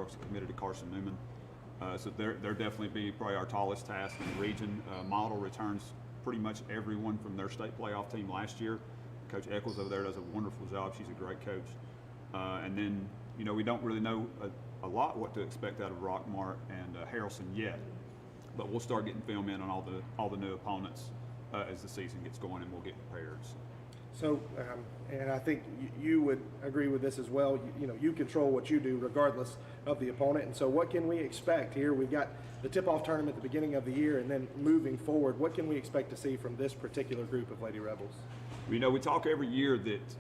girls committed to Carson Newman. So they're definitely be probably our tallest task in the region. Model returns pretty much everyone from their state playoff team last year. Coach Eccles over there does a wonderful job. She's a great coach. And then, you know, we don't really know a lot what to expect out of Rockmart and Harrelson yet, but we'll start getting film in on all the new opponents as the season gets going, and we'll get prepared. So, and I think you would agree with this as well. You know, you control what you do regardless of the opponent. And so what can we expect here? We've got the tip-off tournament at the beginning of the year, and then moving forward, what can we expect to see from this particular group of Lady Rebels? You know, we talk every year that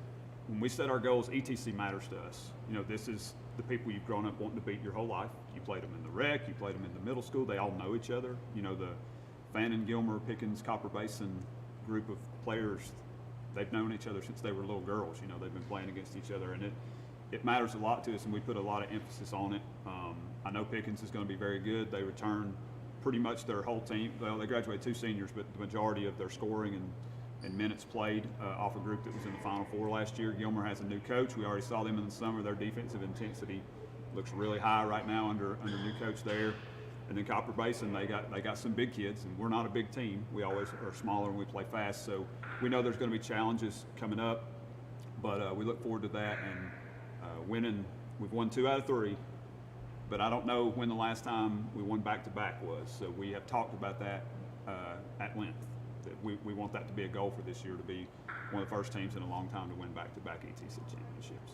when we set our goals, ETC matters to us. You know, this is the people you've grown up wanting to beat your whole life. You played them in the rec, you played them in the middle school. They all know each other. You know, the Fannin, Gilmer, Pickens, Copper Basin group of players, they've known each other since they were little girls. You know, they've been playing against each other, and it matters a lot to us, and we put a lot of emphasis on it. I know Pickens is going to be very good. They return pretty much their whole team. Well, they graduated 2 seniors, but the majority of their scoring and minutes played off a group that was in the Final Four last year. Gilmer has a new coach. We already saw them in the summer. Their defensive intensity looks really high right now under new coach there. And then Copper Basin, they got some big kids, and we're not a big team. We always are smaller and we play fast, so we know there's going to be challenges coming up, but we look forward to that and winning. We've won 2 out of 3, but I don't know when the last time we won back-to-back was, so we have talked about that at length. That we want that to be a goal for this year, to be one of the first teams in a long time to win back-to-back ETC championships.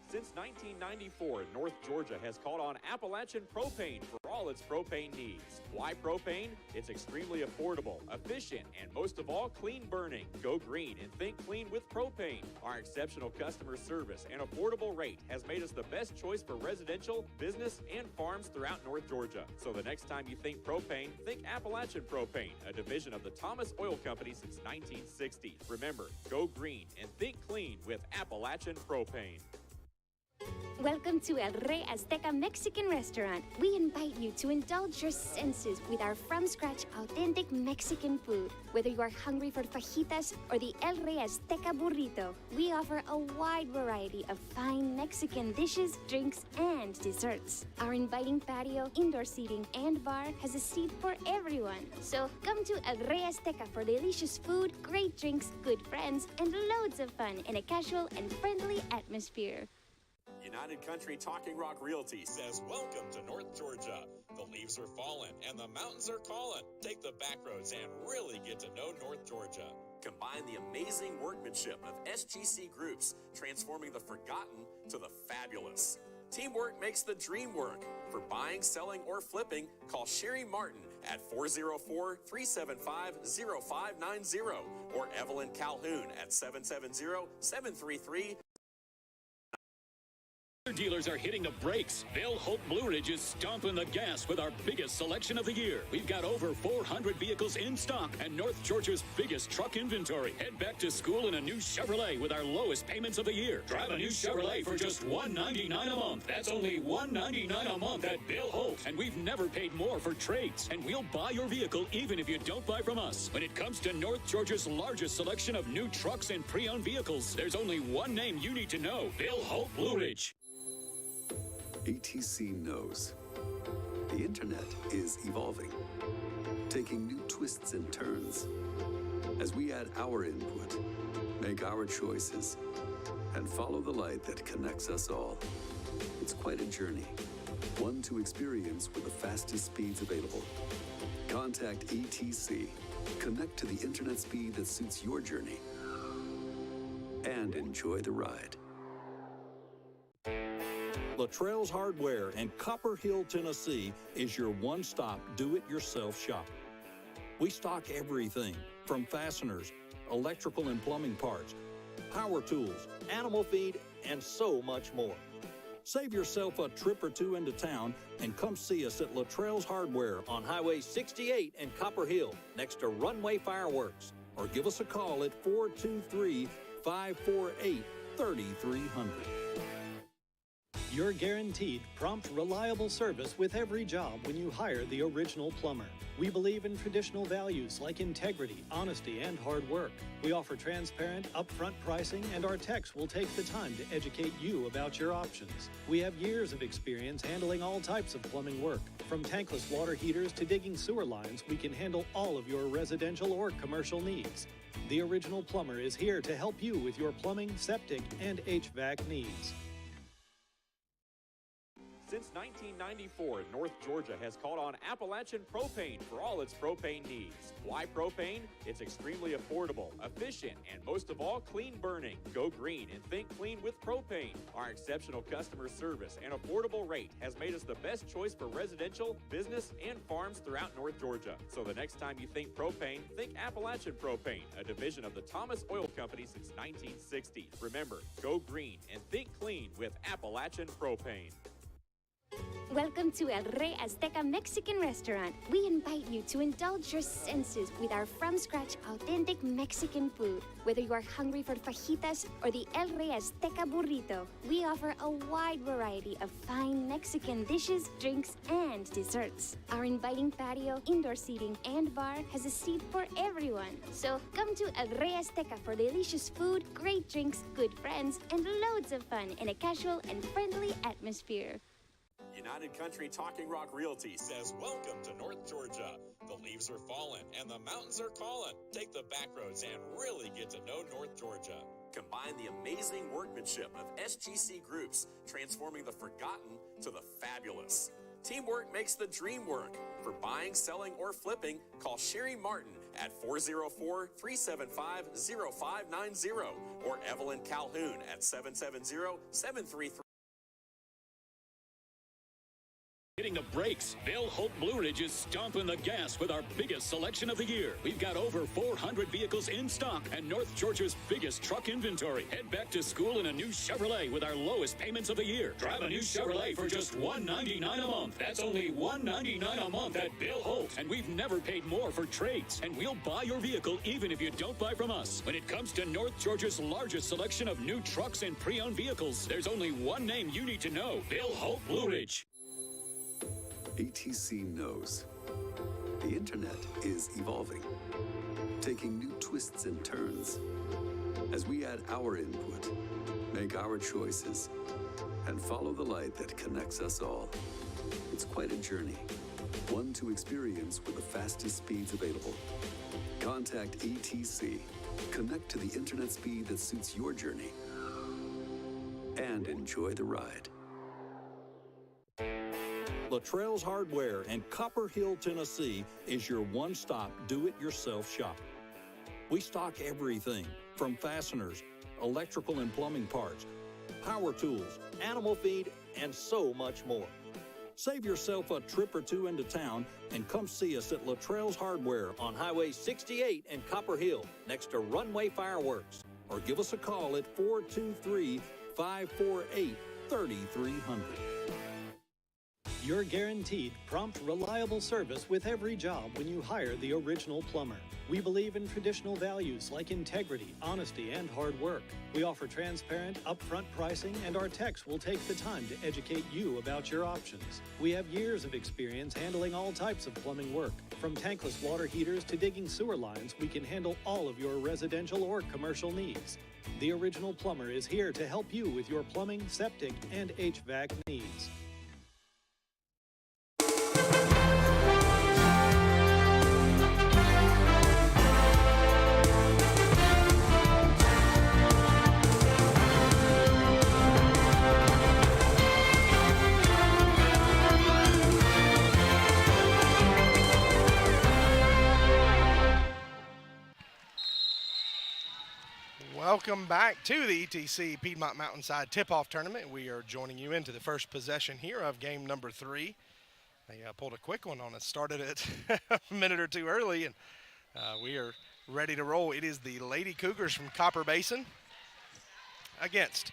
Since 1994, North Georgia has called on Appalachian Propane for all its propane needs. Why propane? It's extremely affordable, efficient, and most of all, clean burning. Go green and think clean with propane. Our exceptional customer service and affordable rate has made us the best choice for residential, business, and farms throughout North Georgia. So the next time you think propane, think Appalachian Propane, a division of the Thomas Oil Company since 1960. Remember, go green and think clean with Appalachian Propane. Welcome to El Rey Azteca Mexican Restaurant. We invite you to indulge your senses with our from-scratch authentic Mexican food. Whether you are hungry for fajitas or the El Rey Azteca burrito, we offer a wide variety of fine Mexican dishes, drinks, and desserts. Our inviting patio, indoor seating, and bar has a seat for everyone. So come to El Rey Azteca for delicious food, great drinks, good friends, and loads of fun in a casual and friendly atmosphere. United Country Talking Rock Realty says welcome to North Georgia. The leaves are falling and the mountains are calling. Take the back roads and really get to know North Georgia. Combine the amazing workmanship of SGC Groups, transforming the forgotten to the fabulous. Teamwork makes the dream work. For buying, selling, or flipping, call Sherry Martin at 404-375-0590 or Evelyn Calhoun at 770-733. Dealers are hitting the brakes. Bill Holt Blue Ridge is stomping the gas with our biggest selection of the year. We've got over 400 vehicles in stock and North Georgia's biggest truck inventory. Head back to school in a new Chevrolet with our lowest payments of the year. Drive a new Chevrolet for just $199 a month. That's only $199 a month at Bill Holt. And we've never paid more for trades. And we'll buy your vehicle even if you don't buy from us. When it comes to North Georgia's largest selection of new trucks and pre-owned vehicles, there's only one name you need to know: Bill Holt Blue Ridge. ATC knows the internet is evolving, taking new twists and turns. As we add our input, make our choices, and follow the light that connects us all. It's quite a journey, one to experience with the fastest speeds available. Contact ATC. Connect to the internet speed that suits your journey, and enjoy the ride. Luttrell's Hardware in Copper Hill, Tennessee is your one-stop do-it-yourself shop. We stock everything from fasteners, electrical and plumbing parts, power tools, animal feed, and so much more. Save yourself a trip or two into town and come see us at Luttrell's Hardware on Highway 68 in Copper Hill, next to Runway Fireworks. Or give us a call at 423-548-3300. You're guaranteed prompt, reliable service with every job when you hire the original plumber. We believe in traditional values like integrity, honesty, and hard work. We offer transparent, upfront pricing, and our techs will take the time to educate you about your options. We have years of experience handling all types of plumbing work. From tankless water heaters to digging sewer lines, we can handle all of your residential or commercial needs. The original plumber is here to help you with your plumbing, septic, and HVAC needs. Since 1994, North Georgia has called on Appalachian Propane for all its propane needs. Why propane? It's extremely affordable, efficient, and most of all, clean burning. Go green and think clean with propane. Our exceptional customer service and affordable rate has made us the best choice for residential, business, and farms throughout North Georgia. So the next time you think propane, think Appalachian Propane, a division of the Thomas Oil Company since 1960. Remember, go green and think clean with Appalachian Propane. Welcome to El Rey Azteca Mexican Restaurant. We invite you to indulge your senses with our from-scratch authentic Mexican food. Whether you are hungry for fajitas or the El Rey Azteca burrito, we offer a wide variety of fine Mexican dishes, drinks, and desserts. Our inviting patio, indoor seating, and bar has a seat for everyone. So come to El Rey Azteca for delicious food, great drinks, good friends, and loads of fun in a casual and friendly atmosphere. United Country Talking Rock Realty says welcome to North Georgia. The leaves are falling and the mountains are calling. Take the back roads and really get to know North Georgia. Combine the amazing workmanship of SGC Groups, transforming the forgotten to the fabulous. Teamwork makes the dream work. For buying, selling, or flipping, call Sherry Martin at 404-375-0590 or Evelyn Calhoun at 770-733. Hitting the brakes, Bill Holt Blue Ridge is stomping the gas with our biggest selection of the year. We've got over 400 vehicles in stock and North Georgia's biggest truck inventory. Head back to school in a new Chevrolet with our lowest payments of the year. Drive a new Chevrolet for just $199 a month. That's only $199 a month at Bill Holt. And we've never paid more for trades. And we'll buy your vehicle even if you don't buy from us. When it comes to North Georgia's largest selection of new trucks and pre-owned vehicles, there's only one name you need to know: Bill Holt Blue Ridge. ATC knows the internet is evolving, taking new twists and turns. As we add our input, make our choices, and follow the light that connects us all. It's quite a journey, one to experience with the fastest speeds available. Contact ATC, connect to the internet speed that suits your journey, and enjoy the ride. Luttrell's Hardware in Copper Hill, Tennessee is your one-stop do-it-yourself shop. We stock everything from fasteners, electrical and plumbing parts, power tools, animal feed, and so much more. Save yourself a trip or two into town and come see us at Luttrell's Hardware on Highway 68 in Copper Hill, next to Runway Fireworks. Or give us a call at 423-548-3300. You're guaranteed prompt, reliable service with every job when you hire the original plumber. We believe in traditional values like integrity, honesty, and hard work. We offer transparent, upfront pricing, and our techs will take the time to educate you about your options. We have years of experience handling all types of plumbing work. From tankless water heaters to digging sewer lines, we can handle all of your residential or commercial needs. The original plumber is here to help you with your plumbing, septic, and HVAC needs. Welcome back to the ETC Piedmont Mountainside Tip-Off Tournament. We are joining you into the first possession here of game number 3. They pulled a quick one on us, started it a minute or two early, and we are ready to roll. It is the Lady Cougars from Copper Basin against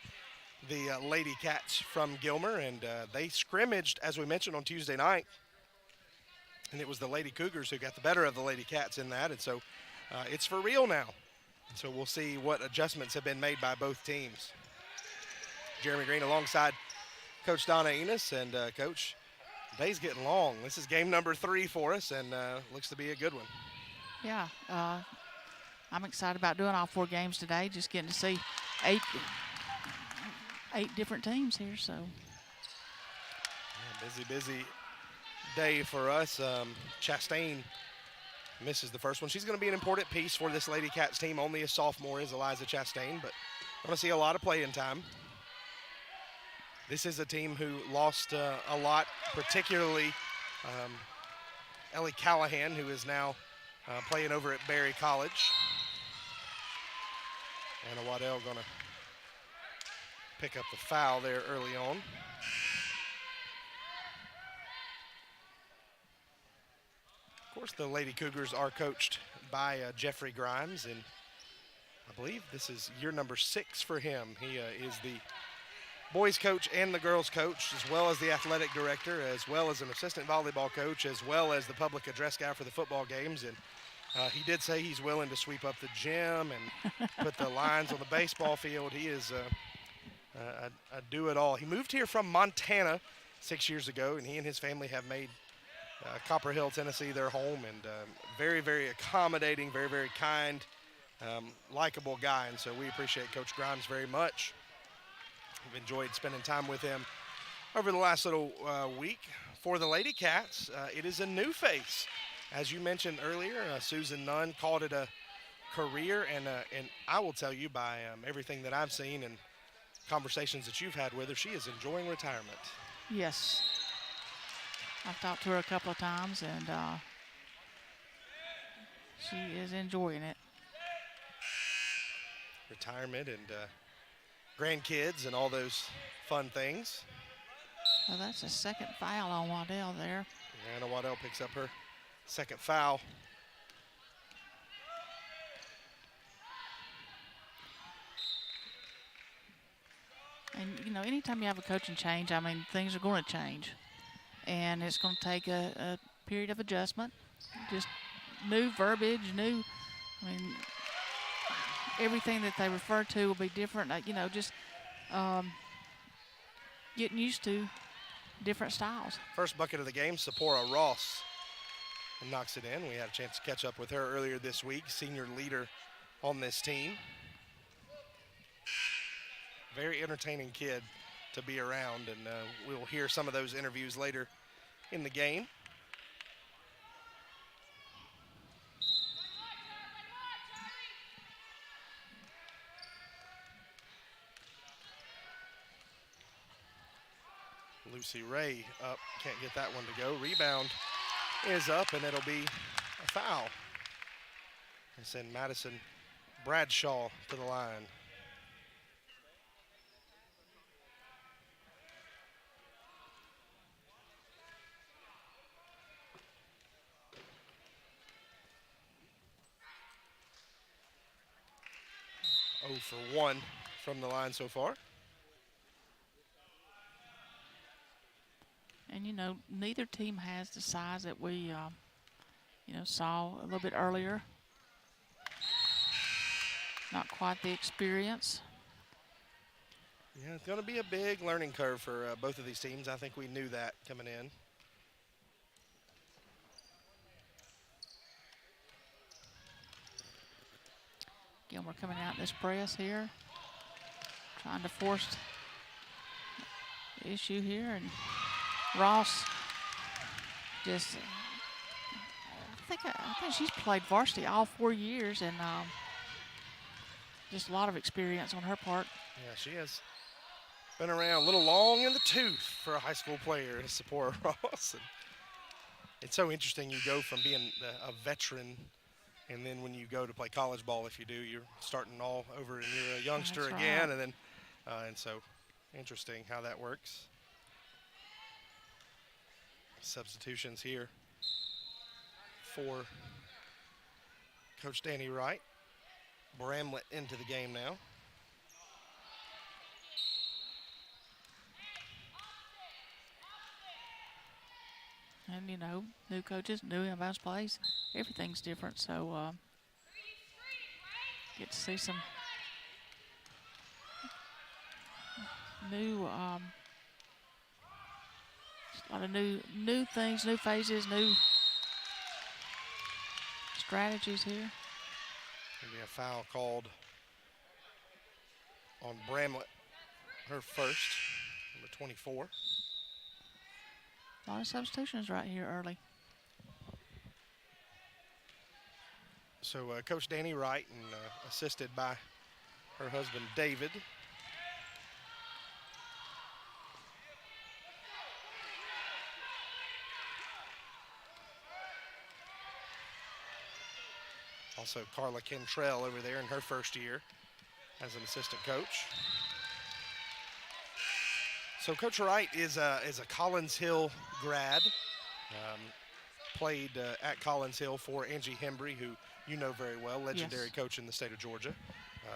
the Lady Cats from Gilmer, and they scrimmaged, as we mentioned, on Tuesday night, and it was the Lady Cougars who got the better of the Lady Cats in that, and so it's for real now. So we'll see what adjustments have been made by both teams. Jeremy Green alongside Coach Donna Enos. And, Coach, day's getting long. This is game number 3 for us, and looks to be a good one. Yeah, I'm excited about doing all 4 games today, just getting to see 8 different teams here. So yeah, busy day for us. Chastain misses the first one. She's going to be an important piece for this Lady Cats team. Only a sophomore is Eliza Chastain, but I'm going to see a lot of playing time. This is a team who lost a lot, particularly Ellie Callahan, who is now playing over at Berry College. Anna Waddell going to pick up the foul there early on. Of course, the Lady Cougars are coached by Jeffrey Grimes, and I believe this is year number 6 for him. He is the boys coach and the girls coach, as well as the athletic director, as well as an assistant volleyball coach, as well as the public address guy for the football games. And he did say he's willing to sweep up the gym and put the lines on the baseball field. He is a do-it-all. He moved here from Montana 6 years ago, and he and his family have made Copper Hill, Tennessee their home, and very, very accommodating, very, very kind, likable guy. And so we appreciate Coach Grimes very much. We've enjoyed spending time with him over the last little week. For the Lady Cats, it is a new face. As you mentioned earlier, Susan Nunn called it a career, and I will tell you by everything that I've seen and conversations that you've had with her, she is enjoying retirement. yes, I've talked to her a couple of times, and she is enjoying it. Retirement and grandkids and all those fun things. Well, that's a second foul on Waddell there. Anna Waddell picks up her second foul. And, you know, anytime you have a coaching change, I mean, things are going to change. And it's going to take a period of adjustment. Just new verbiage, everything that they refer to will be different. You know, just getting used to different styles. First bucket of the game, Sephora Ross knocks it in. We had a chance to catch up with her earlier this week, senior leader on this team. Very entertaining kid to be around, and we'll hear some of those interviews later in the game. Lucy Ray up, can't get that one to go. Rebound is up, and it'll be a foul. And send Madison Bradshaw to the line. Oh for 1 from the line so far. And, you know, neither team has the size that we, saw a little bit earlier. Not quite the experience. Yeah, it's going to be a big learning curve for both of these teams. I think we knew that coming in. Gilmer coming out in this press here, trying to force the issue here, and Ross just, I think she's played varsity all 4 years, and just a lot of experience on her part. Yeah, she has been around a little long in the tooth for a high school player, Sephora Ross. And it's so interesting, you go from being a veteran, and then when you go to play college ball, if you do, you're starting all over and you're a youngster That's again. right. And then, and so interesting how that works. Substitutions here for Coach Danny Wright. Bramlett into the game now. And, you know, new coaches, new inbounds plays, everything's different. So get to see some new A lot of new things, new phases, new strategies here. There'll be a foul called on Bramlett, her first, number 24. A lot of substitutions right here early. So Coach Danny Wright, and assisted by her husband David. Also Carla Kentrell over there in her first year as an assistant coach. So Coach Wright is a Collins Hill grad. Played at Collins Hill for Angie Hembry, who you know very well, legendary Yes. coach in the state of Georgia.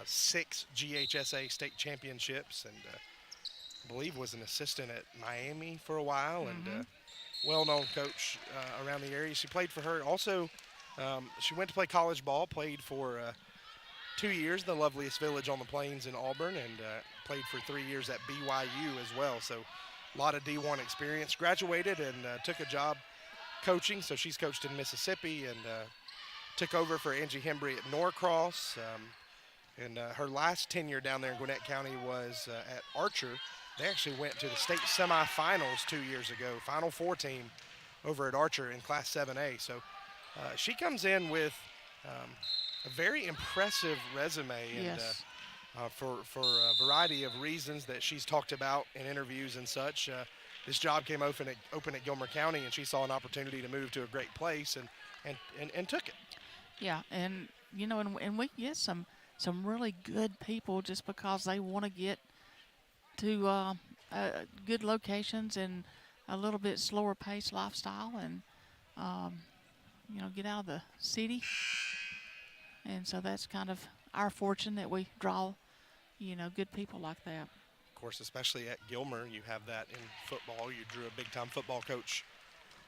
6 GHSA state championships, and I believe was an assistant at Miami for a while, and well-known coach around the area. She played for her. Also, she went to play college ball, played for 2 years, the loveliest village on the plains in Auburn, and played for 3 years at BYU as well. So a lot of D1 experience. Graduated and took a job coaching. So she's coached in Mississippi and took over for Angie Hembry at Norcross. And her last tenure down there in Gwinnett County was at Archer. They actually went to the state semifinals 2 years ago, Final Four team over at Archer in Class 7A. So she comes in with a very impressive resume, and Yes. for a variety of reasons that she's talked about in interviews and such. This job came open at Gilmer County, and she saw an opportunity to move to a great place and took it. Yeah, and you know, and we get some really good people just because they want to get to good locations and a little bit slower paced lifestyle, and you know, get out of the city. And so that's kind of our fortune that we draw, you know, good people like that. Of course, especially at Gilmer, you have that in football. You drew a big-time football coach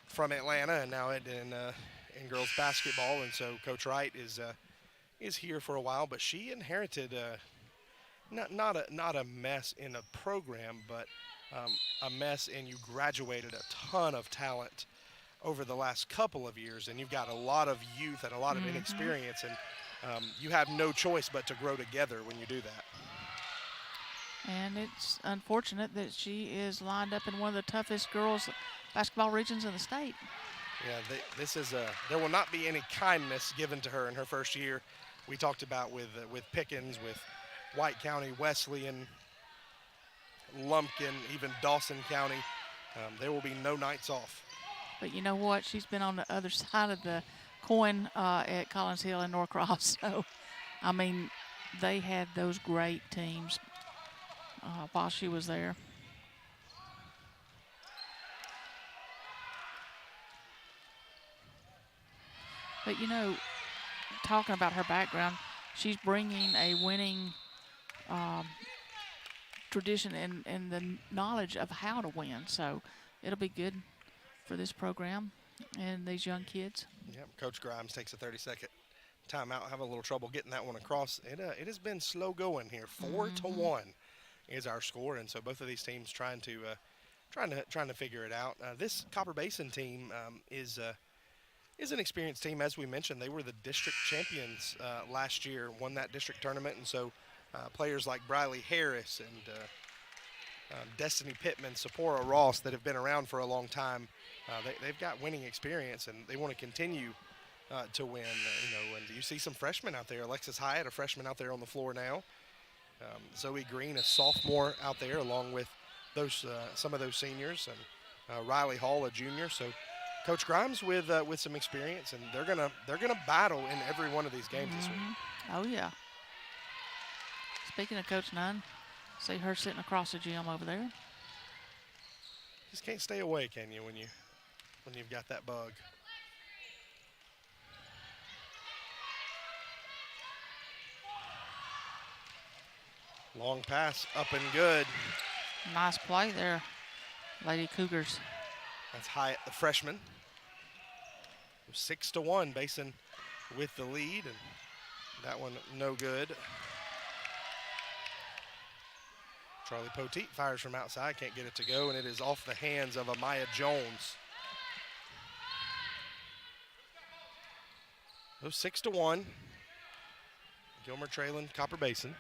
from Atlanta, and now in girls basketball. And so Coach Wright is here for a while, but she inherited not a mess in a program, but a mess in you graduated a ton of talent over the last couple of years, and you've got a lot of youth and a lot of inexperience, and you have no choice but to grow together when you do that. And it's unfortunate that she is lined up in one of the toughest girls basketball regions in the state. Yeah, this is there will not be any kindness given to her in her first year. We talked about with Pickens, with White County, Wesleyan, Lumpkin, even Dawson County. There will be no nights off. But you know what? She's been on the other side of the coin at Collins Hill and Norcross. So, I mean, they had those great teams while she was there. But, you know, talking about her background, she's bringing a winning tradition and the knowledge of how to win. So it'll be good for this program and these young kids. Yep, Coach Grimes takes a 30-second timeout. Having a little trouble getting that one across. It has been slow going here. 4-1 is our score, and so both of these teams trying to figure it out. This Copper Basin team is an experienced team. As we mentioned, they were the district champions last year, won that district tournament, and so players like Briley Harris and Destiny Pittman, Sephora Ross, that have been around for a long time, they've got winning experience, and they want to continue to win. And you see some freshmen out there. Alexis Hyatt, a freshman out there on the floor now. Zoe Green, a sophomore out there, along with those some of those seniors, and Riley Hall, a junior. So Coach Grimes with some experience, and they're gonna battle in every one of these games this week. Oh, yeah. Speaking of Coach Nunn, see her sitting across the gym over there. Just can't stay away, can you, when you've got that bug? Long pass, up and good. Nice play there, Lady Cougars. That's Hyatt, the freshman. 6-1, Basin with the lead, and that one no good. Charlie Poteet fires from outside, can't get it to go, and it is off the hands of Amaya Jones. So 6-1. Gilmer trailing Copper Basin.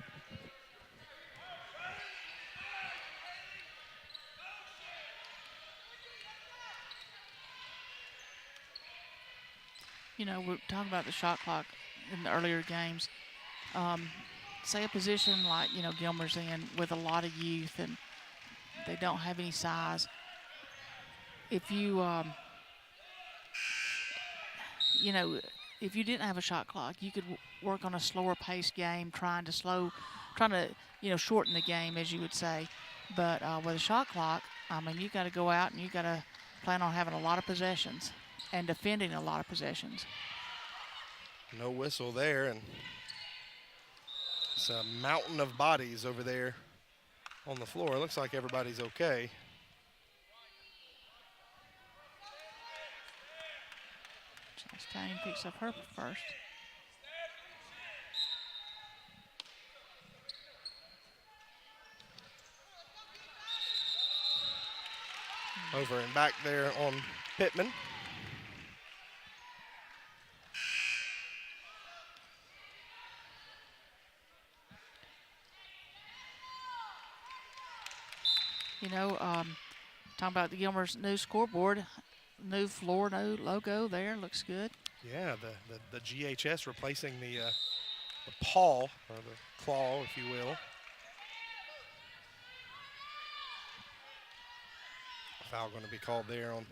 You know, we're talking about the shot clock in the earlier games. Say a position like, you know, Gilmer's in with a lot of youth and they don't have any size. If you, you know, if you didn't have a shot clock, you could work on a slower paced game, trying to, you know, shorten the game, as you would say. But with a shot clock, I mean, you got to go out and you got to plan on having a lot of possessions and defending a lot of possessions. No whistle there, and it's a mountain of bodies over there on the floor. It looks like everybody's okay. Chastain picks up her first. Over and back there on Pittman. You know, talking about the Gilmer's new scoreboard, new floor, new logo there, looks good. Yeah, the GHS replacing the paw, or the claw, if you will. Foul going to be called there on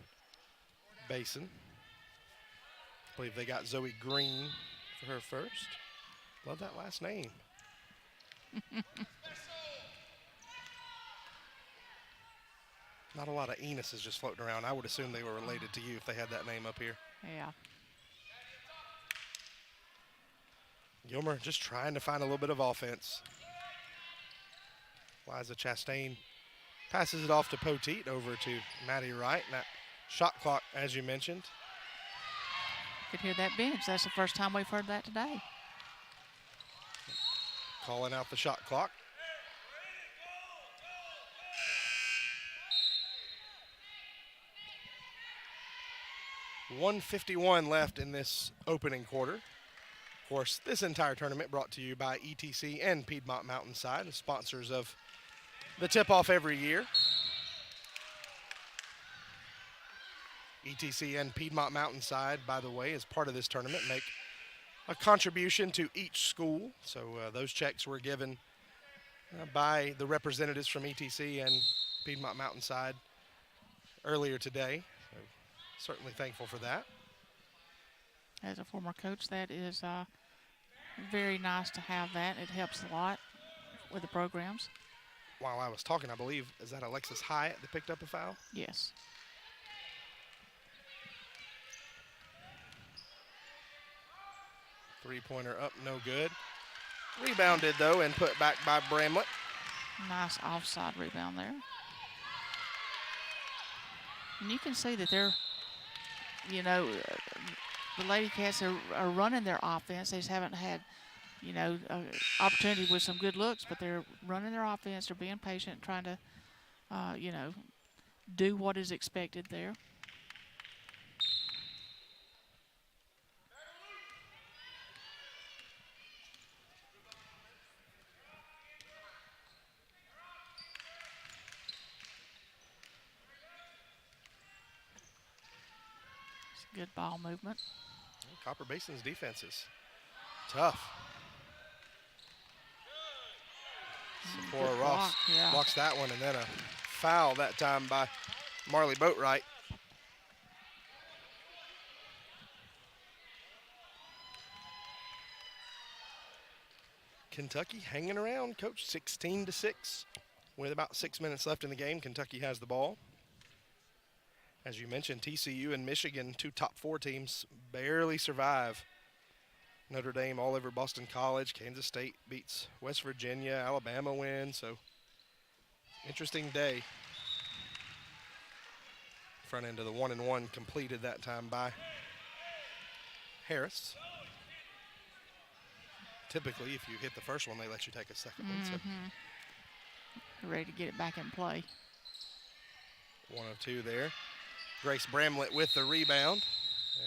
Basin. I believe they got Zoe Green for her first. Love that last name. Not a lot of Enos's just floating around. I would assume they were related to you if they had that name up here. Yeah. Gilmer just trying to find a little bit of offense. Liza Chastain passes it off to Poteet, over to Maddie Wright. And that shot clock, as you mentioned. Could hear that bench. That's the first time we've heard that today. Calling out the shot clock. .151 left in this opening quarter. Of course, this entire tournament brought to you by ETC and Piedmont Mountainside, the sponsors of the tip-off every year. ETC and Piedmont Mountainside, by the way, as part of this tournament, make a contribution to each school. So those checks were given by the representatives from ETC and Piedmont Mountainside earlier today. So certainly thankful for that. As a former coach, that is very nice to have that. It helps a lot with the programs. While I was talking, I believe, is that Alexis Hyatt that picked up a foul? Yes. Three-pointer up, no good. Rebounded, though, and put back by Bramlett. Nice offside rebound there. And you can see that they're, you know, the Lady Cats are running their offense. They just haven't had, you know, opportunity with some good looks, but they're running their offense. They're being patient, trying to, you know, do what is expected there. Good ball movement. Copper Basin's defense is tough. Sephora Ross blocks that one, and then a foul that time by Marley Boatwright. Kentucky hanging around, Coach, 16-6. With about 6 minutes left in the game, Kentucky has the ball. As you mentioned, TCU and Michigan, two top four teams, barely survive. Notre Dame all over Boston College. Kansas State beats West Virginia. Alabama wins. So, interesting day. Front end of the 1-and-1 completed that time by Harris. Typically, if you hit the first one, they let you take a second one. So ready to get it back in play. 1 of 2 there. Grace Bramlett with the rebound,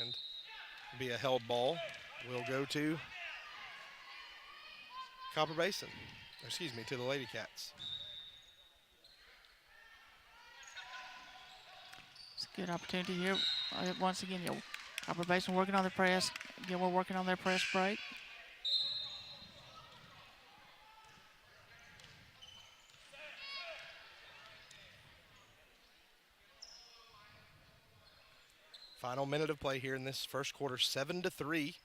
and be a held ball. Will go to Copper Basin. Excuse me, to the Lady Cats. It's a good opportunity here. Once again, Copper Basin working on the press. Gilmer working on their press break. Final minute of play here in this first quarter, 7-3.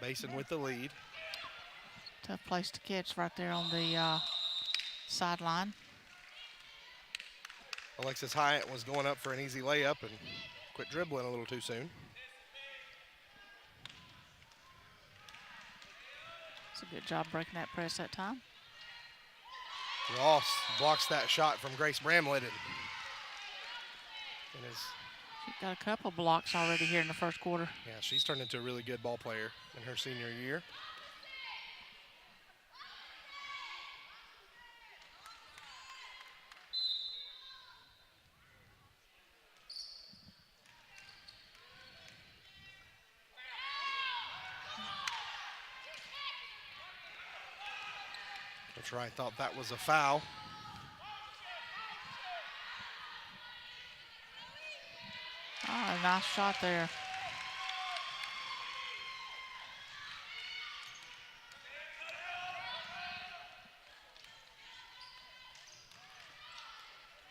Basin with the lead. Tough place to catch right there on the sideline. Alexis Hyatt was going up for an easy layup and quit dribbling a little too soon. It's a good job breaking that press that time. Ross blocks that shot from Grace Bramlett. And She's got a couple blocks already here in the first quarter. yeah, she's turned into a really good ball player in her senior year. Coach Wright thought that was a foul. Oh, a nice shot there.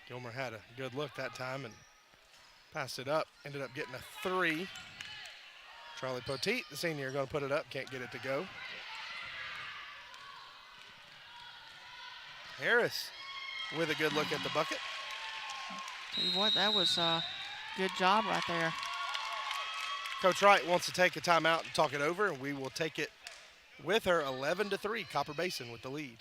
Gilmer had a good look that time and passed it up. Ended up getting a 3. Charlie Poteet, the senior, going to put it up. Can't get it to go. Harris with a good look at the bucket. Tell you what, that was a good job right there. Coach Wright wants to take a timeout and talk it over, and we will take it with her. 11-3, Copper Basin with the lead.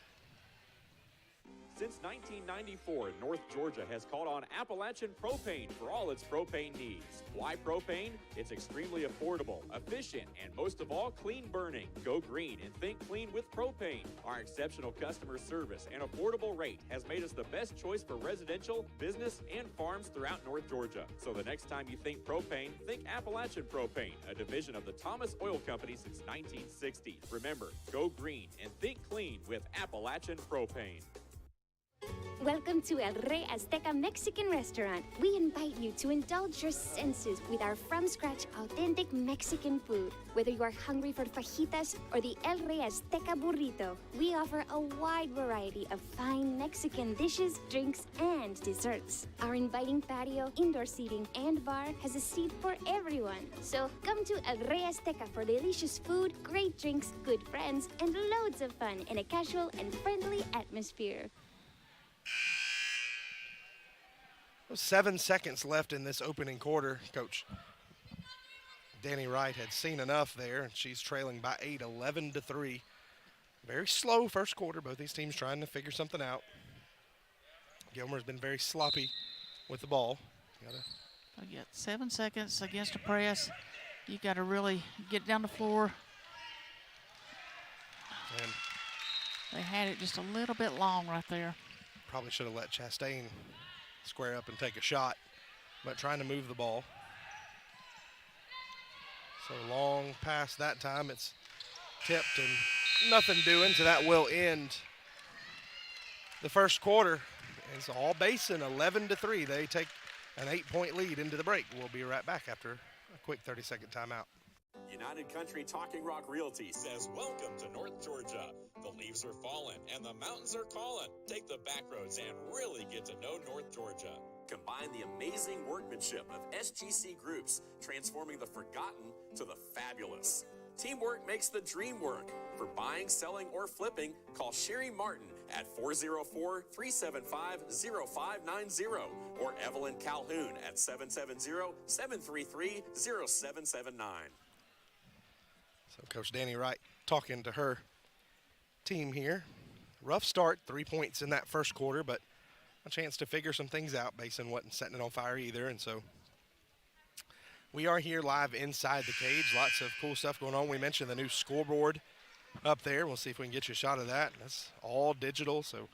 Since 1994, North Georgia has called on Appalachian Propane for all its propane needs. Why propane? It's extremely affordable, efficient, and most of all, clean burning. Go green and think clean with propane. Our exceptional customer service and affordable rate has made us the best choice for residential, business, and farms throughout North Georgia. So the next time you think propane, think Appalachian Propane, a division of the Thomas Oil Company since 1960. Remember, go green and think clean with Appalachian Propane. Welcome to El Rey Azteca Mexican Restaurant. We invite you to indulge your senses with our from-scratch authentic Mexican food. Whether you are hungry for fajitas or the El Rey Azteca burrito, we offer a wide variety of fine Mexican dishes, drinks, and desserts. Our inviting patio, indoor seating, and bar has a seat for everyone. So come to El Rey Azteca for delicious food, great drinks, good friends, and loads of fun in a casual and friendly atmosphere. 7 seconds left in this opening quarter. Coach Danny Wright had seen enough there, and she's trailing by 8, 11-3. Very slow first quarter. Both these teams trying to figure something out. Gilmer's been very sloppy with the ball. You got 7 seconds against a press. You got to really get down the floor. And they had it just a little bit long right there. probably should have let Chastain square up and take a shot, but trying to move the ball. So long pass that time. It's tipped and nothing doing, so that will end the first quarter. It's all Basin, 11-3. They take an 8-point lead into the break. We'll be right back after a quick 30-second timeout. United Country Talking Rock Realty says welcome to North Georgia. The leaves are falling and the mountains are calling. Take the back roads and really get to know North Georgia. Combine the amazing workmanship of SGC Groups, transforming the forgotten to the fabulous. Teamwork makes the dream work. For buying, selling, or flipping, call Sherry Martin at 404-375-0590 or Evelyn Calhoun at 770-733-0779. So Coach Danny Wright talking to her team here. Rough start, 3 points in that first quarter, but a chance to figure some things out. Basin wasn't setting it on fire either, and so we are here live inside the cage. Lots of cool stuff going on. We mentioned the new scoreboard up there. We'll see if we can get you a shot of that. That's all digital, so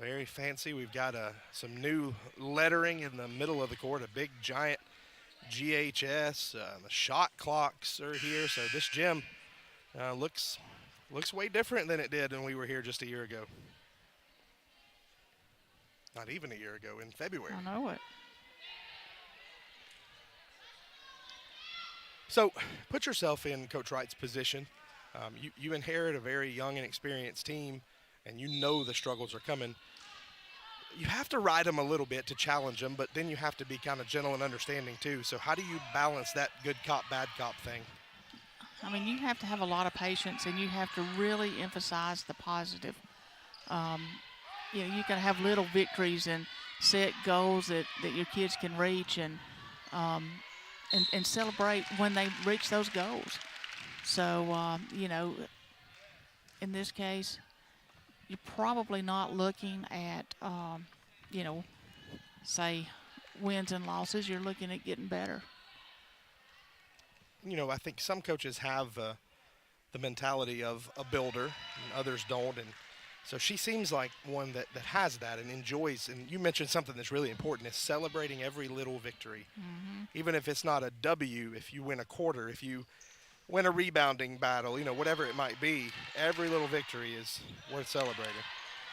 Very fancy. We've got some new lettering in the middle of the court, a big giant GHS. The shot clocks are here, so this gym looks way different than it did when we were here just a year ago. Not even a year ago, in February. I know it. So put yourself in Coach Wright's position. You inherit a very young and experienced team, and you know the struggles are coming. You have to ride them a little bit to challenge them, but then you have to be kind of gentle and understanding too. So how do you balance that good cop, bad cop thing? I mean, you have to have a lot of patience, and you have to really emphasize the positive. You know, you can have little victories and set goals that your kids can reach, and celebrate when they reach those goals. So, you know, in this case, you're probably not looking at, you know, say wins and losses. You're looking at getting better. You know, I think some coaches have the mentality of a builder, and others don't. And so she seems like one that has that and enjoys. And you mentioned something that's really important, is celebrating every little victory. Even if it's not a W, if you win a quarter, if you win a rebounding battle, you know, whatever it might be, every little victory is worth celebrating.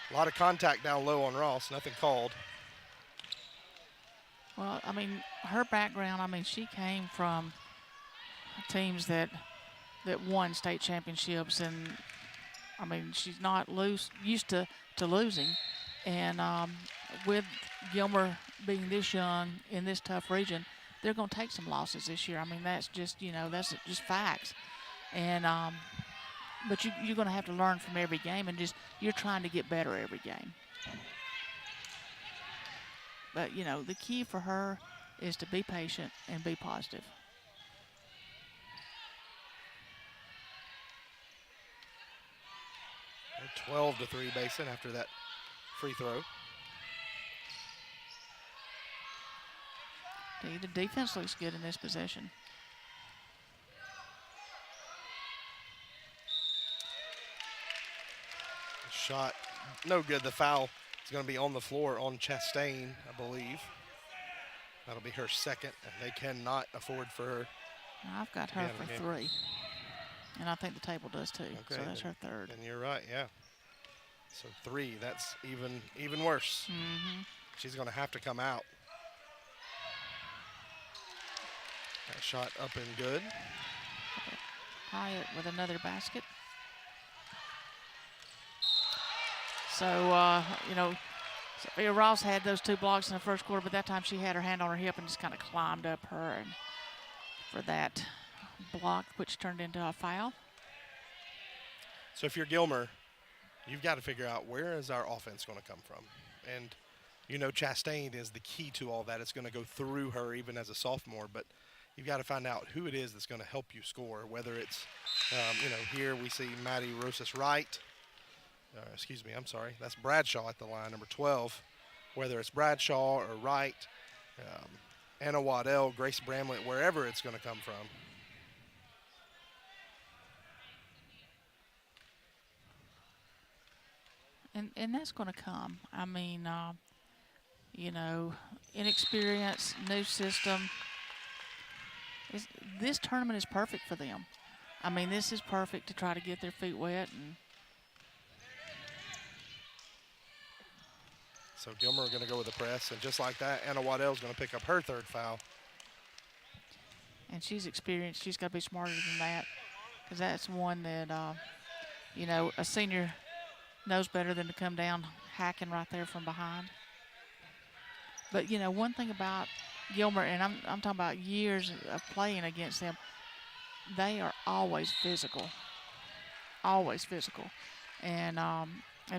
A lot of contact down low on Ross, nothing called. Well, I mean, her background, I mean, she came from teams that won state championships, and I mean, she's not used to losing. And with Gilmer being this young in this tough region, they're going to take some losses this year. I mean, that's just, you know, that's just facts. And but you're going to have to learn from every game, and just you're trying to get better every game. But, you know, the key for her is to be patient and be positive. A 12-3 Basin after that free throw. The defense looks good in this possession. Shot no good. The foul is going to be on the floor on Chastain, I believe. That'll be her second, and they cannot afford for her. I've got her for 3. And I think the table does too. Okay, So that's her third. And you're right, yeah. So 3, that's even worse. She's going to have to come out. That shot up and good. Hyatt with another basket. So, you know, Sophia Ross had those 2 blocks in the first quarter, but that time she had her hand on her hip and just kind of climbed up her and for that block, which turned into a foul. So if you're Gilmer, you've got to figure out where is our offense going to come from. And, you know, Chastain is the key to all that. It's going to go through her even as a sophomore, but you've got to find out who it is that's going to help you score, whether it's, you know, here we see Maddie Rosas-Wright. Excuse me, I'm sorry. That's Bradshaw at the line, number 12. Whether it's Bradshaw or Wright, Anna Waddell, Grace Bramlett, wherever it's going to come from. And that's going to come. I mean, you know, inexperience, new system. This tournament is perfect for them. I mean, this is perfect to try to get their feet wet. And so Gilmer are going to go with the press, and just like that, Anna Waddell is going to pick up her 3rd foul. And she's experienced. She's got to be smarter than that, because that's one that, you know, a senior knows better than to come down hacking right there from behind. But, you know, one thing about Gilmer, and I'm talking about years of playing against them, they are always physical. Always physical. And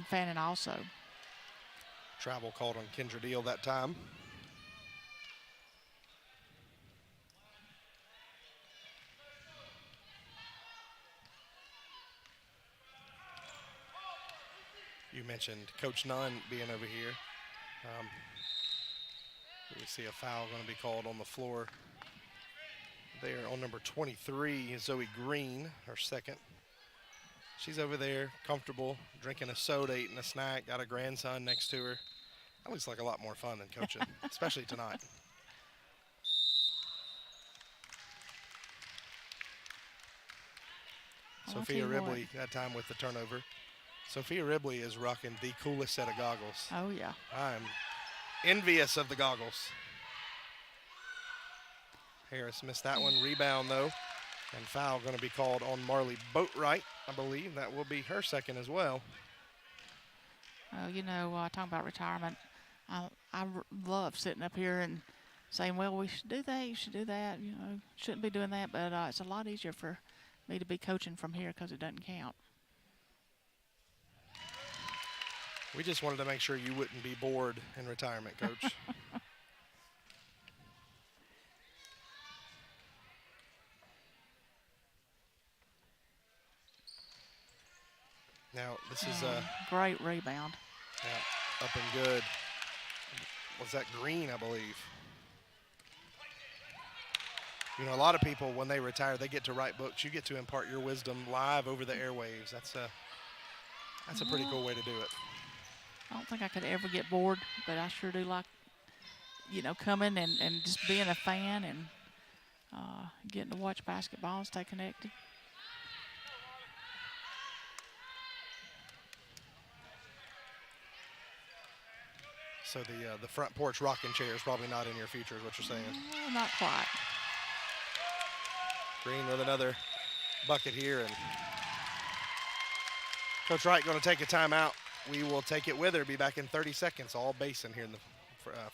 Fannin also. Travel called on Kendra Deal that time. You mentioned Coach Nunn being over here. We see a foul going to be called on the floor there on number 23, Zoe Green, her second. She's over there, comfortable, drinking a soda, eating a snack, got a grandson next to her. That looks like a lot more fun than coaching, especially tonight. Well, I'll Sophia tell you what. Ribley, that time with the turnover. Sophia Ribley is rocking the coolest set of goggles. Oh, yeah. I'm envious of the goggles. Harris missed that one. Rebound, though. And foul going to be called on Marley Boatwright. I believe that will be her second as well. You know, talking about retirement, I love sitting up here and saying, well, we should do that, you should do that. You know, shouldn't be doing that, but it's a lot easier for me to be coaching from here because it doesn't count. We just wanted to make sure you wouldn't be bored in retirement, Coach. Now, this is Great rebound. yeah, up and good. Was that Green, I believe? You know, a lot of people, when they retire, they get to write books. You get to impart your wisdom live over the airwaves. That's a pretty cool way to do it. I don't think I could ever get bored, but I sure do like, you know, coming and just being a fan and getting to watch basketball and stay connected. So the front porch rocking chair is probably not in your future is what you're saying. Well, not quite. Green with another bucket here. And Coach Wright going to take a timeout. We will take it with her. Be back in 30 seconds. All Basin here in the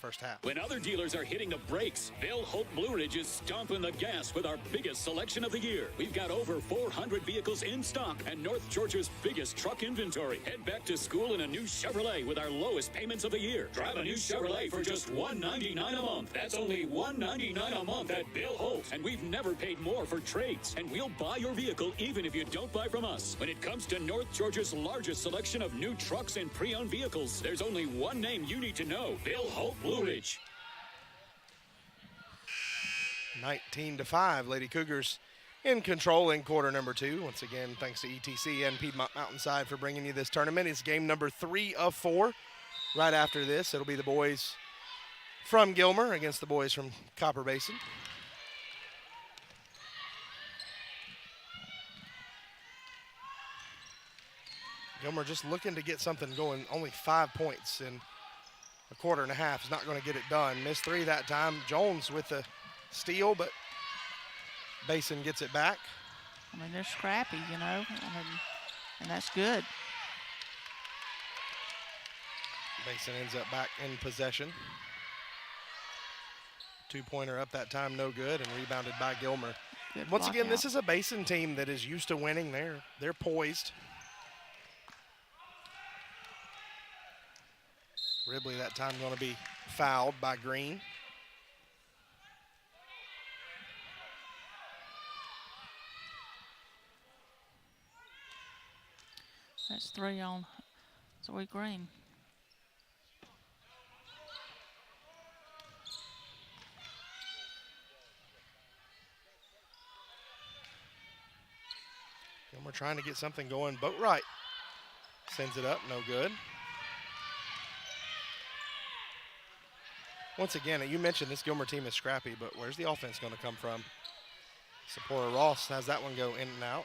first half. When other dealers are hitting the brakes, Bill Holt Blue Ridge is stomping the gas with our biggest selection of the year. We've got over 400 vehicles in stock and North Georgia's biggest truck inventory. Head back to school in a new Chevrolet with our lowest payments of the year. Drive a new Chevrolet for just $199 a month. That's only $199 a month at Bill Holt. And we've never paid more for trades. And we'll buy your vehicle even if you don't buy from us. When it comes to North Georgia's largest selection of new trucks and pre-owned vehicles, there's only one name you need to know: Bill Holt Blue Ridge. 19-5, Lady Cougars in control in quarter number 2. Once again, thanks to ETC and Piedmont Mountainside for bringing you this tournament. It's game number 3 of 4. Right after this, it'll be the boys from Gilmer against the boys from Copper Basin. Gilmer just looking to get something going. Only 5 points in a quarter and a half is not going to get it done. Missed 3 that time. Jones with the steal, but Basin gets it back. I mean, they're scrappy, you know, and that's good. Basin ends up back in possession. 2-pointer up that time, no good, and rebounded by Gilmer. Good Once again, block this out. is a Basin team that is used to winning. They're poised. Ribley that time going to be fouled by Green. That's 3 on Zoe Green. Gilmer trying to get something going. Boatwright sends it up, no good. Once again, you mentioned this Gilmer team is scrappy, but where's the offense going to come from? Sephora Ross has that one go in and out.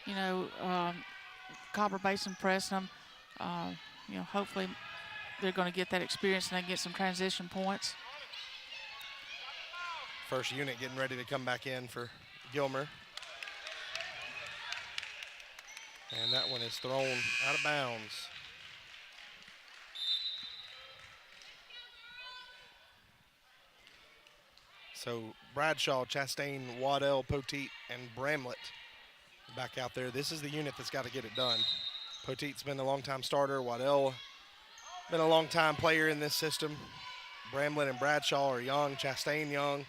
You know, Copper Basin pressing them. You know, hopefully they're going to get that experience and they get some transition points. First unit getting ready to come back in for Gilmer. And that one is thrown out of bounds. So Bradshaw, Chastain, Waddell, Poteet, and Bramlett back out there. This is the unit that's got to get it done. Poteet's been a long-time starter. Waddell been a long-time player in this system. Bramlett and Bradshaw are young. Chastain young.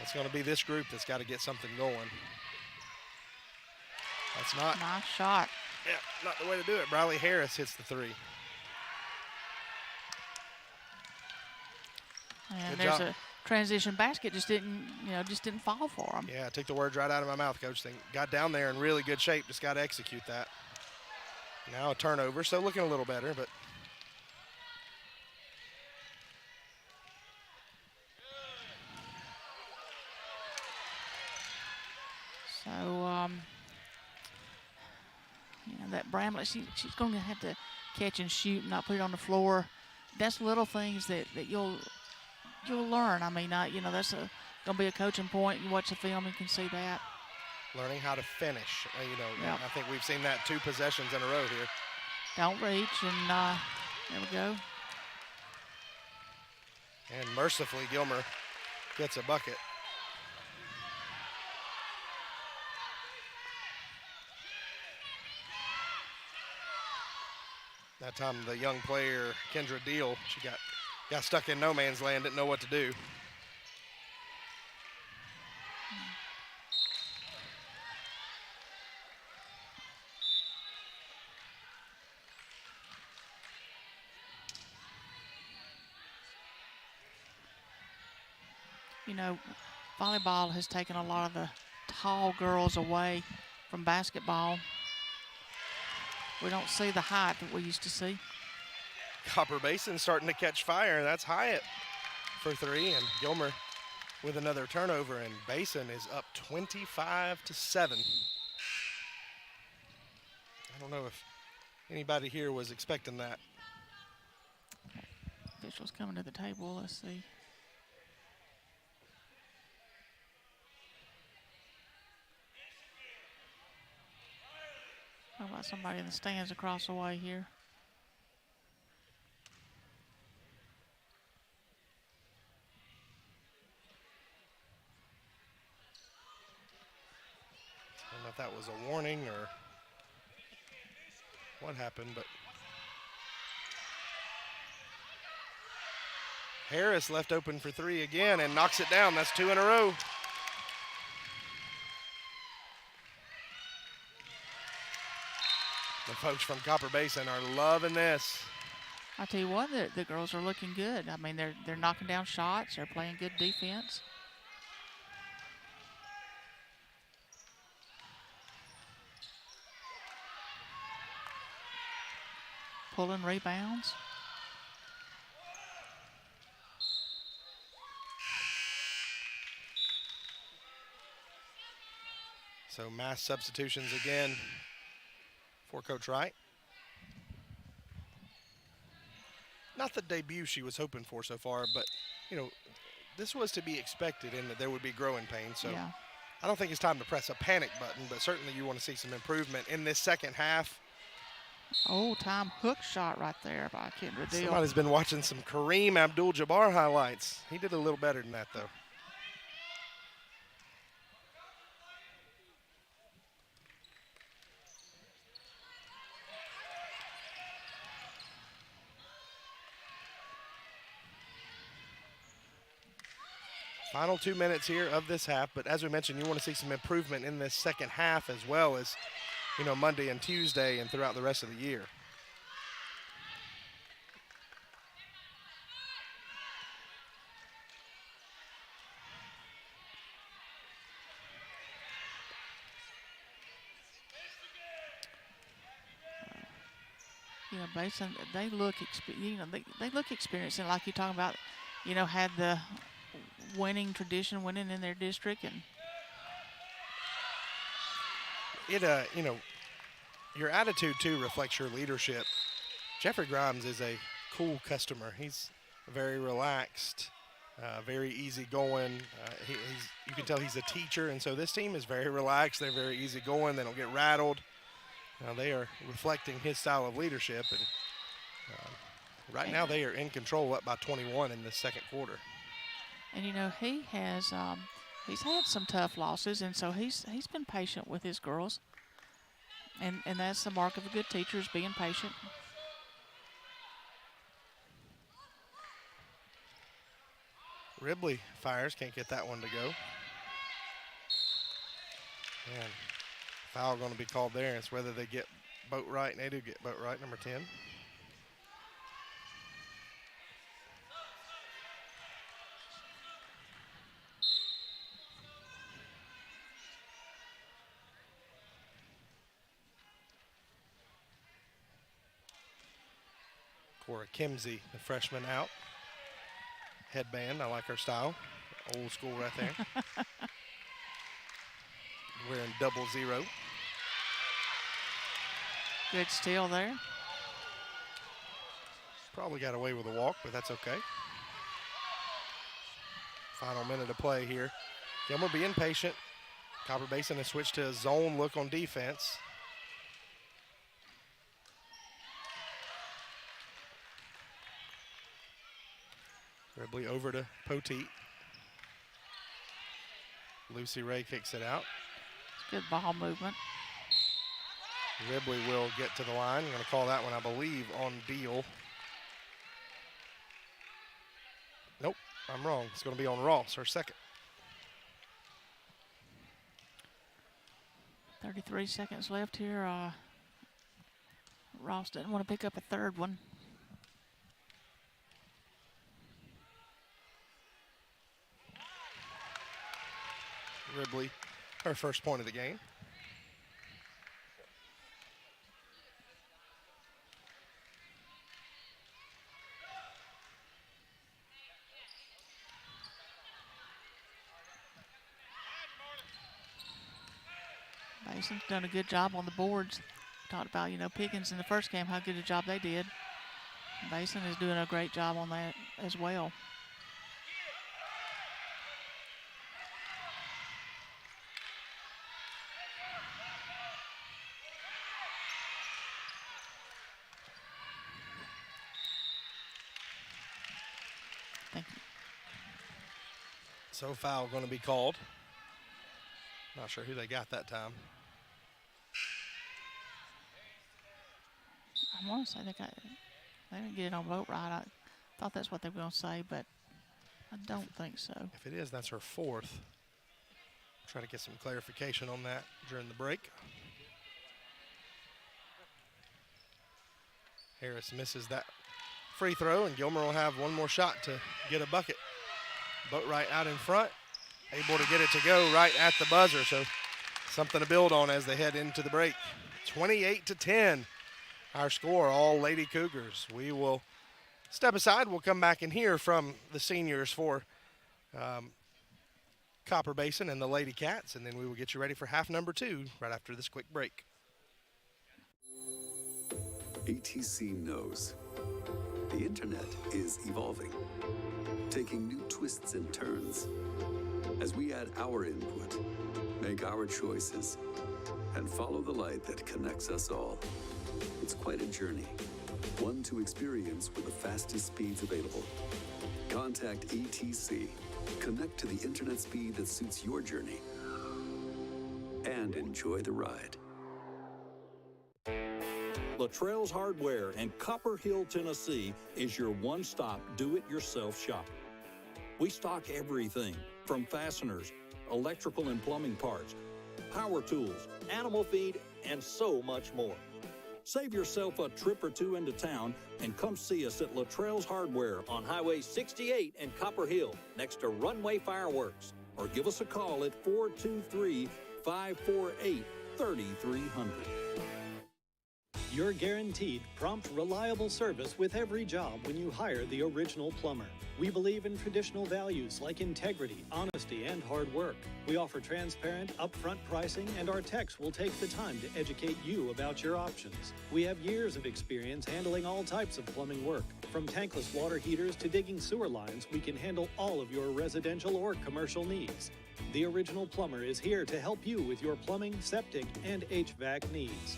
It's going to be this group that's got to get something going. That's not. Nice shot. Yeah, not the way to do it. Briley Harris hits the 3. And Good there's job. a transition basket just didn't fall for them. Yeah, took the words right out of my mouth, Coach. They got down there in really good shape, just got to execute that. Now a turnover, so looking a little better, but So, that Bramlett, she's going to have to catch and shoot and not put it on the floor. That's little things that you'll learn. I mean, that's going to be a coaching point. You watch the film, you can see that. learning how to finish. Yep. I think we've seen that 2 possessions in a row here. Don't reach, and there we go. And mercifully, Gilmer gets a bucket. That time, the young player, Kendra Deal, she got stuck in no man's land, didn't know what to do. Volleyball has taken a lot of the tall girls away from basketball. We don't see the height that we used to see. Copper Basin starting to catch fire. That's Hyatt for 3, and Gilmer with another turnover, and Basin is up 25-7. I don't know if anybody here was expecting that. Officials coming to the table. Let's see. How about somebody in the stands across the way here? I don't know if that was a warning or what happened, but Harris left open for 3 again and knocks it down. That's 2 in a row. The folks from Copper Basin are loving this. I tell you what, the girls are looking good. I mean, they're knocking down shots. They're playing good defense. Pulling rebounds. So mass substitutions again for Coach Wright. Not the debut she was hoping for so far, but, this was to be expected in that there would be growing pains. So Yeah. I don't think it's time to press a panic button, but certainly you want to see some improvement in this second half. Time hook shot right there by Kendra Deal. Somebody's been watching some Kareem Abdul-Jabbar highlights. He did a little better than that, though. Final 2 minutes here of this half, but as we mentioned, you want to see some improvement in this second half as well as, Monday and Tuesday and throughout the rest of the year. Basin, they look experienced, and like you're talking about, had the winning tradition, winning in their district, and it your attitude too reflects your leadership. Jeffrey Grimes is a cool customer. He's very relaxed, very easygoing. You can tell he's a teacher, and so this team is very relaxed. They're very easygoing. They don't get rattled. They are reflecting his style of leadership, and right now they are in control, up by 21 in the second quarter. And he has he's had some tough losses, and so he's been patient with his girls, and that's the mark of a good teacher, is being patient. Ribley fires, can't get that one to go. And foul going to be called there. It's whether they get Boatwright, and they do get Boatwright, number 10. Cora Kimsey, the freshman, out. Headband, I like her style. Old school right there. Wearing 00. Good steal there. Probably got away with a walk, but that's okay. Final minute of play here. Gilmer being patient. Copper Basin has switched to a zone look on defense. Ribley over to Poteet. Lucy Ray kicks it out. Good ball movement. Ribley will get to the line. I'm going to call that one, I believe, on Beal. Nope, I'm wrong. It's going to be on Ross, her second. 33 seconds left here. Ross didn't want to pick up a third one. Ribley, her first point of the game. Bason's done a good job on the boards. Talked about, Pickens in the first game, how good a job they did. Basin is doing a great job on that as well. Thank you. So foul going to be called. Not sure who they got that time. I want to say they didn't get it on vote right. I thought that's what they were going to say, but I don't think so. If it is, that's her fourth. Try to get some clarification on that during the break. Harris misses that free throw, and Gilmer will have one more shot to get a bucket. Boatwright out in front, able to get it to go right at the buzzer, so something to build on as they head into the break. 28-10, our score, all Lady Cougars. We will step aside. We'll come back and hear from the seniors for Copper Basin and the Lady Cats, and then we will get you ready for half number 2 right after this quick break. ATC knows the internet is evolving, taking new twists and turns. As we add our input, make our choices, and follow the light that connects us all. It's quite a journey, one to experience with the fastest speeds available. Contact ATC, connect to the internet speed that suits your journey, and enjoy the ride. Luttrell's Hardware in Copper Hill, Tennessee is your one-stop do-it-yourself shop. We stock everything from fasteners, electrical and plumbing parts, power tools, animal feed, and so much more. Save yourself a trip or two into town and come see us at Luttrell's Hardware on Highway 68 in Copper Hill, next to Runway Fireworks. Or give us a call at 423-548-3300. You're guaranteed prompt, reliable service with every job when you hire the original plumber. We believe in traditional values like integrity, honesty, and hard work. We offer transparent, upfront pricing, and our techs will take the time to educate you about your options. We have years of experience handling all types of plumbing work. From tankless water heaters to digging sewer lines, we can handle all of your residential or commercial needs. The original plumber is here to help you with your plumbing, septic, and HVAC needs.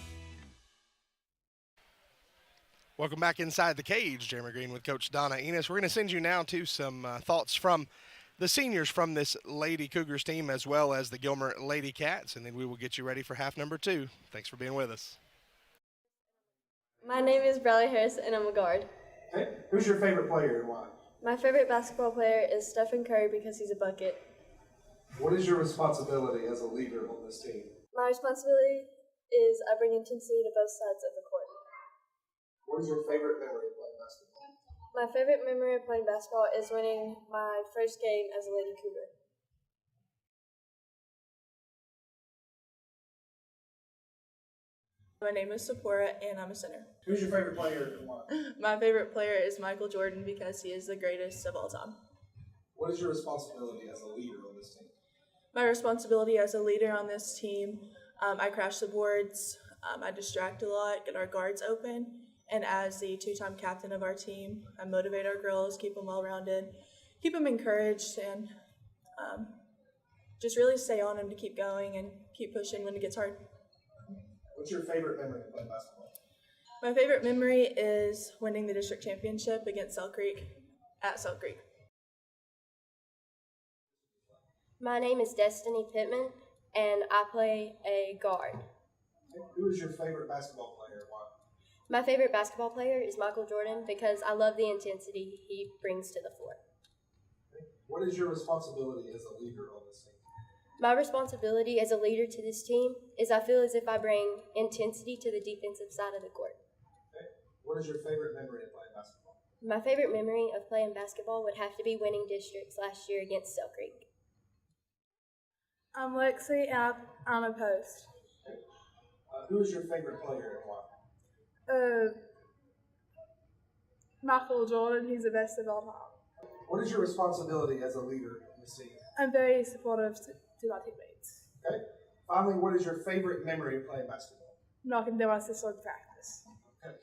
Welcome back inside the cage. Jeremy Green with Coach Donna Enos. We're going to send you now to some thoughts from the seniors from this Lady Cougars team as well as the Gilmer Lady Cats, and then we will get you ready for half number 2. Thanks for being with us. My name is Bradley Harris, and I'm a guard. Okay. Who's your favorite player and why? My favorite basketball player is Stephen Curry because he's a bucket. What is your responsibility as a leader on this team? My responsibility is I bring intensity to both sides of the court. What is your favorite memory of playing basketball? My favorite memory of playing basketball is winning my first game as a Lady Cougar. My name is Sephora, and I'm a center. Who's your favorite player and why? My favorite player is Michael Jordan because he is the greatest of all time. What is your responsibility as a leader on this team? My responsibility as a leader on this team, I crash the boards, I distract a lot, get our guards open, and as the two-time captain of our team, I motivate our girls, keep them well-rounded, keep them encouraged, and just really stay on them to keep going and keep pushing when it gets hard. What's your favorite memory of playing basketball? My favorite memory is winning the district championship against Sell Creek at Sell Creek. My name is Destiny Pittman, and I play a guard. Who is your favorite basketball player and why? My favorite basketball player is Michael Jordan because I love the intensity he brings to the floor. What is your responsibility as a leader on this team? My responsibility as a leader to this team is I feel as if I bring intensity to the defensive side of the court. Okay. What is your favorite memory of playing basketball? My favorite memory of playing basketball would have to be winning districts last year against Sell Creek. I'm Lexi, and I'm a post. Okay. Who is your favorite player and why? Michael Jordan, he's the best of all time. What is your responsibility as a leader in this team? I'm very supportive to my teammates. Okay. Finally, what is your favorite memory of playing basketball? Knocking down my sister in practice. Okay.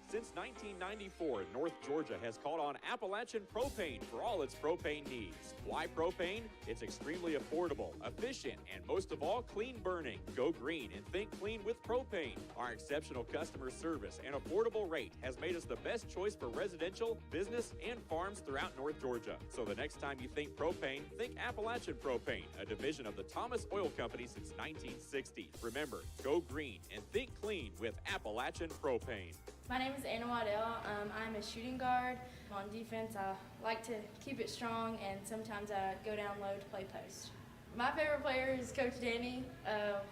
Since 1994, North Georgia has called on Appalachian Propane for all its propane needs. Why propane? It's extremely affordable, efficient, and most of all, clean burning. Go green and think clean with propane. Our exceptional customer service and affordable rate has made us the best choice for residential, business, and farms throughout North Georgia. So the next time you think propane, think Appalachian Propane, a division of the Thomas Oil Company since 1960. Remember, go green and think clean with Appalachian Propane. My name is Anna Waddell. I'm a shooting guard. On defense, I like to keep it strong, and sometimes I go down low to play post. My favorite player is Coach Danny.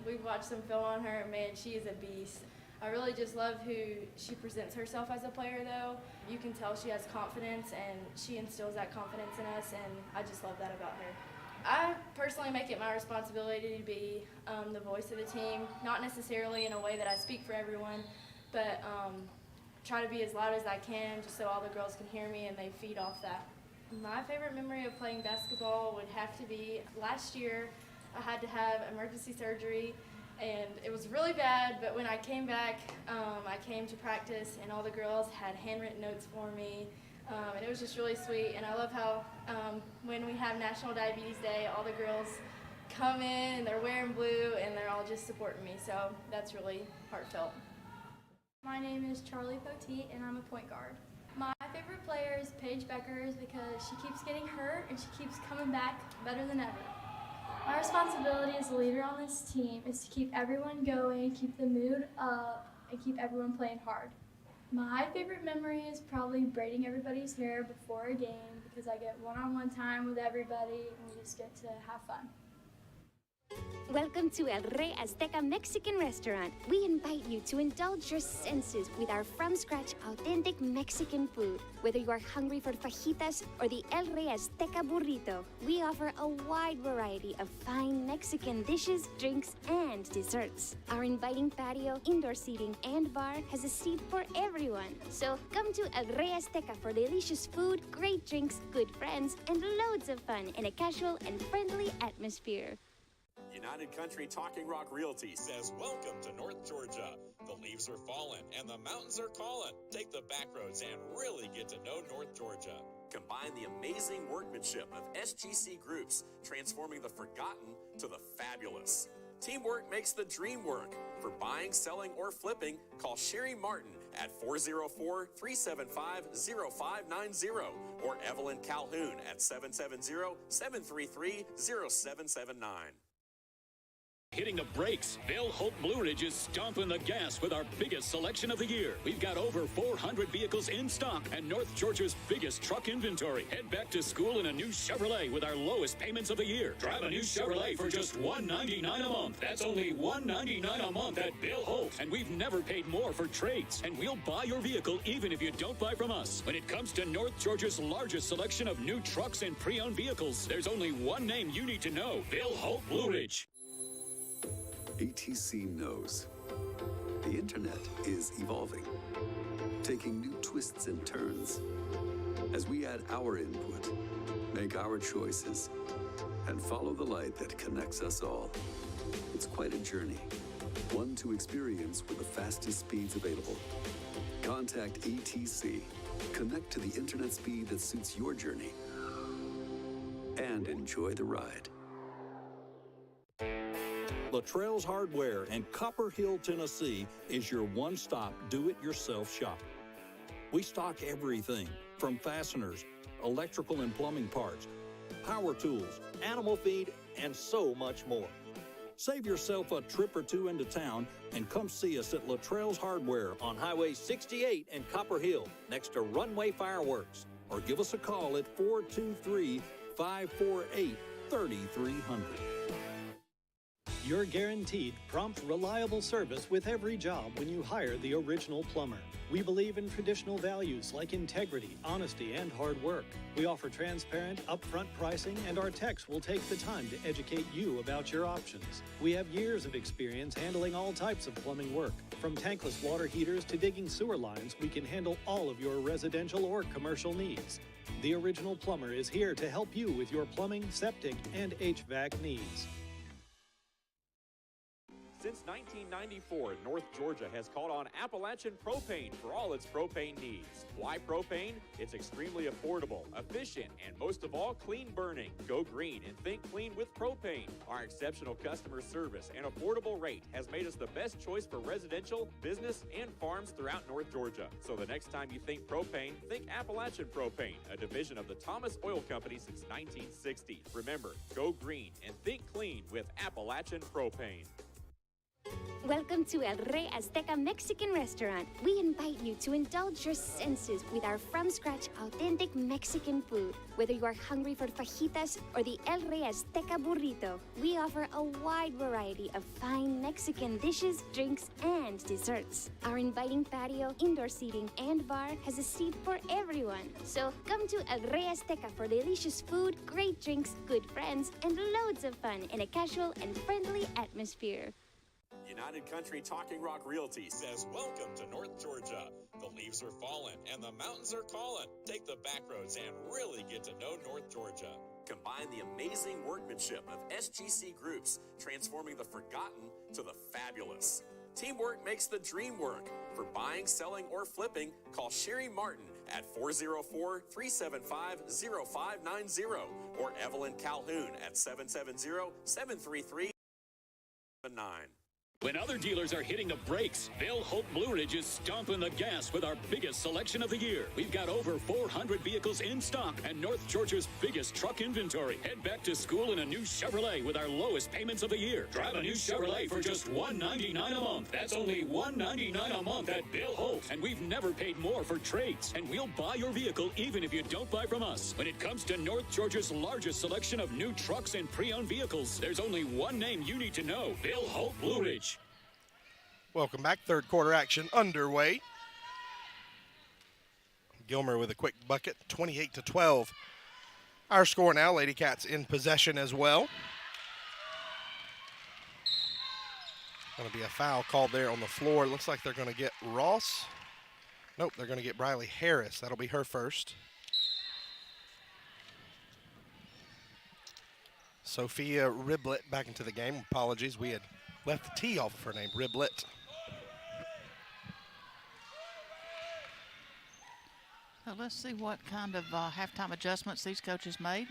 We've watched some film on her, and man, she is a beast. I really just love who she presents herself as a player, though. You can tell she has confidence, and she instills that confidence in us, and I just love that about her. I personally make it my responsibility to be the voice of the team, not necessarily in a way that I speak for everyone, but try to be as loud as I can just so all the girls can hear me and they feed off that. My favorite memory of playing basketball would have to be last year. I had to have emergency surgery and it was really bad, but when I came back, I came to practice and all the girls had handwritten notes for me, and it was just really sweet. And I love how when we have National Diabetes Day, all the girls come in and they're wearing blue and they're all just supporting me, so that's really heartfelt. My name is Charlie Poteet, and I'm a point guard. My favorite player is Paige Beckers because she keeps getting hurt and she keeps coming back better than ever. My responsibility as a leader on this team is to keep everyone going, keep the mood up, and keep everyone playing hard. My favorite memory is probably braiding everybody's hair before a game because I get one-on-one time with everybody and we just get to have fun. Welcome to El Rey Azteca Mexican Restaurant. We invite you to indulge your senses with our from-scratch authentic Mexican food. Whether you are hungry for fajitas or the El Rey Azteca burrito, we offer a wide variety of fine Mexican dishes, drinks, and desserts. Our inviting patio, indoor seating, and bar has a seat for everyone. So come to El Rey Azteca for delicious food, great drinks, good friends, and loads of fun in a casual and friendly atmosphere. United Country Talking Rock Realty says welcome to North Georgia. The leaves are falling and the mountains are calling. Take the back roads and really get to know North Georgia. Combine the amazing workmanship of SGC Groups, transforming the forgotten to the fabulous. Teamwork makes the dream work. For buying, selling, or flipping, call Sherry Martin at 404-375-0590 or Evelyn Calhoun at 770-733-0779. Hitting the brakes, Bill Holt Blue Ridge is stomping the gas with our biggest selection of the year. We've got over 400 vehicles in stock and North Georgia's biggest truck inventory. Head back to school in a new Chevrolet with our lowest payments of the year. Drive a new Chevrolet for just $199 a month. That's only $199 a month at Bill Holt. And we've never paid more for trades. And we'll buy your vehicle even if you don't buy from us. When it comes to North Georgia's largest selection of new trucks and pre-owned vehicles, there's only one name you need to know: Bill Holt Blue Ridge. ATC knows The internet is evolving, taking new twists and turns. As we add our input, make our choices, and follow the light that connects us all. It's quite a journey, one to experience with the fastest speeds available. Contact ATC. Connect to the internet speed that suits your journey and enjoy the ride. Luttrell's Hardware in Copper Hill, Tennessee is your one-stop do-it-yourself shop. We stock everything from fasteners, electrical and plumbing parts, power tools, animal feed, and so much more. Save yourself a trip or two into town and come see us at Luttrell's Hardware on Highway 68 in Copper Hill, next to Runway Fireworks. Or give us a call at 423-548-3300. You're guaranteed prompt, reliable service with every job when you hire the original plumber. We believe in traditional values like integrity, honesty, and hard work. We offer transparent, upfront pricing, and our techs will take the time to educate you about your options. We have years of experience handling all types of plumbing work. From tankless water heaters to digging sewer lines, we can handle all of your residential or commercial needs. The original plumber is here to help you with your plumbing, septic, and HVAC needs. Since 1994, North Georgia has called on Appalachian Propane for all its propane needs. Why propane? It's extremely affordable, efficient, and most of all, clean burning. Go green and think clean with propane. Our exceptional customer service and affordable rate has made us the best choice for residential, business, and farms throughout North Georgia. So the next time you think propane, think Appalachian Propane, a division of the Thomas Oil Company since 1960. Remember, go green and think clean with Appalachian Propane. Welcome to El Rey Azteca Mexican Restaurant. We invite you to indulge your senses with our from-scratch authentic Mexican food. Whether you are hungry for fajitas or the El Rey Azteca burrito, we offer a wide variety of fine Mexican dishes, drinks, and desserts. Our inviting patio, indoor seating, and bar has a seat for everyone. So come to El Rey Azteca for delicious food, great drinks, good friends, and loads of fun in a casual and friendly atmosphere. United Country Talking Rock Realty says welcome to North Georgia. The leaves are falling and the mountains are calling. Take the back roads and really get to know North Georgia. Combine the amazing workmanship of SGC Groups, transforming the forgotten to the fabulous. Teamwork makes the dream work. For buying, selling, or flipping, call Sherry Martin at 404-375-0590 or Evelyn Calhoun at 770-733-79. When other dealers are hitting the brakes, Bill Holt Blue Ridge is stomping the gas with our biggest selection of the year. We've got over 400 vehicles in stock and North Georgia's biggest truck inventory. Head back to school in a new Chevrolet with our lowest payments of the year. Drive a new Chevrolet for just $199 a month. That's only $199 a month at Bill Holt. And we've never paid more for trades. And we'll buy your vehicle even if you don't buy from us. When it comes to North Georgia's largest selection of new trucks and pre-owned vehicles, there's only one name you need to know: Bill Holt Blue Ridge. Welcome back. Third quarter action underway. Gilmer with a quick bucket, 28-12. Our score now, Lady Cats in possession as well. Going to be a foul called there on the floor. Looks like they're going to get Ross. Nope, they're going to get Briley Harris. That'll be her first. Sophia Riblet back into the game. Apologies, we had left the T off of her name, Riblet. So let's see what kind of halftime adjustments these coaches made.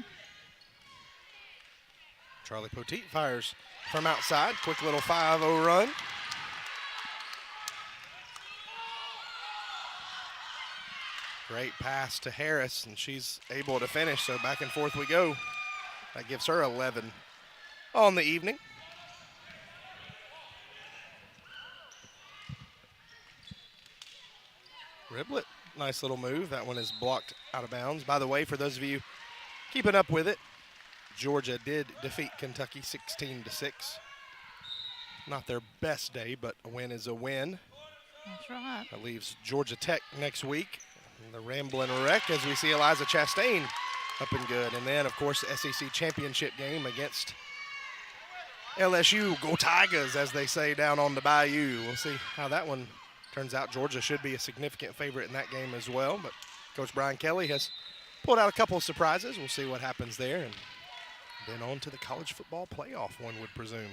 Charlie Poteet fires from outside. Quick little 5-0 run. Great pass to Harris, and she's able to finish, so back and forth we go. That gives her 11 on the evening. Riblet, nice little move. That one is blocked out of bounds. By the way, for those of you keeping up with it, Georgia did defeat Kentucky 16-6. Not their best day, but a win is a win. That's right. That leaves Georgia Tech next week. And the Ramblin' Wreck as we see Eliza Chastain up and good. And then, of course, the SEC championship game against LSU, go Tigers, as they say down on the Bayou. We'll see how that one turns out. Georgia should be a significant favorite in that game as well, but Coach Brian Kelly has pulled out a couple of surprises. We'll see what happens there, and then on to the college football playoff, one would presume.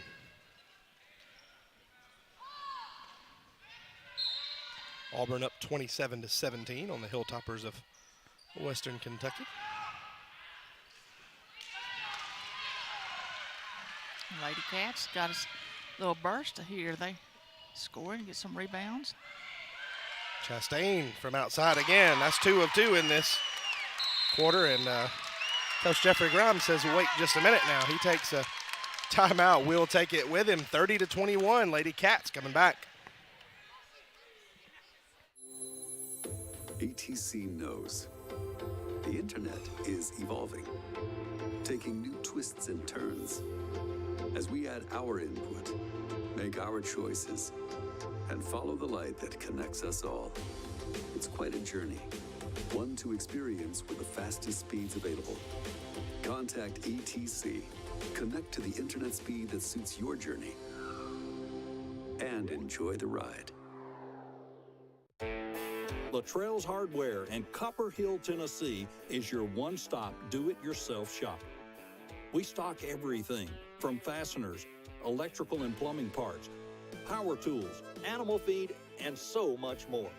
Auburn up 27-17 on the Hilltoppers of Western Kentucky. Lady Cats got a little burst here. They score and get some rebounds. Chastain from outside again. That's 2 of 2 in this quarter, and Coach Jeffrey Grimes says, wait just a minute now. He takes a timeout. We'll take it with him. 30-21, Lady Cats coming back. ATC knows the internet is evolving, taking new twists and turns. As we add our input, make our choices, and follow the light that connects us all. It's quite a journey, one to experience with the fastest speeds available. Contact ATC. Connect to the internet speed that suits your journey, and enjoy the ride. Luttrell's Hardware in Copper Hill, Tennessee is your one-stop do-it-yourself shop. We stock everything from fasteners, electrical and plumbing parts, power tools, animal feed, and so much more.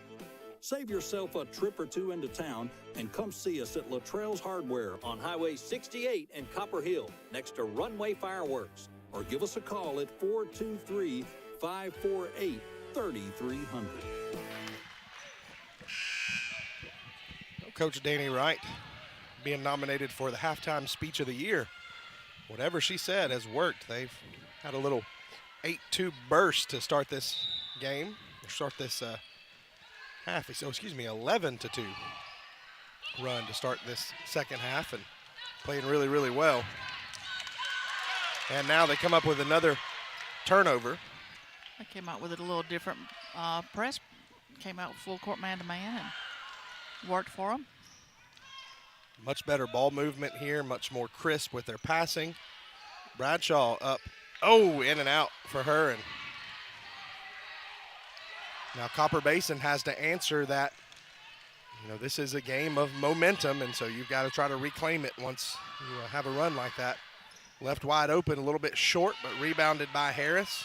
Save yourself a trip or two into town and come see us at Luttrell's Hardware on Highway 68 in Copper Hill, next to Runway Fireworks, or give us a call at 423-548-3300. Coach Danny Wright being nominated for the halftime speech of the year. Whatever she said has worked. They've had a little 8-2 burst to start this game, or start this half. So, 11-2 run to start this second half, and playing really, really well. And now they come up with another turnover. They came out with a little different press. Came out full court man-to-man and worked for them. Much better ball movement here, much more crisp with their passing. Bradshaw up, in and out for her. And now Copper Basin has to answer that. You know, this is a game of momentum, and so you've got to try to reclaim it once you have a run like that. Left wide open, a little bit short, but rebounded by Harris.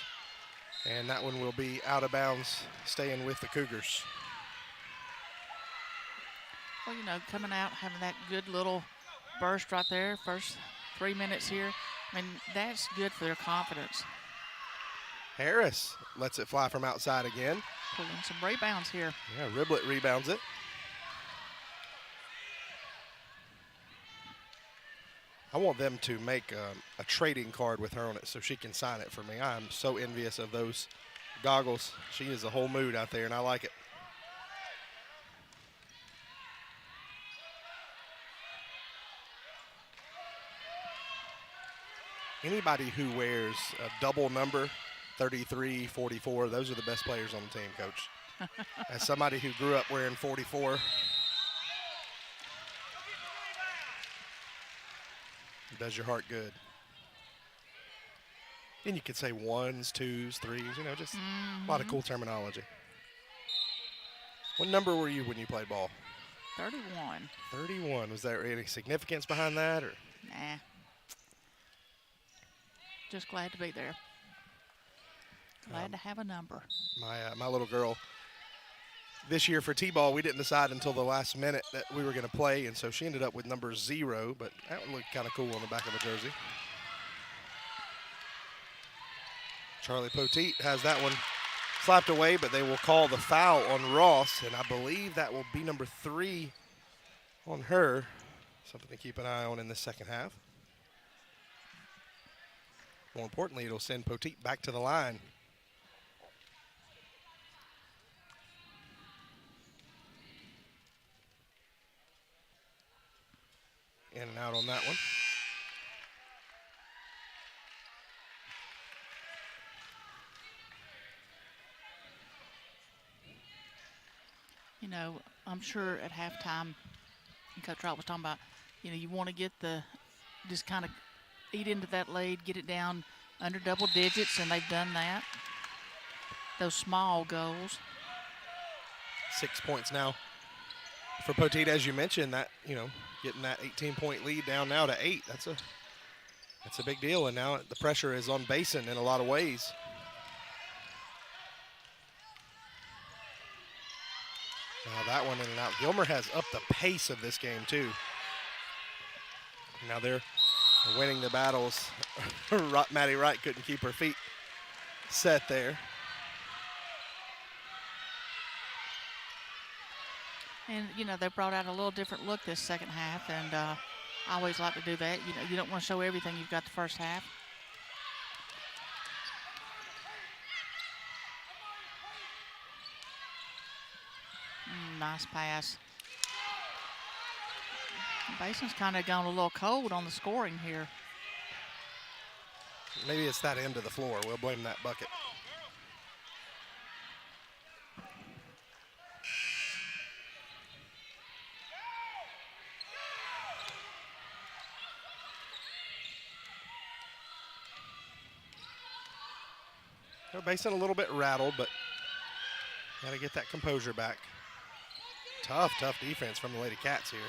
And that one will be out of bounds, staying with the Cougars. Well, you know, coming out, having that good little burst right there, first 3 minutes here. I mean, that's good for their confidence. Harris lets it fly from outside again. Pulling some rebounds here. Yeah, Riblet rebounds it. I want them to make a trading card with her on it so she can sign it for me. I am so envious of those goggles. She is a whole mood out there, and I like it. Anybody who wears a double number, 33, 44, those are the best players on the team, Coach. As somebody who grew up wearing 44, it does your heart good. And you could say ones, twos, threes, you know, just a lot of cool terminology. What number were you when you played ball? 31. 31. Was there any significance behind that, or? Nah. Just glad to be there. Glad to have a number. My little girl, this year for T-ball, we didn't decide until the last minute that we were going to play, and so she ended up with number 0, but that would look kind of cool on the back of a jersey. Charlie Poteet has that one slapped away, but they will call the foul on Ross, and I believe that will be number 3 on her. Something to keep an eye on in the second half. More importantly, it'll send Poteet back to the line. In and out on that one. You know, I'm sure at halftime, Coach Wright was talking about, you know, you want to get just kind of eat into that lead, get it down, under double digits, and they've done that. Those small goals. 6 points now for Poteet, as you mentioned, that, getting that 18-point lead down now to 8. That's a big deal, and now the pressure is on Basin in a lot of ways. Now that one in and out. Gilmer has upped the pace of this game too. Now they're winning the battles. Maddie Wright couldn't keep her feet set there. And, they brought out a little different look this second half, and I always like to do that. You don't want to show everything you've got the first half. Nice pass. Basin's kind of gone a little cold on the scoring here. Maybe it's that end of the floor. We'll blame that bucket. Basin a little bit rattled, but got to get that composure back. Tough defense from the Lady Cats here.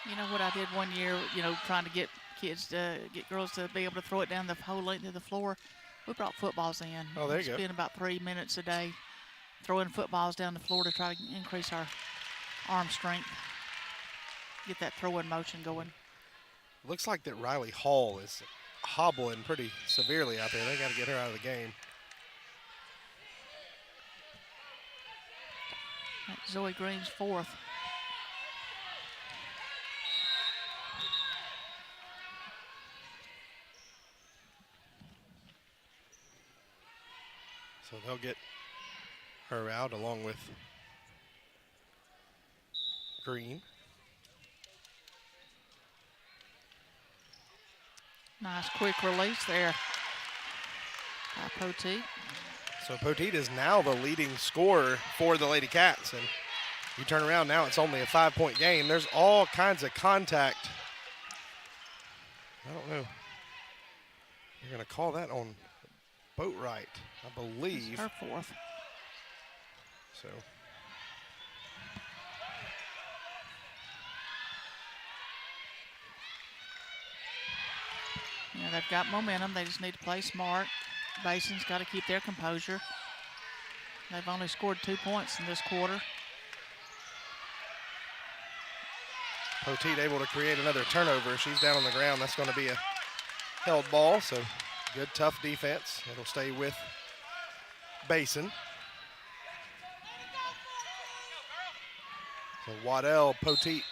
You know what I did one year, trying to get girls to be able to throw it down the whole length of the floor. We brought footballs in. Oh, there you go. Spend about 3 minutes a day throwing footballs down the floor to try to increase our arm strength, get that throwing motion going. Looks like that Riley Hall is hobbling pretty severely out there. They got to get her out of the game. That's Zoe Green's 4th. So they'll get her out along with Green. Nice quick release there by Poteet. So Poteet is now the leading scorer for the Lady Cats. And you turn around now, it's only a 5-point game. There's all kinds of contact. I don't know. You're going to call that on Boatwright, I believe. It's her 4th. So. They've got momentum. They just need to play smart. Basin's got to keep their composure. They've only scored 2 points in this quarter. Poteet able to create another turnover. She's down on the ground. That's going to be a held ball, so good, tough defense. It'll stay with Basin. So Waddell, Poteet,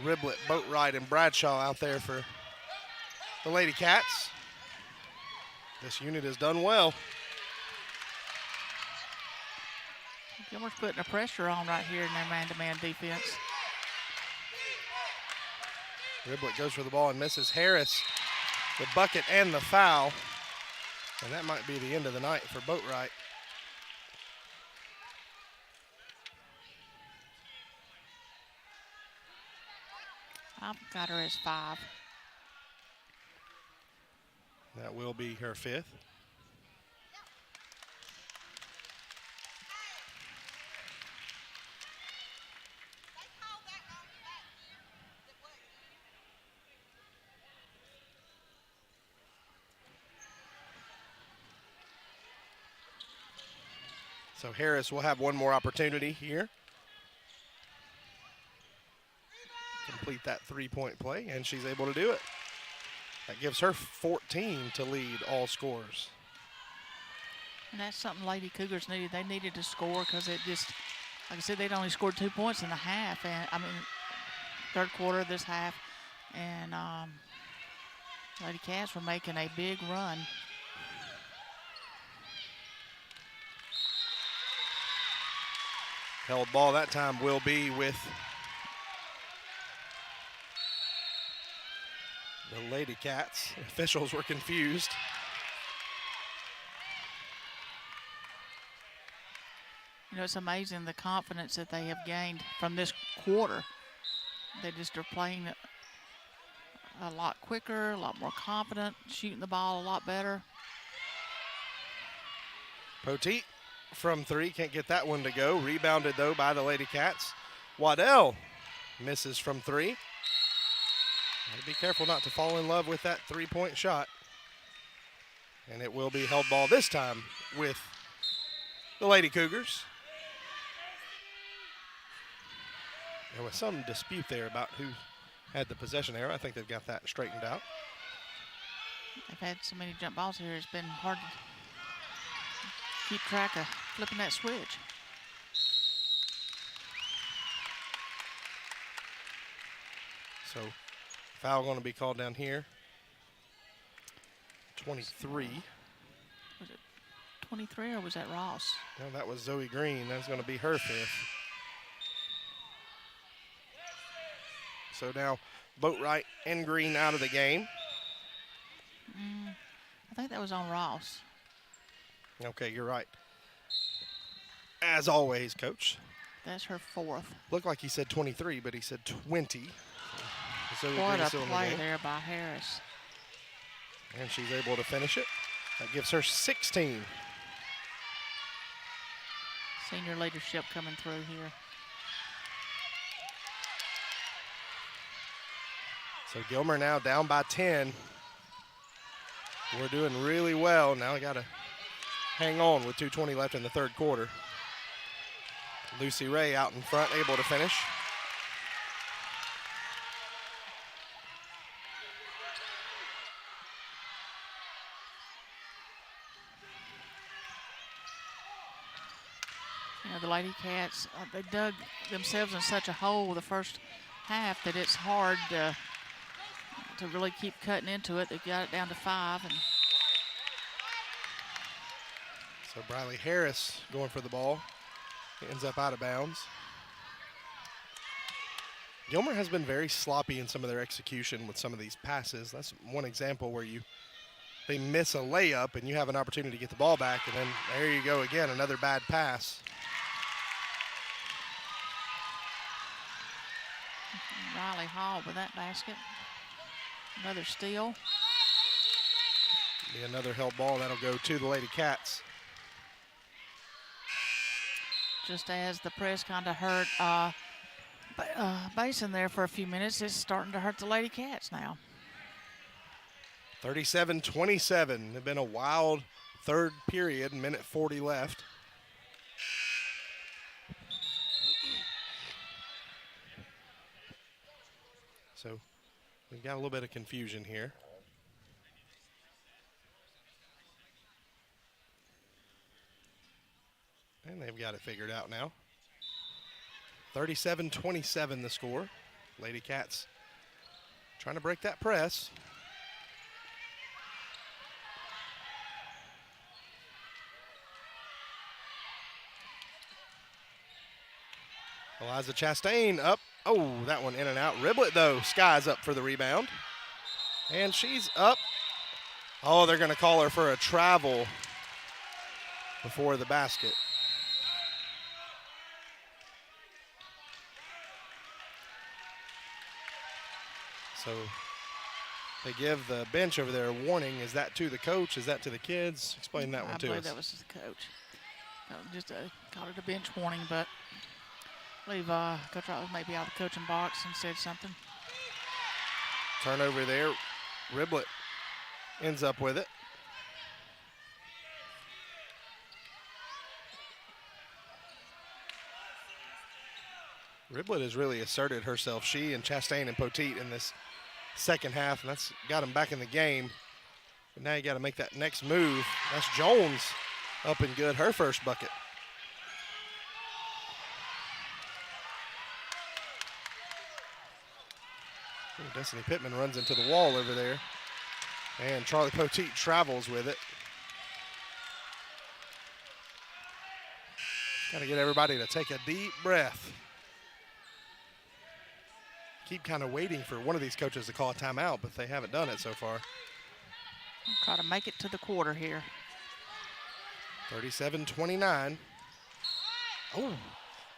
Riblet, Boatwright, and Bradshaw out there for the Lady Cats. This unit has done well. Gilmer's putting the pressure on right here in their man-to-man defense. Riblet goes for the ball and misses. Harris, the bucket and the foul. And that might be the end of the night for Boatwright. I've got her as 5. That will be her 5th. So Harris will have one more opportunity here. Complete that 3-point play, and she's able to do it. That gives her 14 to lead all scorers. And that's something Lady Cougars needed. They needed to score because it just, like I said, they'd only scored 2 points in the half. And third quarter of this half. And Lady Cats were making a big run. Held ball that time will be with the Lady Cats. Officials were confused. It's amazing the confidence that they have gained from this quarter. They just are playing a lot quicker, a lot more confident, shooting the ball a lot better. Poteet from three, can't get that one to go. Rebounded, though, by the Lady Cats. Waddell misses from three. Gotta be careful not to fall in love with that three-point shot. And it will be held ball this time with the Lady Cougars. There was some dispute there about who had the possession there. I think they've got that straightened out. They've had so many jump balls here, it's been hard to keep track of flipping that switch. So foul going to be called down here. 23. Was it 23 or was that Ross? No, that was Zoe Green. That's going to be her fifth. So now Boatwright and Green out of the game. I think that was on Ross. Okay, you're right. As always, Coach. That's her fourth. Looked like he said 23, but he said 20. So What a play there by Harris. And she's able to finish it. That gives her 16. Senior leadership coming through here. So Gilmer now down by 10. We're doing really well. Now we got to hang on with 2:20 left in the third quarter. Lucy Ray out in front, able to finish. You know, the Lady Cats, they dug themselves in such a hole the first half that it's hard to really keep cutting into it. They got it down to 5. And So Briley Harris going for the ball. Ends up out of bounds. Gilmer has been very sloppy in some of their execution with some of these passes. That's one example where they miss a layup and you have an opportunity to get the ball back, and then there you go again, another bad pass. Riley Hall with that basket. Another steal. Be another held ball. That'll go to the Lady Cats. Just as the press kind of hurt Basin there for a few minutes, it's starting to hurt the Lady Cats now. 37-27. It's been a wild third period, minute 40 left. So we've got a little bit of confusion here. And they've got it figured out now. 37-27 the score. Lady Cats trying to break that press. Eliza Chastain up. Oh, that one in and out. Riblet, though, skies up for the rebound. And she's up. Oh, they're going to call her for a travel before the basket. So they give the bench over there a warning. Is that to the coach? Is that to the kids? Explain that one to us. I believe that was the coach. Just called it a bench warning, but I believe Coach Wright was maybe out of the coaching box and said something. Turnover there. Riblet ends up with it. Riblet has really asserted herself. She and Chastain and Poteet in this second half, and that's got them back in the game. But now you got to make that next move. That's Jones up and good, her first bucket. Ooh, Destiny Pittman runs into the wall over there. And Charlie Poteet travels with it. Got to get everybody to take a deep breath. Keep kind of waiting for one of these coaches to call a timeout, but they haven't done it so far. Try to make it to the quarter here. 37-29. Oh,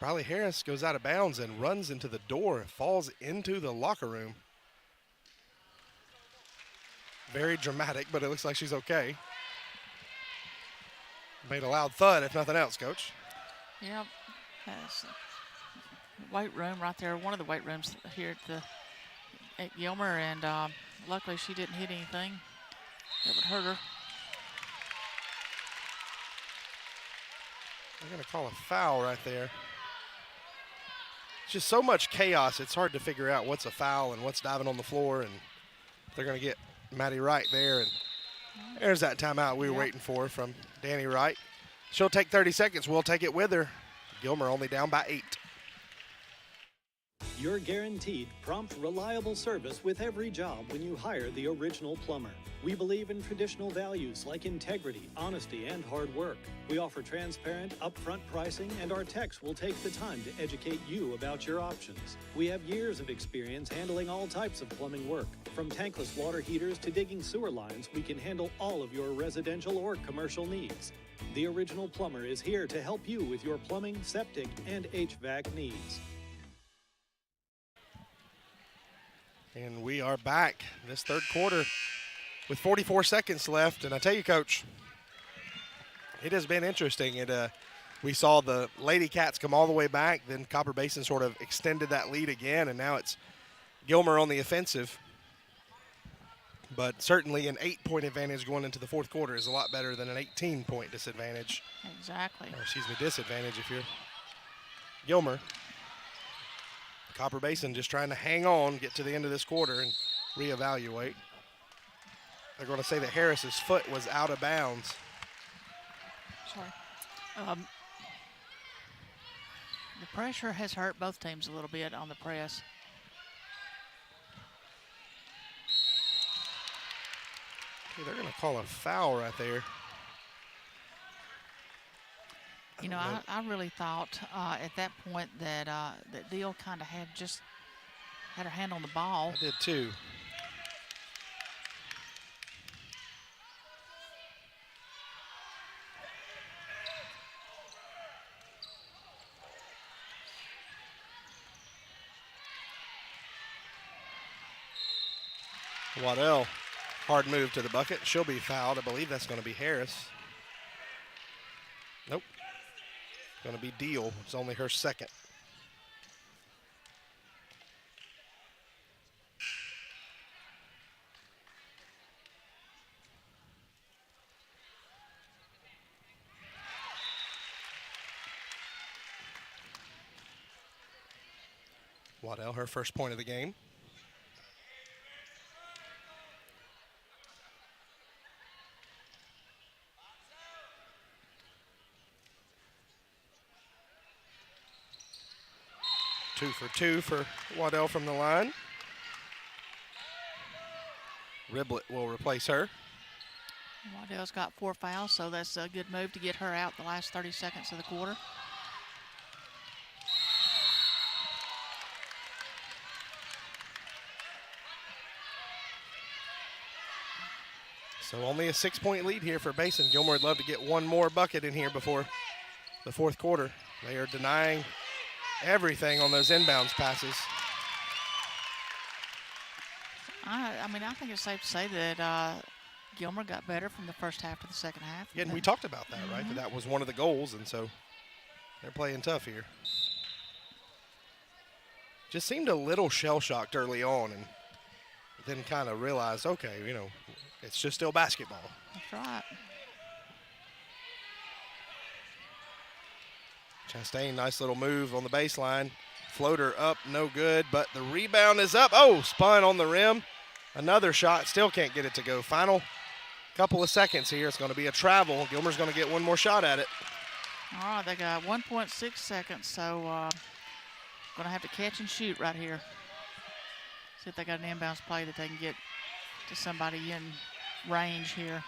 Riley Harris goes out of bounds and runs into the door, falls into the locker room. Very dramatic, but it looks like she's okay. Made a loud thud, if nothing else, Coach. Yep. That's the weight room right there, one of the weight rooms here at Gilmer, and luckily she didn't hit anything that would hurt her. They're going to call a foul right there. It's just so much chaos, it's hard to figure out what's a foul and what's diving on the floor, and they're going to get Maddie Wright there. And there's that timeout we were waiting for from Danny Wright. She'll take 30 seconds. We'll take it with her. Gilmer only down by 8. You're guaranteed prompt, reliable service with every job when you hire the original plumber. We believe in traditional values like integrity, honesty, and hard work. We offer transparent, upfront pricing, and our techs will take the time to educate you about your options. We have years of experience handling all types of plumbing work. From tankless water heaters to digging sewer lines, we can handle all of your residential or commercial needs. The original plumber is here to help you with your plumbing, septic, and HVAC needs. And we are back this third quarter with 44 seconds left. And I tell you, Coach, it has been interesting. We saw the Lady Cats come all the way back. Then Copper Basin sort of extended that lead again. And now it's Gilmer on the offensive. But certainly an 8-point advantage going into the fourth quarter is a lot better than an 18-point disadvantage. Exactly. Or disadvantage if you're Gilmer. Copper Basin just trying to hang on, get to the end of this quarter, and reevaluate. They're going to say that Harris's foot was out of bounds. Sorry. The pressure has hurt both teams a little bit on the press. Okay, they're going to call a foul right there. You know, I really thought at that point that that Deal kind of had her hand on the ball. I did too. Waddell, hard move to the bucket. She'll be fouled. I believe that's going to be Harris. Nope. Going to be Deal. It's only her second. Waddell, her first point of the game. Two for two for Waddell from the line. Riblet will replace her. Waddell's got 4 fouls, so that's a good move to get her out the last 30 seconds of the quarter. So only a 6-point lead here for Basin. Gilmer would love to get one more bucket in here before the fourth quarter. They are denying everything on those inbounds passes. I mean, I think it's safe to say that Gilmer got better from the first half to the second half. Yeah, and we talked about that, right? That was one of the goals, and so they're playing tough here. Just seemed a little shell-shocked early on, and then kind of realized, okay, you know, it's just still basketball. That's right. Chastain, nice little move on the baseline. Floater up, no good, but the rebound is up. Oh, spun on the rim. Another shot, still can't get it to go. Final couple of seconds here. It's going to be a travel. Gilmer's going to get one more shot at it. All right, they got 1.6 seconds, so going to have to catch and shoot right here. See if they got an inbounds play that they can get to somebody in range here.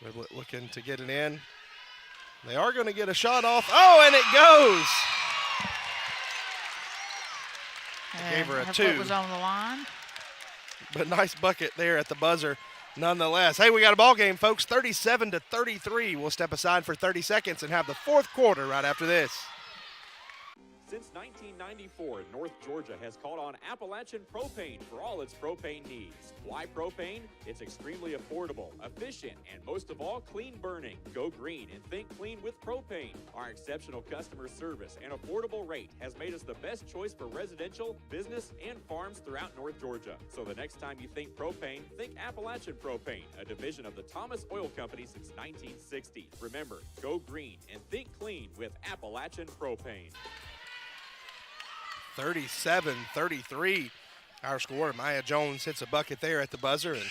Riblet looking to get it in. They are going to get a shot off. Oh, and it goes. Gave her a 2. Foot was on the line. But nice bucket there at the buzzer. nonetheless. Hey, we got a ball game, folks. 37-33. We'll step aside for 30 seconds and have the fourth quarter right after this. Since 1994, North Georgia has called on Appalachian Propane for all its propane needs. Why propane? It's extremely affordable, efficient, and most of all, clean burning. Go green and think clean with propane. Our exceptional customer service and affordable rate has made us the best choice for residential, business, and farms throughout North Georgia. So the next time you think propane, think Appalachian Propane, a division of the Thomas Oil Company since 1960. Remember, go green and think clean with Appalachian Propane. 37-33, our score. Maya Jones hits a bucket there at the buzzer, and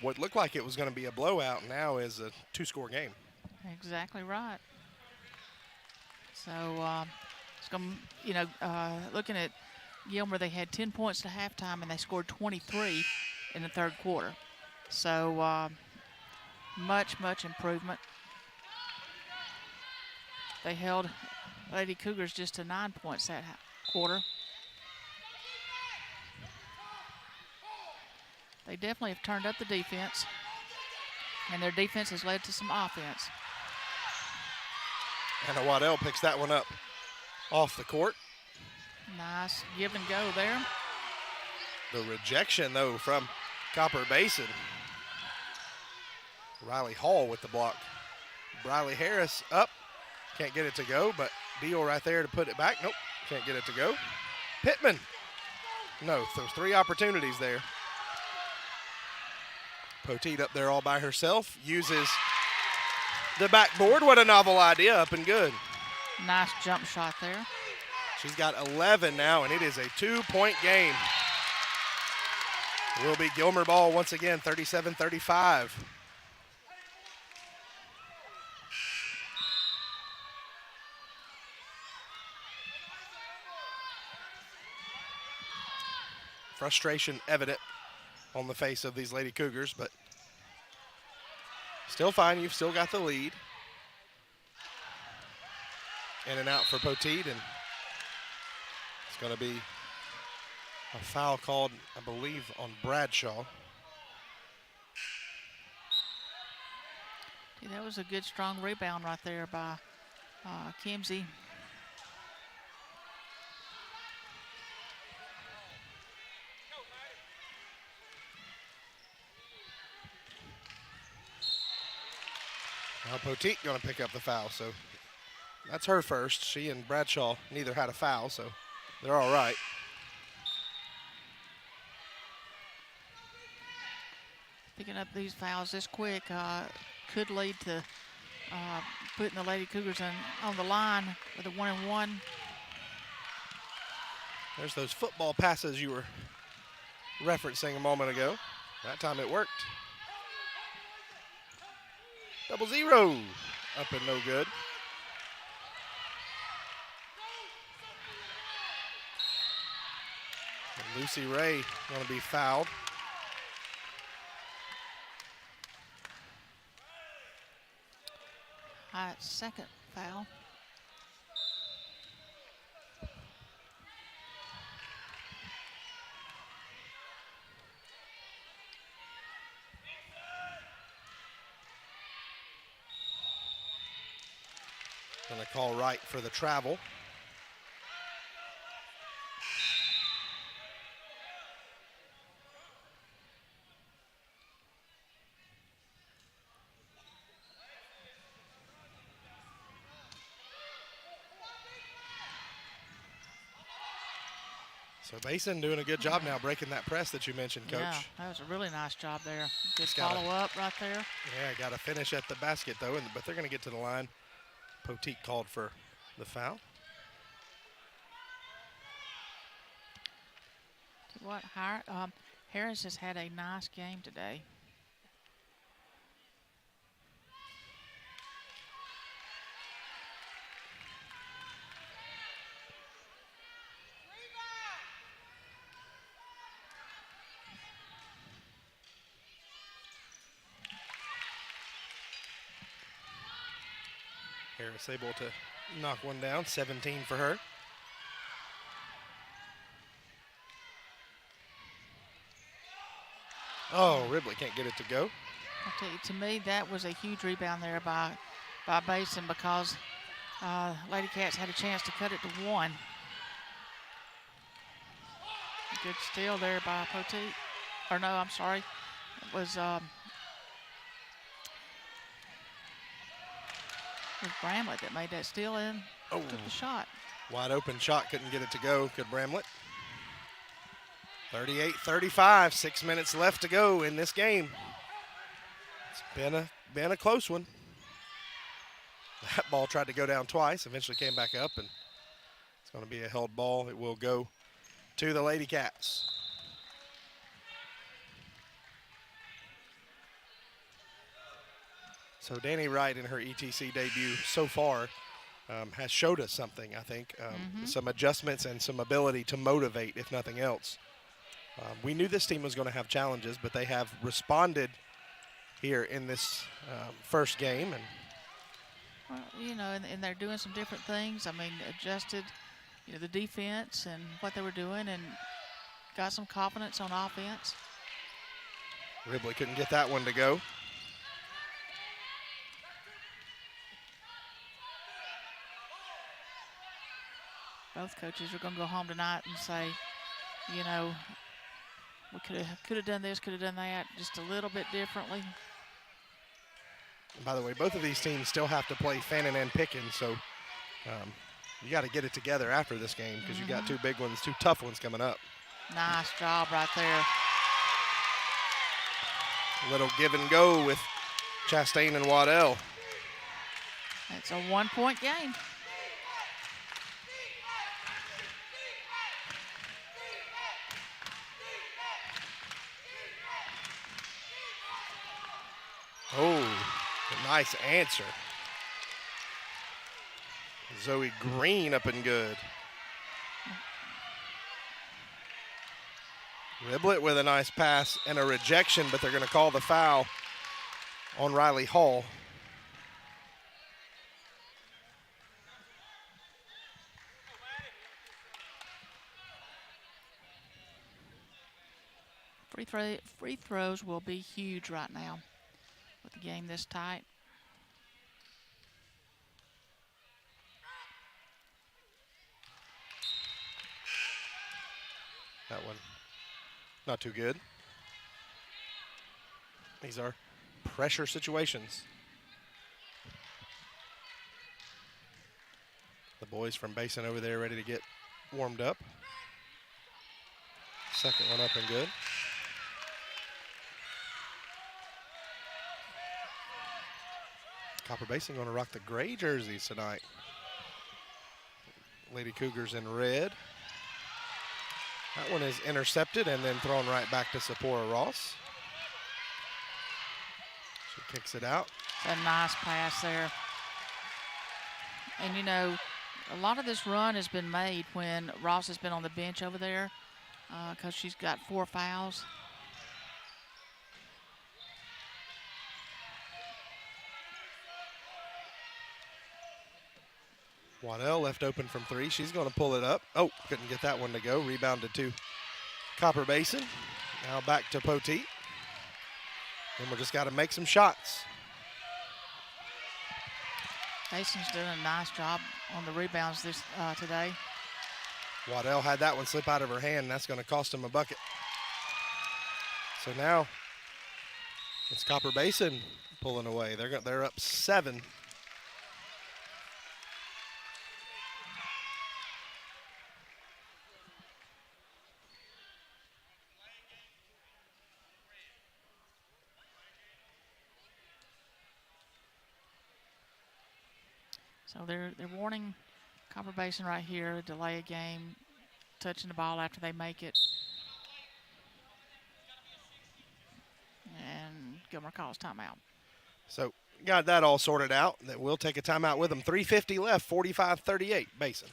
what looked like it was going to be a blowout now is a two-score game. Exactly right. So it's going looking at Gilmer, they had 10 points to halftime, and they scored 23 in the third quarter. So much improvement. They held Lady Cougars just to 9 points that quarter. They definitely have turned up the defense, and their defense has led to some offense. Anna Waddell picks that one up off the court. Nice give and go there. The rejection, though, from Copper Basin. Riley Hall with the block. Briley Harris up. Can't get it to go, but Beal right there to put it back. Nope, can't get it to go. Pittman. No, there's three opportunities there. Poteet up there all by herself. Uses the backboard. What a novel idea. Up and good. Nice jump shot there. She's got 11 now, and it is a 2-point game. Will be Gilmer ball once again, 37-35. Frustration evident on the face of these Lady Cougars, but still fine. You've still got the lead. In and out for Poteet, and it's going to be a foul called, I believe, on Bradshaw. Yeah, that was a good, strong rebound right there by Kimsey. Now Poteet going to pick up the foul, so that's her first. She and Bradshaw neither had a foul, so they're all right. Picking up these fouls this quick could lead to putting the Lady Cougars on the line with a 1-and-1. There's those football passes you were referencing a moment ago. That time it worked. 0-0. Up and no good. And Lucy Ray going to be fouled. Second foul. Going to call right for the travel. So Basin doing a good job now breaking that press that you mentioned, Coach. Yeah, that was a really nice job there. Good Just gotta- follow-up right there. Yeah, got to finish at the basket, though, but they're going to get to the line. Poteet called for the foul. What, Harris has had a nice game today. Harris able to knock one down, 17 for her. Oh, Ribley can't get it to go. I tell you, to me, that was a huge rebound there by Basin because Lady Cats had a chance to cut it to 1. Good steal there by Poteet. Or no, I'm sorry. It was Bramlett that made that steal and took the shot. Wide open shot, couldn't get it to go. Good Bramlett. 38-35, 6 minutes left to go in this game. It's been a close one. That ball tried to go down twice, eventually came back up, and it's going to be a held ball. It will go to the Lady Cats. So Danny Wright in her ETC debut so far has showed us something, I think. Some adjustments and some ability to motivate, if nothing else. We knew this team was going to have challenges, but they have responded here in this first game. And well, you know, and they're doing some different things. I mean, adjusted, you know, the defense and what they were doing and got some confidence on offense. Ribley couldn't get that one to go. Both coaches are going to go home tonight and say, you know, we could have done this, could have done that, just a little bit differently. And by the way, both of these teams still have to play Fannin and Pickens, so you got to get it together after this game because you got two big ones, two tough ones coming up. Nice job right there. A little give and go with Chastain and Waddell. It's a 1-point game. Oh, a nice answer. Zoe Green up and good. Riblett with a nice pass and a rejection, but they're going to call the foul on Riley Hall. Free throws will be huge right now with the game this tight. That one, not too good. These are pressure situations. The boys from Basin over there ready to get warmed up. Second one up and good. Copper Basin going to rock the gray jerseys tonight. Lady Cougars in red. That one is intercepted and then thrown right back to Sephora Ross. She kicks it out. It's a nice pass there. And, you know, a lot of this run has been made when Ross has been on the bench over there because she's got 4 fouls. Waddell left open from 3. She's going to pull it up. Oh, couldn't get that one to go. Rebounded to Copper Basin. Now back to Poteet. And we just got to make some shots. Basin's doing a nice job on the rebounds this today. Waddell had that one slip out of her hand, and that's going to cost him a bucket. So now it's Copper Basin pulling away. They're up 7. So they're warning Copper Basin right here, delay a game, touching the ball after they make it. And Gilmer calls timeout. So got that all sorted out. That we'll take a timeout with them. 3:50 left, 45-38, Basin.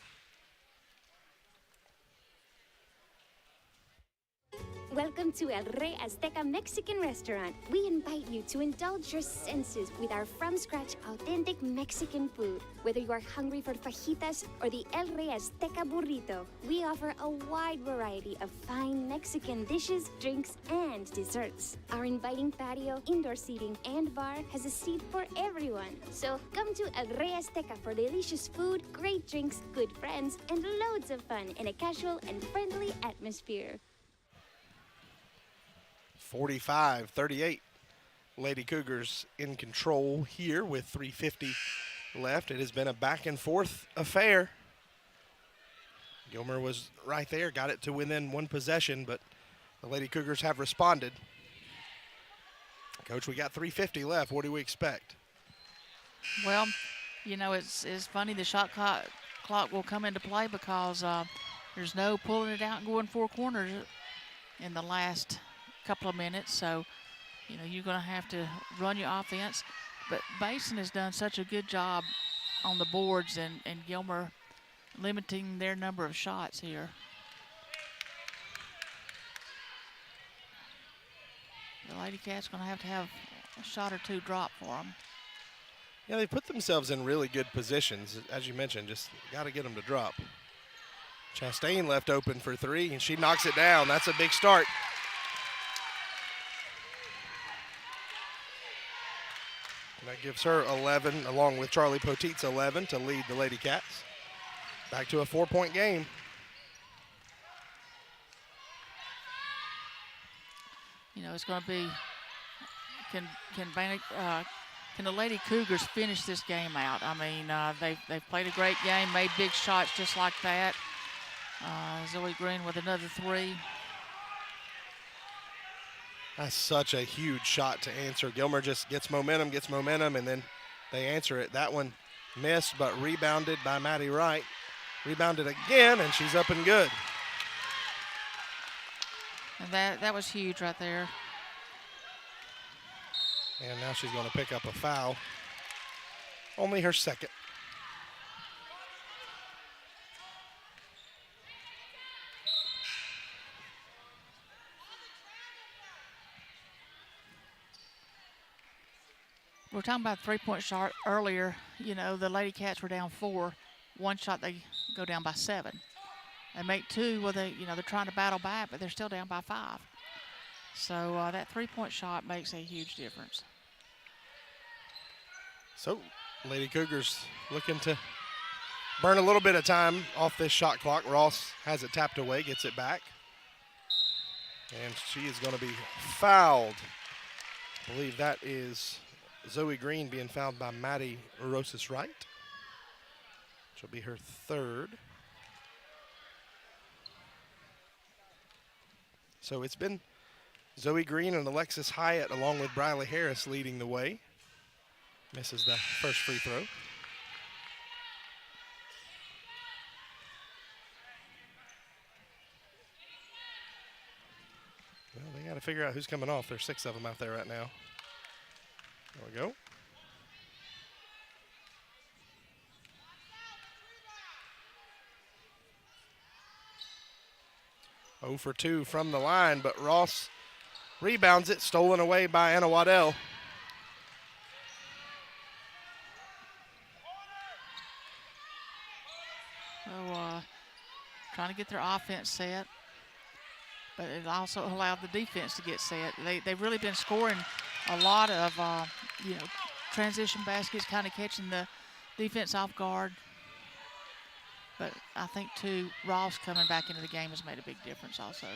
Welcome to El Rey Azteca Mexican Restaurant. We invite you to indulge your senses with our from-scratch authentic Mexican food. Whether you are hungry for fajitas or the El Rey Azteca burrito, we offer a wide variety of fine Mexican dishes, drinks, and desserts. Our inviting patio, indoor seating, and bar has a seat for everyone. So come to El Rey Azteca for delicious food, great drinks, good friends, and loads of fun in a casual and friendly atmosphere. 45-38. Lady Cougars in control here with 3:50 left. It has been a back and forth affair. Gilmer was right there, got it to within one possession, but the Lady Cougars have responded. Coach, we got 3:50 left. What do we expect? Well, you know, it's funny the shot clock will come into play because there's no pulling it out and going four corners in the last couple of minutes. So, you know, you're going to have to run your offense. But Basin has done such a good job on the boards and Gilmer limiting their number of shots here. The Lady Cats going to have a shot or two drop for them. Yeah, they put themselves in really good positions. As you mentioned, just got to get them to drop. Chastain left open for three, and she knocks it down. That's a big start. And that gives her 11, along with Charlie Poteet's 11, to lead the Lady Cats. Back to a 4-point game. You know, it's going to be, can the Lady Cougars finish this game out? I mean, they've played a great game, made big shots just like that. Zoe Green with another three. That's such a huge shot to answer. Gilmer just gets momentum, and then they answer it. That one missed, but rebounded by Maddie Wright. Rebounded again, and she's up and good. And that was huge right there. And now she's going to pick up a foul. Only her second. We were talking about three-point shot earlier. You know, the Lady Cats were down 4. One shot, they go down by 7. They make 2 where they're trying to battle back, but they're still down by 5. So that three-point shot makes a huge difference. So, Lady Cougars looking to burn a little bit of time off this shot clock. Ross has it tapped away, gets it back. And she is going to be fouled. I believe that is Zoe Green being fouled by Maddie Rosas Wright. She'll be her third. So it's been Zoe Green and Alexis Hyatt along with Briley Harris leading the way. Misses the first free throw. Well, they got to figure out who's coming off. There's 6 of them out there right now. There we go. Oh for 2 from the line, but Ross rebounds it, stolen away by Anna Waddell. So trying to get their offense set, but it also allowed the defense to get set. They've really been scoring a lot of transition baskets, kind of catching the defense off guard. But I think, too, Ross coming back into the game has made a big difference also.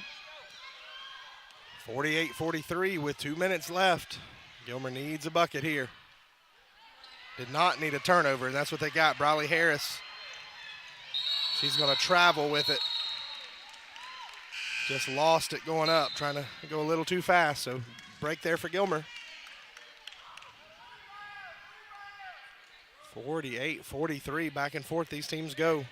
48-43 with 2 minutes left. Gilmer needs a bucket here. Did not need a turnover, and that's what they got. Briley Harris. She's going to travel with it. Just lost it going up, trying to go a little too fast, so break there for Gilmer. 48-43, back and forth these teams go.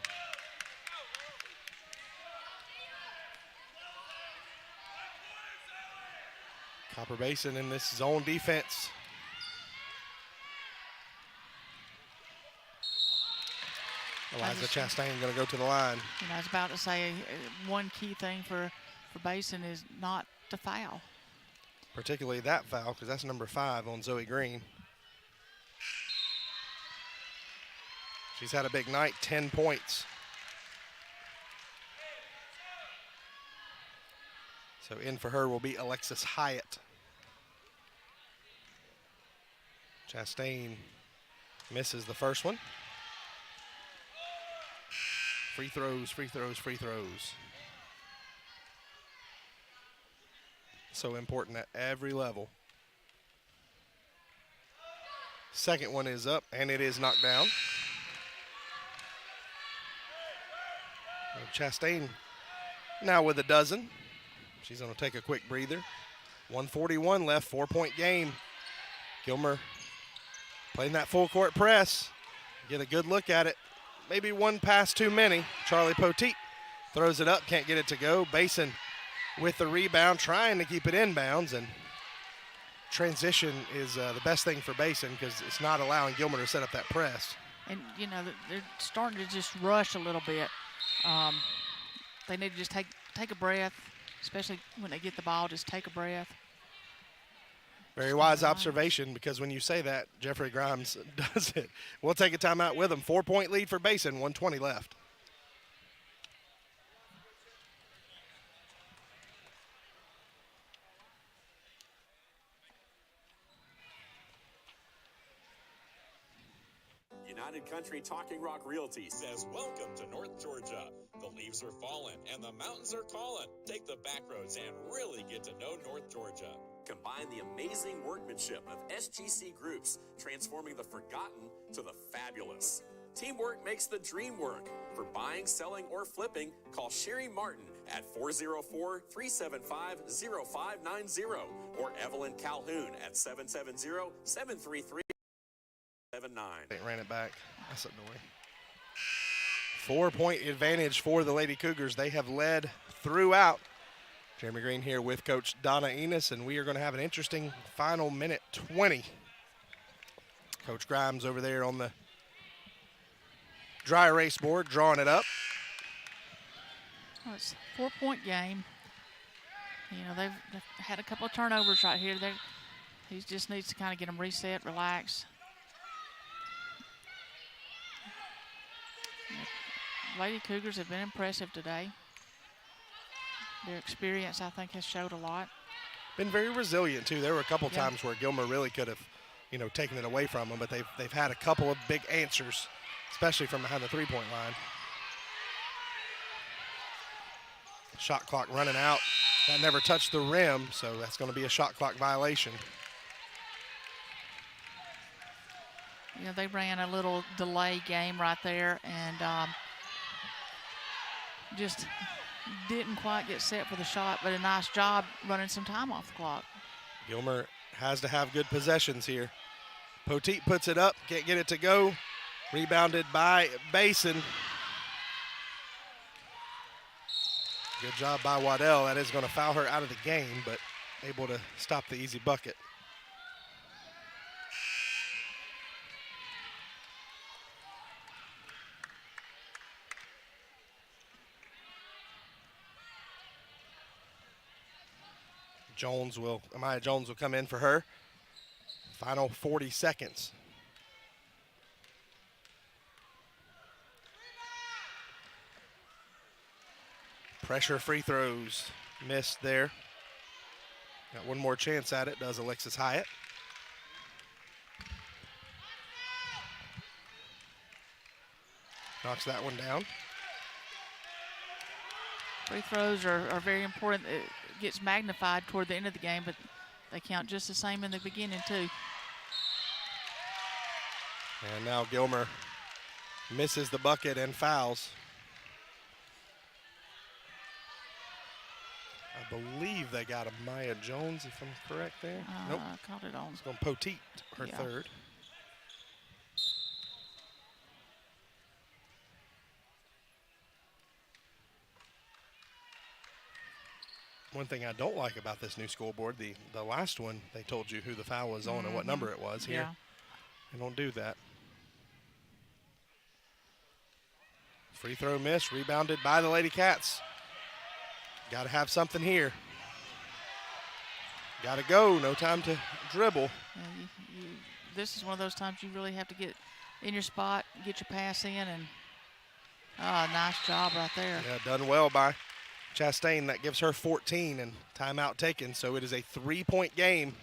Copper Basin in this zone defense. Eliza Chastain going to go to the line. I was about to say one key thing for Basin is not to foul. Particularly that foul, because that's number 5 on Zoe Green. She's had a big night, 10 points. So in for her will be Alexis Hyatt. Chastain misses the first one. Free throws, free throws, free throws. So important at every level. Second one is up, and it is knocked down. Chastain now with a dozen. She's going to take a quick breather. 1:41 left, 4-point game. Gilmer playing that full court press. Get a good look at it. Maybe one pass too many. Charlie Poteet throws it up, can't get it to go. Basin with the rebound, trying to keep it inbounds, and transition is the best thing for Basin because it's not allowing Gilmer to set up that press. And, you know, they're starting to just rush a little bit. They need to just take a breath, especially when they get the ball, just take a breath. Very wise observation, because when you say that, Jeffrey Grimes does it. We'll take a timeout with him. 4-point lead for Basin, 1:20 left. United Country Talking Rock Realty says welcome to North Georgia. The leaves are falling and the mountains are calling. Take the back roads and really get to know North Georgia. Combine the amazing workmanship of SGC Groups, transforming the forgotten to the fabulous. Teamwork makes the dream work. For buying, selling, or flipping, call Sherry Martin at 404-375-0590 or Evelyn Calhoun at 770-733-79. They ran it back. That's annoying. 4-point advantage for the Lady Cougars. They have led throughout. Jeremy Green here with Coach Donna Enos, and we are going to have an interesting final minute 20. Coach Grimes over there on the dry erase board, drawing it up. Well, it's a 4-point game. You know, they've had a couple of turnovers right here. He just needs to kind of get them reset, relax. Lady Cougars have been impressive today. Their experience, I think, has showed a lot. Been very resilient, too. There were a couple times where Gilmer really could have, you know, taken it away from them, but they've had a couple of big answers, especially from behind the three-point line. Shot clock running out. That never touched the rim, so that's going to be a shot clock violation. You know, they ran a little delay game right there and just didn't quite get set for the shot, but a nice job running some time off the clock. Gilmer has to have good possessions here. Poteet puts it up, can't get it to go. Rebounded by Basin. Good job by Waddell. That is going to foul her out of the game, but able to stop the easy bucket. Amaya Jones will come in for her. Final 40 seconds. Pressure free throws missed there. Got one more chance at it, does Alexis Hyatt. Knocks that one down. Free throws are very important. It gets magnified toward the end of the game, but they count just the same in the beginning, too. And now Gilmer misses the bucket and fouls. I believe they got Amaya Jones, if I'm correct there. Nope. Caught it on. It's going to Poteet, her third. One thing I don't like about this new scoreboard, the last one, they told you who the foul was on and what number it was. Here, they don't do that. Free throw miss, rebounded by the Lady Cats. Got to have something here. Got to go. No time to dribble. This is one of those times you really have to get in your spot, get your pass in, and nice job right there. Yeah, done well by Chastain. That gives her 14 and timeout taken. So it is a 3-point game.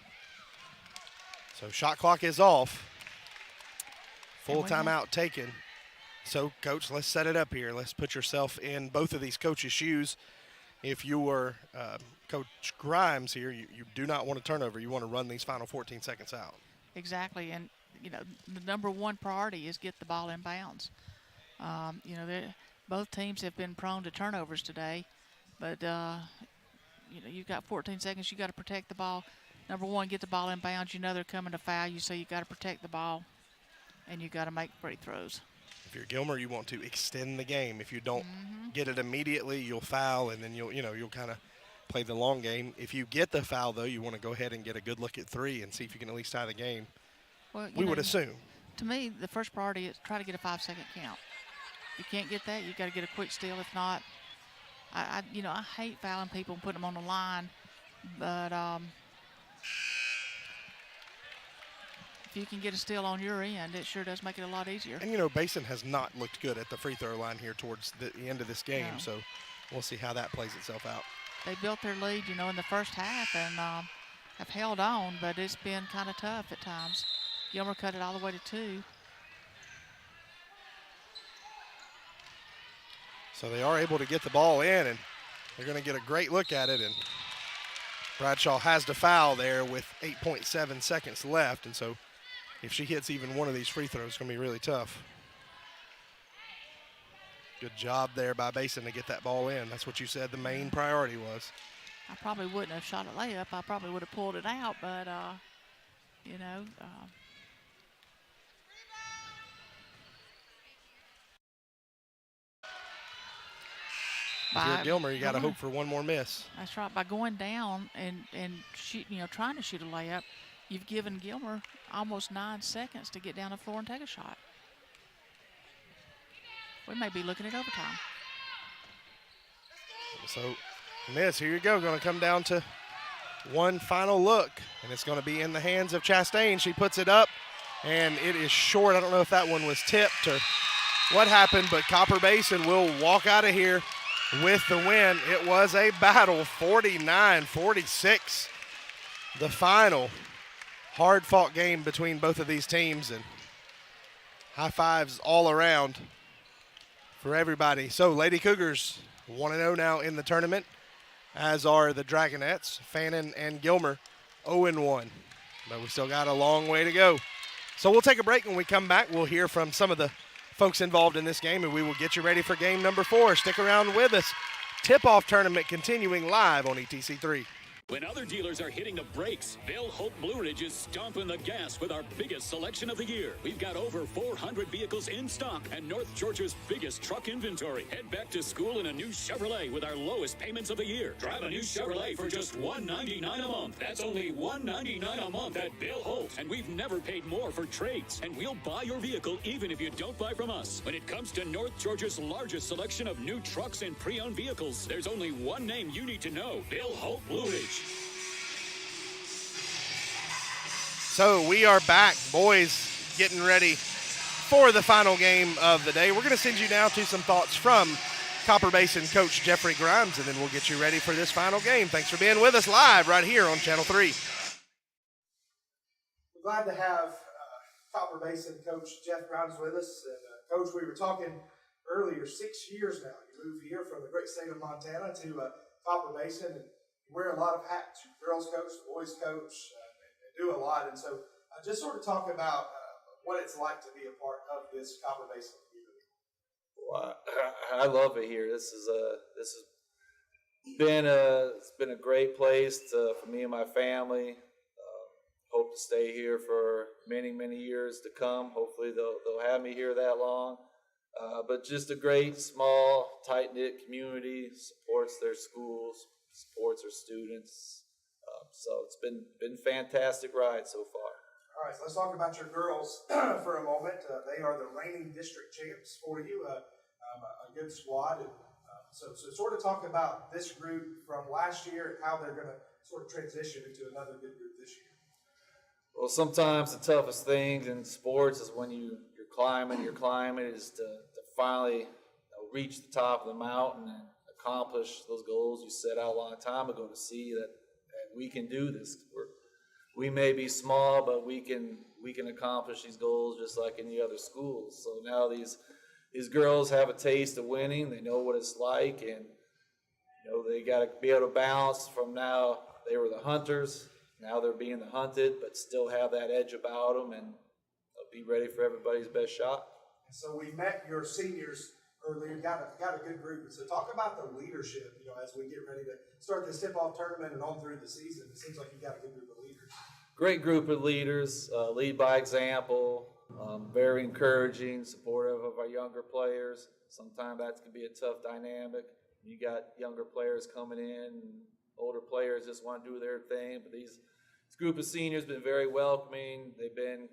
So shot clock is off. Full timeout taken. So, Coach, let's set it up here. Let's put yourself in both of these coaches' shoes. If you were Coach Grimes here, you do not want a turnover. You want to run these final 14 seconds out. Exactly, and, the number one priority is get the ball in bounds. Both teams have been prone to turnovers today, but, you've got 14 seconds. You got to protect the ball. Number one, get the ball in bounds. You know they're coming to foul you, so you got to protect the ball, and you got to make free throws. If you're Gilmer, you want to extend the game. If you don't get it immediately, you'll foul, and then you'll kind of play the long game. If you get the foul, though, you want to go ahead and get a good look at three and see if you can at least tie the game. Well, we would assume. To me, the first priority is try to get a 5-second count. If you can't get that, you got to get a quick steal. If not, I hate fouling people and putting them on the line, but if you can get a steal on your end, it sure does make it a lot easier. And, Basin has not looked good at the free throw line here towards the end of this game, so we'll see how that plays itself out. They built their lead, in the first half and have held on, but it's been kind of tough at times. Gilmer cut it all the way to 2. So they are able to get the ball in, and they're going to get a great look at it. And Bradshaw has to foul there with 8.7 seconds left, and so if she hits even one of these free throws, it's going to be really tough. Good job there by Basin to get that ball in. That's what you said the main priority was. I probably wouldn't have shot a layup. I probably would have pulled it out, but, If you're Gilmer, you got to hope for one more miss. That's right. By going down and shoot, trying to shoot a layup, you've given Gilmer almost 9 seconds to get down the floor and take a shot. We may be looking at overtime. So, miss, here you go. Going to come down to one final look, and it's going to be in the hands of Chastain. She puts it up, and it is short. I don't know if that one was tipped or what happened, but Copper Basin will walk out of here with the win. It was a battle, 49-46. The final hard-fought game between both of these teams, and high fives all around for everybody. So Lady Cougars 1-0 now in the tournament, as are the Dragonettes. Fannin and Gilmer 0-1, but we still got a long way to go. So we'll take a break. When we come back, we'll hear from some of the folks involved in this game, and we will get you ready for game number 4. Stick around with us. Tip-off tournament continuing live on ETC3. When other dealers are hitting the brakes, Bill Holt Blue Ridge is stomping the gas with our biggest selection of the year. We've got over 400 vehicles in stock and North Georgia's biggest truck inventory. Head back to school in a new Chevrolet with our lowest payments of the year. Drive a new Chevrolet for just $199 a month. That's only $199 a month at Bill Holt. And we've never paid more for trades. And we'll buy your vehicle even if you don't buy from us. When it comes to North Georgia's largest selection of new trucks and pre-owned vehicles, there's only one name you need to know: Bill Holt Blue Ridge. So we are back, boys, getting ready for the final game of the day. We're going to send you now to some thoughts from Copper Basin coach Jeffrey Grimes, and then we'll get you ready for this final game. Thanks for being with us live right here on Channel 3. We're glad to have Copper Basin coach Jeff Grimes with us. And, Coach, we were talking earlier, 6 years now. You moved here from the great state of Montana to Copper Basin, and you wear a lot of hats. You're girls coach, boys coach, and do a lot. And so just sort of talk about what it's like to be a part of this Copper Basin community. Well, I love it here. This has been a great place for me and my family. Hope to stay here for many, many years to come. Hopefully they'll have me here that long. But just a great, small, tight-knit community, supports their schools, supports their students. So it's been fantastic ride so far. All right, so let's talk about your girls for a moment. They are the reigning district champs for you, a good squad. And so sort of talk about this group from last year and how they're going to sort of transition into another good group this year? Well, sometimes the toughest thing in sports is when you're climbing is to finally reach the top of the mountain and accomplish those goals you set out a long time ago, to see that we can do this. We may be small, but we can accomplish these goals just like any other schools. So now these girls have a taste of winning. They know what it's like, and they got to be able to balance from now. They were the hunters, now they're being the hunted, but still have that edge about them and be ready for everybody's best shot. And so we met your seniors earlier, got a good group. So talk about the leadership, as we get ready to start this tip-off tournament and on through the season. It seems like you got a good group of leaders. Great group of leaders, lead by example, very encouraging, supportive of our younger players. Sometimes that can be a tough dynamic. You got younger players coming in, and older players just want to do their thing. But this group of seniors been very welcoming. They've been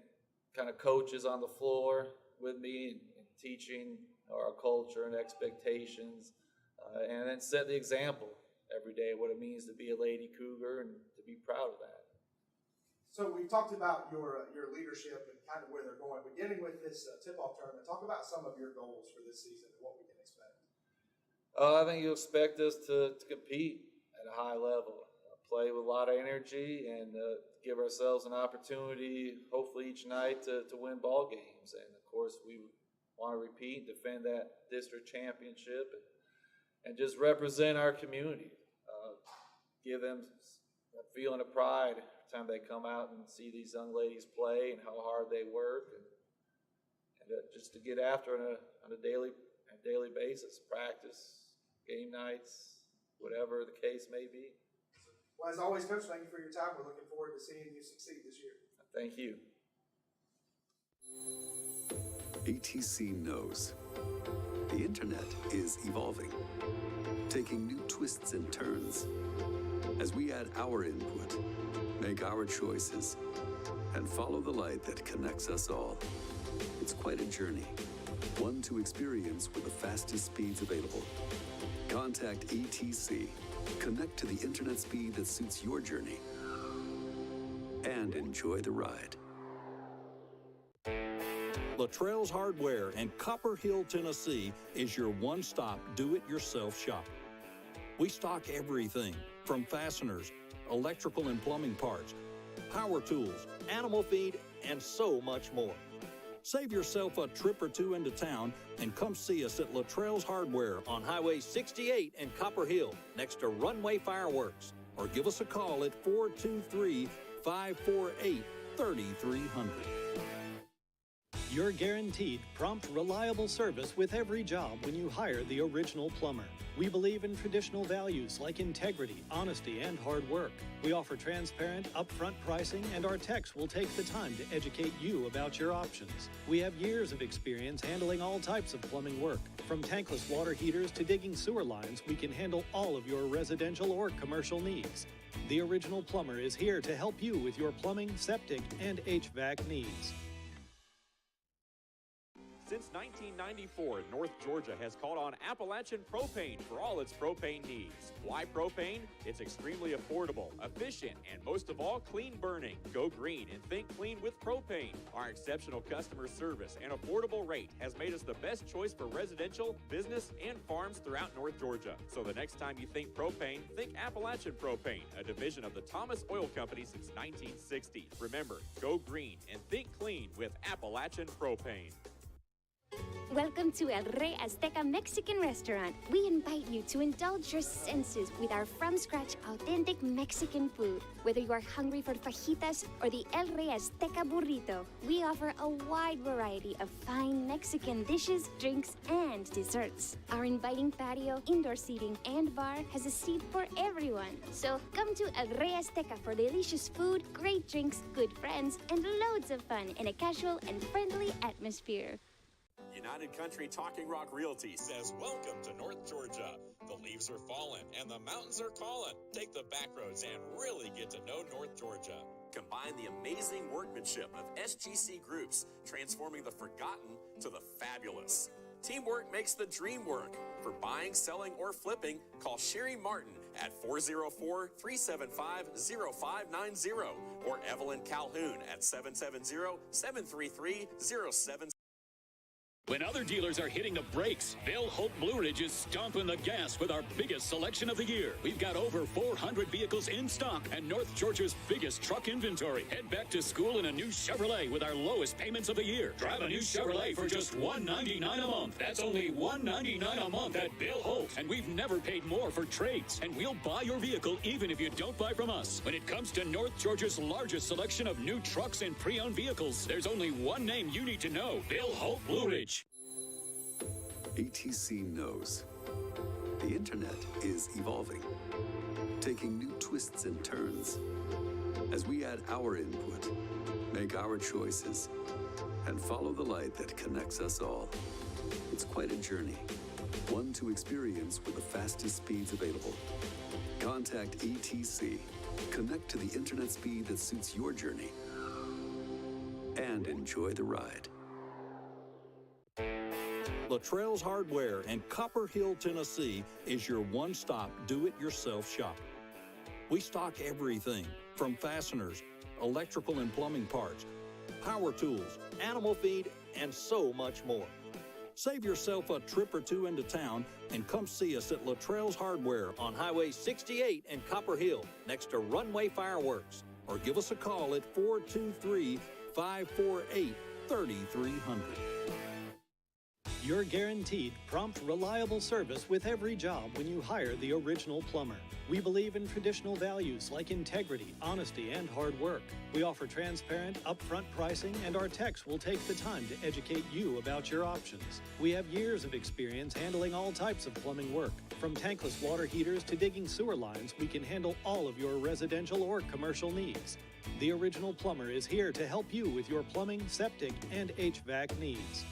kind of coaches on the floor with me and teaching our culture and expectations, and then set the example every day, what it means to be a Lady Cougar and to be proud of that. So we've talked about your leadership and kind of where they're going. Beginning with this tip-off tournament, talk about some of your goals for this season and what we can expect. I think you'll expect us to compete at a high level, play with a lot of energy, and give ourselves an opportunity, hopefully each night, to win ball games. And of course, we want to repeat and defend that district championship and just represent our community. Give them a feeling of pride every time they come out and see these young ladies play and how hard they work, and just to get after it on a daily basis, practice, game nights, whatever the case may be. Well, as always, Coach, thank you for your time. We're looking forward to seeing you succeed this year. Thank you. ATC knows the internet is evolving, taking new twists and turns. As we add our input, make our choices, and follow the light that connects us all. It's quite a journey, one to experience with the fastest speeds available. Contact ATC. Connect to the internet speed that suits your journey, and enjoy the ride. Luttrell's Hardware in Copper Hill, Tennessee is your one-stop do-it-yourself shop. We stock everything from fasteners, electrical and plumbing parts, power tools, animal feed, and so much more. Save yourself a trip or two into town and come see us at Luttrell's Hardware on Highway 68 in Copper Hill, next to Runway Fireworks. Or give us a call at 423-548-3300. You're guaranteed prompt, reliable service with every job when you hire the original plumber. We believe in traditional values like integrity, honesty, and hard work. We offer transparent, upfront pricing, and our techs will take the time to educate you about your options. We have years of experience handling all types of plumbing work. From tankless water heaters to digging sewer lines, we can handle all of your residential or commercial needs. The original plumber is here to help you with your plumbing, septic, and HVAC needs. Since 1994, North Georgia has called on Appalachian Propane for all its propane needs. Why propane? It's extremely affordable, efficient, and most of all, clean burning. Go green and think clean with propane. Our exceptional customer service and affordable rate has made us the best choice for residential, business, and farms throughout North Georgia. So the next time you think propane, think Appalachian Propane, a division of the Thomas Oil Company since 1960. Remember, go green and think clean with Appalachian Propane. Welcome to El Rey Azteca Mexican Restaurant. We invite you to indulge your senses with our from-scratch authentic Mexican food. Whether you are hungry for fajitas or the El Rey Azteca burrito, we offer a wide variety of fine Mexican dishes, drinks, and desserts. Our inviting patio, indoor seating, and bar has a seat for everyone. So come to El Rey Azteca for delicious food, great drinks, good friends, and loads of fun in a casual and friendly atmosphere. United Country Talking Rock Realty says welcome to North Georgia. The leaves are falling and the mountains are calling. Take the back roads and really get to know North Georgia. Combine the amazing workmanship of SGC Groups, transforming the forgotten to the fabulous. Teamwork makes the dream work. For buying, selling, or flipping, call Sherry Martin at 404-375-0590 or Evelyn Calhoun at 770-733-07. When other dealers are hitting the brakes, Bill Holt Blue Ridge is stomping the gas with our biggest selection of the year. We've got over 400 vehicles in stock and North Georgia's biggest truck inventory. Head back to school in a new Chevrolet with our lowest payments of the year. Drive a new Chevrolet for just $199 a month. That's only $199 a month at Bill Holt. And we've never paid more for trades. And we'll buy your vehicle even if you don't buy from us. When it comes to North Georgia's largest selection of new trucks and pre-owned vehicles, there's only one name you need to know: Bill Holt Blue Ridge. ATC knows the internet is evolving, taking new twists and turns. As we add our input, make our choices, and follow the light that connects us all. It's quite a journey, one to experience with the fastest speeds available. Contact ATC, connect to the internet speed that suits your journey, and enjoy the ride. Luttrell's Hardware in Copper Hill, Tennessee is your one-stop do-it-yourself shop. We stock everything from fasteners, electrical and plumbing parts, power tools, animal feed, and so much more. Save yourself a trip or two into town and come see us at Luttrell's Hardware on Highway 68 in Copper Hill, next to Runway Fireworks, or give us a call at 423-548-3300. You're guaranteed prompt, reliable service with every job when you hire the original plumber. We believe in traditional values like integrity, honesty, and hard work. We offer transparent, upfront pricing, and our techs will take the time to educate you about your options. We have years of experience handling all types of plumbing work. From tankless water heaters to digging sewer lines, we can handle all of your residential or commercial needs. The original plumber is here to help you with your plumbing, septic, and HVAC needs.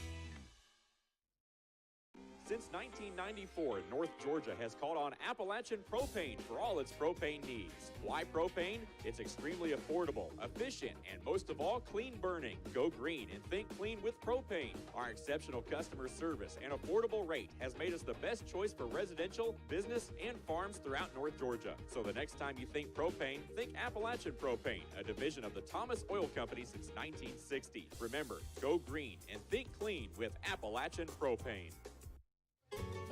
Since 1994, North Georgia has called on Appalachian Propane for all its propane needs. Why propane? It's extremely affordable, efficient, and most of all, clean burning. Go green and think clean with propane. Our exceptional customer service and affordable rate has made us the best choice for residential, business, and farms throughout North Georgia. So the next time you think propane, think Appalachian Propane, a division of the Thomas Oil Company since 1960. Remember, go green and think clean with Appalachian Propane.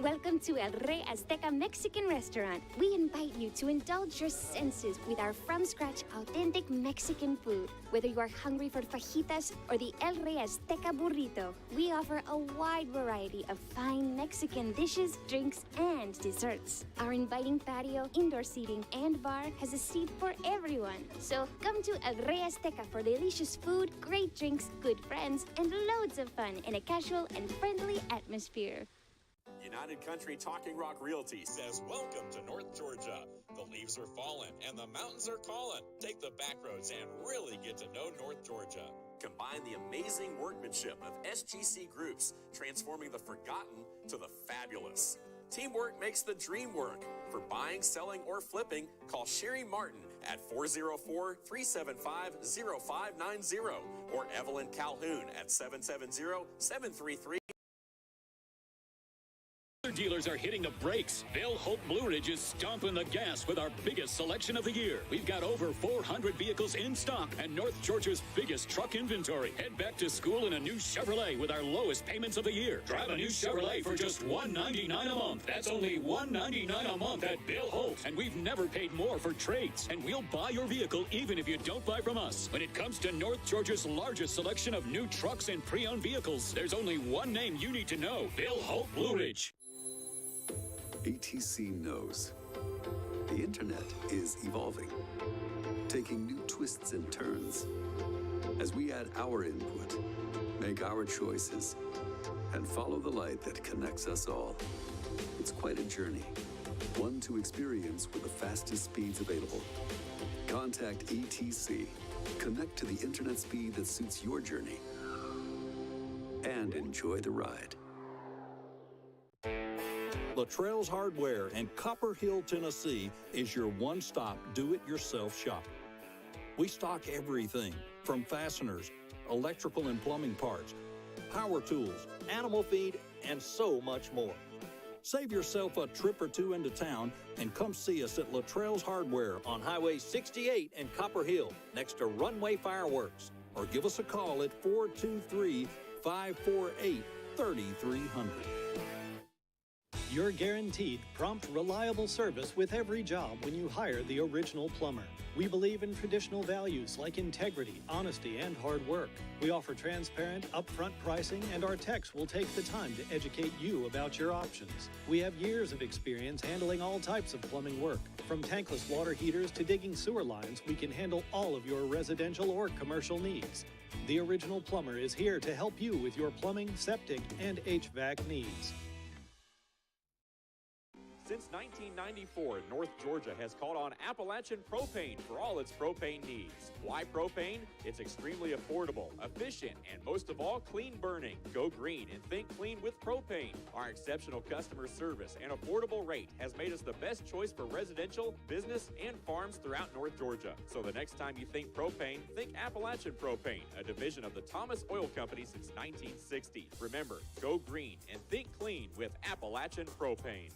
Welcome to El Rey Azteca Mexican Restaurant. We invite you to indulge your senses with our from-scratch authentic Mexican food. Whether you are hungry for fajitas or the El Rey Azteca burrito, we offer a wide variety of fine Mexican dishes, drinks, and desserts. Our inviting patio, indoor seating, and bar has a seat for everyone. So come to El Rey Azteca for delicious food, great drinks, good friends, and loads of fun in a casual and friendly atmosphere. United Country Talking Rock Realty says welcome to North Georgia. The leaves are falling and the mountains are calling. Take the back roads and really get to know North Georgia. Combine the amazing workmanship of SGC Groups, transforming the forgotten to the fabulous. Teamwork makes the dream work. For buying, selling, or flipping, call Sherry Martin at 404-375-0590 or Evelyn Calhoun at 770-733. Dealers are hitting the brakes. Bill Holt Blue Ridge is stomping the gas with our biggest selection of the year. We've got over 400 vehicles in stock and North Georgia's biggest truck inventory. Head back to school in a new Chevrolet with our lowest payments of the year. Drive a new Chevrolet for just $199 a month. That's only $199 a month at Bill Holt. And we've never paid more for trades. And we'll buy your vehicle even if you don't buy from us. When it comes to North Georgia's largest selection of new trucks and pre-owned vehicles, there's only one name you need to know: Bill Holt Blue Ridge. ATC knows the internet is evolving, taking new twists and turns. As we add our input, make our choices, and follow the light that connects us all. It's quite a journey, one to experience with the fastest speeds available. Contact ATC, connect to the internet speed that suits your journey, and enjoy the ride. Luttrell's Hardware in Copper Hill, Tennessee is your one-stop do-it-yourself shop. We stock everything from fasteners, electrical and plumbing parts, power tools, animal feed, and so much more. Save yourself a trip or two into town and come see us at Luttrell's Hardware on Highway 68 in Copper Hill, next to Runway Fireworks. Or give us a call at 423-548-3300. You're guaranteed prompt, reliable service with every job when you hire the original plumber. We believe in traditional values like integrity, honesty, and hard work. We offer transparent, upfront pricing, and our techs will take the time to educate you about your options. We have years of experience handling all types of plumbing work. From tankless water heaters to digging sewer lines, we can handle all of your residential or commercial needs. The original plumber is here to help you with your plumbing, septic, and HVAC needs. Since 1994, North Georgia has called on Appalachian Propane for all its propane needs. Why propane? It's extremely affordable, efficient, and most of all, clean burning. Go green and think clean with propane. Our exceptional customer service and affordable rate has made us the best choice for residential, business, and farms throughout North Georgia. So the next time you think propane, think Appalachian Propane, a division of the Thomas Oil Company since 1960. Remember, go green and think clean with Appalachian Propane.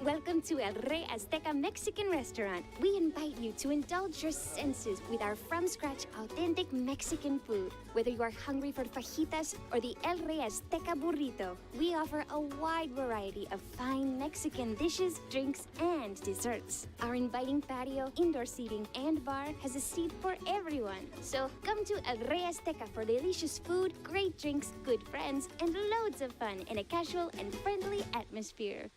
Welcome to El Rey Azteca Mexican Restaurant. We invite you to indulge your senses with our from-scratch authentic Mexican food. Whether you are hungry for fajitas or the El Rey Azteca burrito, we offer a wide variety of fine Mexican dishes, drinks, and desserts. Our inviting patio, indoor seating, and bar has a seat for everyone. So come to El Rey Azteca for delicious food, great drinks, good friends, and loads of fun in a casual and friendly atmosphere.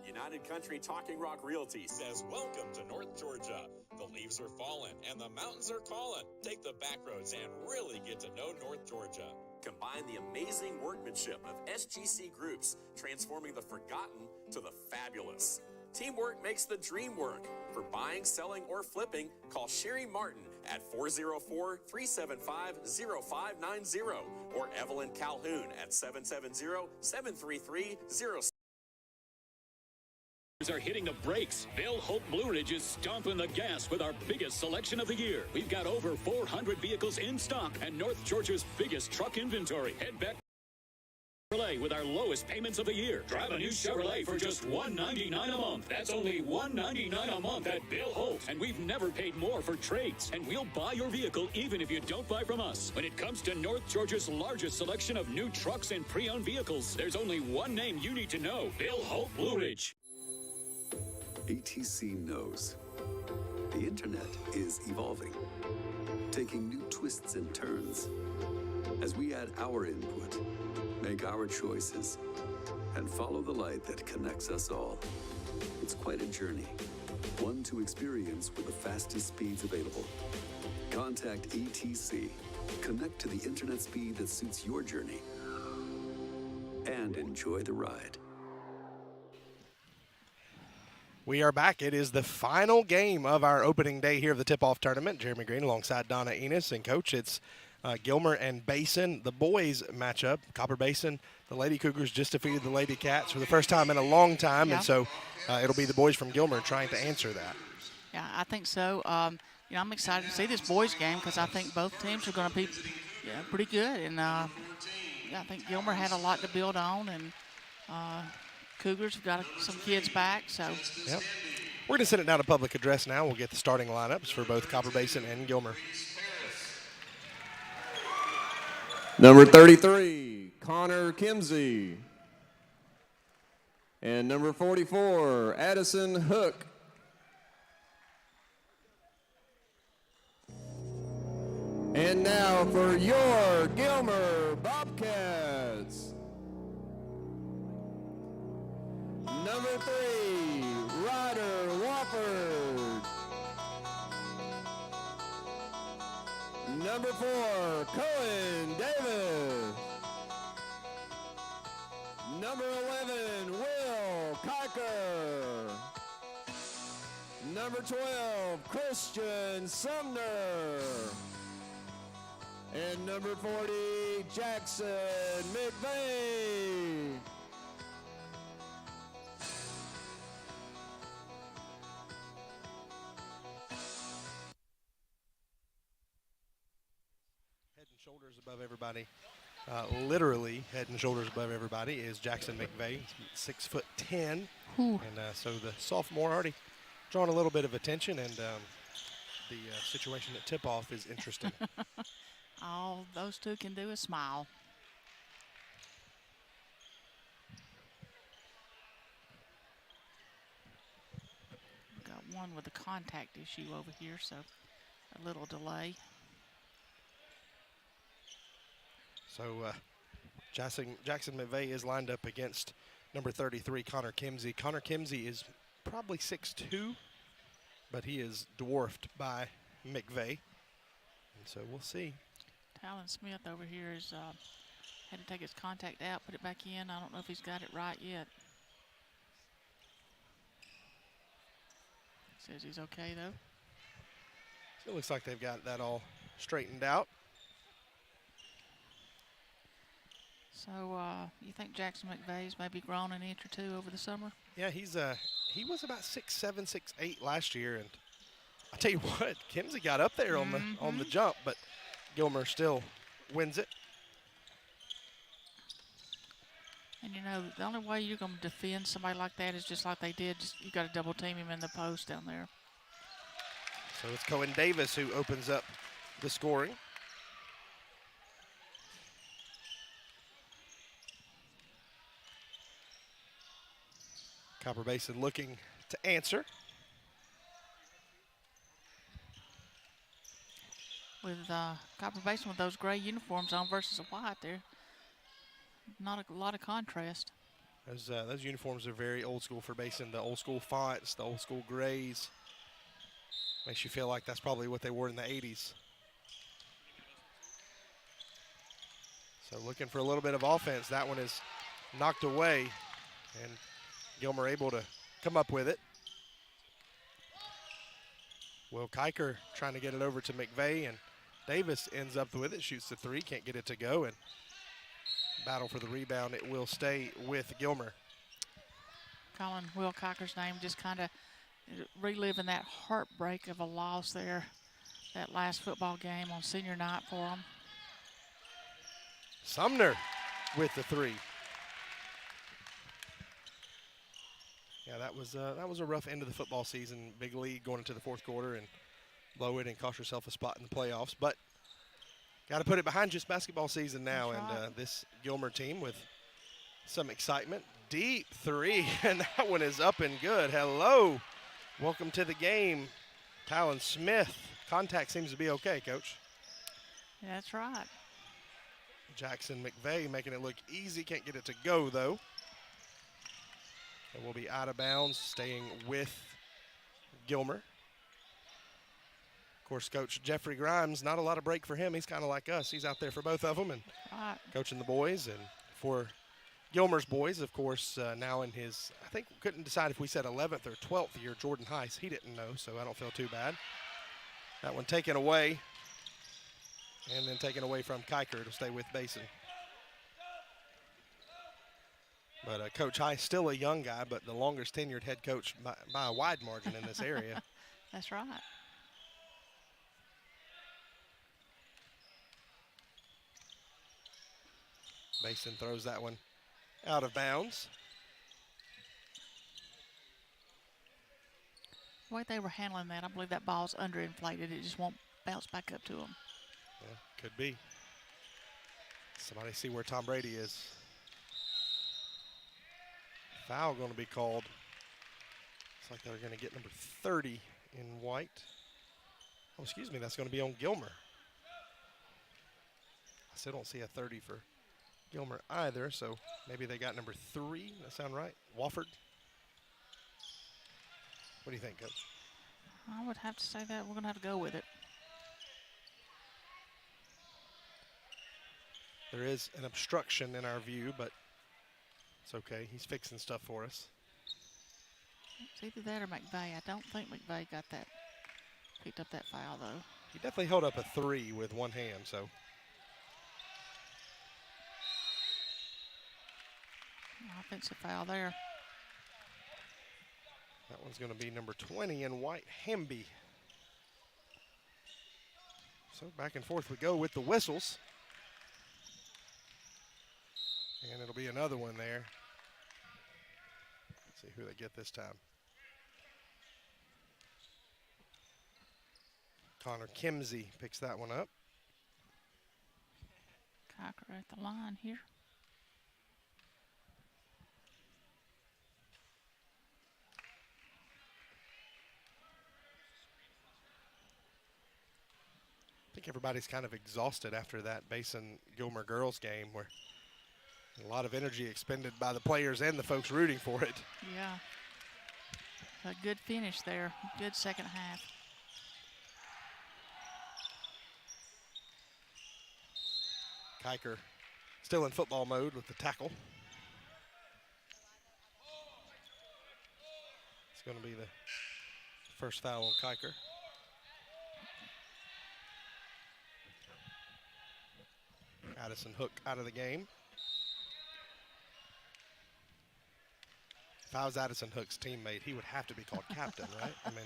United Country Talking Rock Realty says welcome to North Georgia. The leaves are falling and the mountains are calling. Take the back roads and really get to know North Georgia. Combine the amazing workmanship of SGC Groups, transforming the forgotten to the fabulous. Teamwork makes the dream work. For buying, selling, or flipping, call Sherry Martin at 404-375-0590 or Evelyn Calhoun at 770-733-06. Are hitting the brakes. Bill Hope Blue Ridge is stomping the gas with our biggest selection of the year. We've got over 400 vehicles in stock and North Georgia's biggest truck inventory. Head back Chevrolet with our lowest payments of the year. Drive a new Chevrolet for just $199 a month. That's only $199 a month at Bill Hope. And we've never paid more for trades. And we'll buy your vehicle even if you don't buy from us. When it comes to North Georgia's largest selection of new trucks and pre-owned vehicles, there's only one name you need to know. Bill Hope Blue Ridge. ATC knows the internet is evolving, taking new twists and turns. As we add our input, make our choices, and follow the light that connects us all. It's quite a journey, one to experience with the fastest speeds available. Contact ATC. Connect to the internet speed that suits your journey, and enjoy the ride. We are back. It is the final game of our opening day here of the tip-off tournament. Jeremy Green alongside Donna Enos. And, Coach, it's Gilmer and Basin. The boys matchup, Copper Basin. The Lady Cougars just defeated the Lady Cats for the first time in a long time. Yeah. And so it'll be the boys from Gilmer trying to answer that. Yeah, I think so. I'm excited to see this boys game because I think both teams are going to be pretty good. And I think Gilmer had a lot to build on. And Cougars have got some kids back, so. Yep. We're going to send it down to public address now. We'll get the starting lineups for both Copper Basin and Gilmer. Number 33, Connor Kimsey. And number 44, Addison Hook. And now for your Gilmer Bobcats. Number 3, Ryder Wofford. Number 4, Cohen Davis. Number 11, Will Kiker. Number 12, Christian Sumner. And number 40, Jackson McVeigh. Head and shoulders above everybody. literally head and shoulders above everybody is Jackson McVeigh, 6'10", Ooh. and so the sophomore already drawing a little bit of attention, and the situation at tip-off is interesting. All those two can do is smile. Got one with a contact issue over here, so a little delay. So Jackson McVeigh is lined up against number 33, Connor Kimsey. Connor Kimsey is probably 6'2", but he is dwarfed by McVeigh. And so we'll see. Talon Smith over here is had to take his contact out, put it back in. I don't know if he's got it right yet. Says he's okay, though. So it looks like they've got that all straightened out. So you think Jackson McVeigh's maybe grown an inch or two over the summer? Yeah, he was about 6'7", 6'8" last year, and I tell you what, Kimsey got up there on the jump, but Gilmer still wins it. And you know, the only way you're going to defend somebody like that is just like they did. Just you got to double team him in the post down there. So it's Cohen Davis who opens up the scoring. Copper Basin looking to answer. With Copper Basin with those gray uniforms on versus a white there. Not a lot of contrast. Those uniforms are very old school for Basin. The old school fonts, the old school grays. Makes you feel like that's probably what they wore in the 80s. So looking for a little bit of offense. That one is knocked away, and Gilmer able to come up with it. Will Kiker trying to get it over to McVeigh, and Davis ends up with it, shoots the three, can't get it to go, and battle for the rebound. It will stay with Gilmer. Calling Will Kiker's name, just kind of reliving that heartbreak of a loss there, that last football game on senior night for him. Sumner with the three. Yeah, that was a rough end of the football season. Big lead going into the fourth quarter and blow it and cost yourself a spot in the playoffs. But got to put it behind you. It's basketball season now, and this Gilmer team with some excitement. Deep three, and that one is up and good. Hello. Welcome to the game, Talon Smith. Contact seems to be okay, Coach. Yeah, that's right. Jackson McVeigh making it look easy. Can't get it to go, though. It will be out of bounds, staying with Gilmer. Of course, Coach Jeffrey Grimes, not a lot of break for him. He's kind of like us. He's out there for both of them and coaching the boys. And for Gilmer's boys, of course, now in his, I think, couldn't decide if we said 11th or 12th year, Jordan Heiss. He didn't know, so I don't feel too bad. That one taken away, and then taken away from Kiker to stay with Basin. But Coach Heiss, still a young guy, but the longest tenured head coach by a wide margin in this area. That's right. Basin throws that one out of bounds. The way they were handling that, I believe that ball's underinflated. It just won't bounce back up to them. Yeah, could be. Somebody see where Tom Brady is. Foul going to be called. Looks like they're going to get number 30 in white. Oh, excuse me, that's going to be on Gilmer. I still don't see a 30 for Gilmer either, so maybe they got number 3. That sound right? Wofford? What do you think, Coach? I would have to say that. We're going to have to go with it. There is an obstruction in our view, but it's okay. He's fixing stuff for us. It's either that or McVeigh. I don't think McVeigh got that, picked up that foul, though. He definitely held up a 3 with one hand, so. Offensive foul there. That one's going to be number 20 in white, Hamby. So back and forth we go with the whistles. And it'll be another one there. Let's see who they get this time. Connor Kimsey picks that one up. Cocker at the line here. I think everybody's kind of exhausted after that Basin Gilmer girls game where a lot of energy expended by the players and the folks rooting for it. Yeah. A good finish there. Good second half. Kiker still in football mode with the tackle. It's going to be the first foul on Kiker. Addison Hook out of the game. If I was Addison Hook's teammate, he would have to be called captain, right? I mean,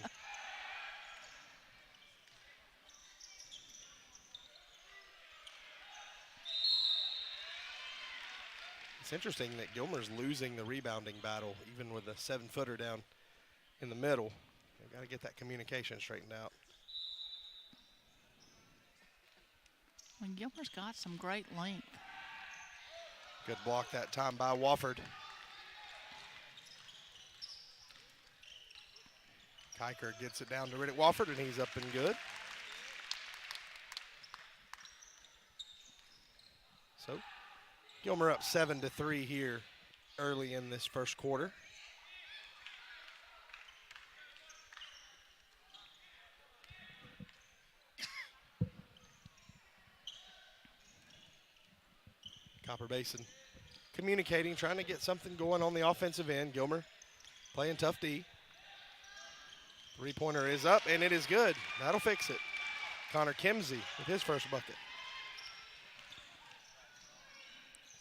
it's interesting that Gilmer's losing the rebounding battle, even with a 7-footer down in the middle. They've got to get that communication straightened out. And Gilmer's got some great length. Good block that time by Wofford. Kiker gets it down to Riddick Wofford, and he's up and good. So Gilmer up 7-3 here early in this first quarter. Copper Basin communicating, trying to get something going on the offensive end. Gilmer playing tough D. Three-pointer is up, and it is good. That'll fix it. Connor Kimsey with his first bucket.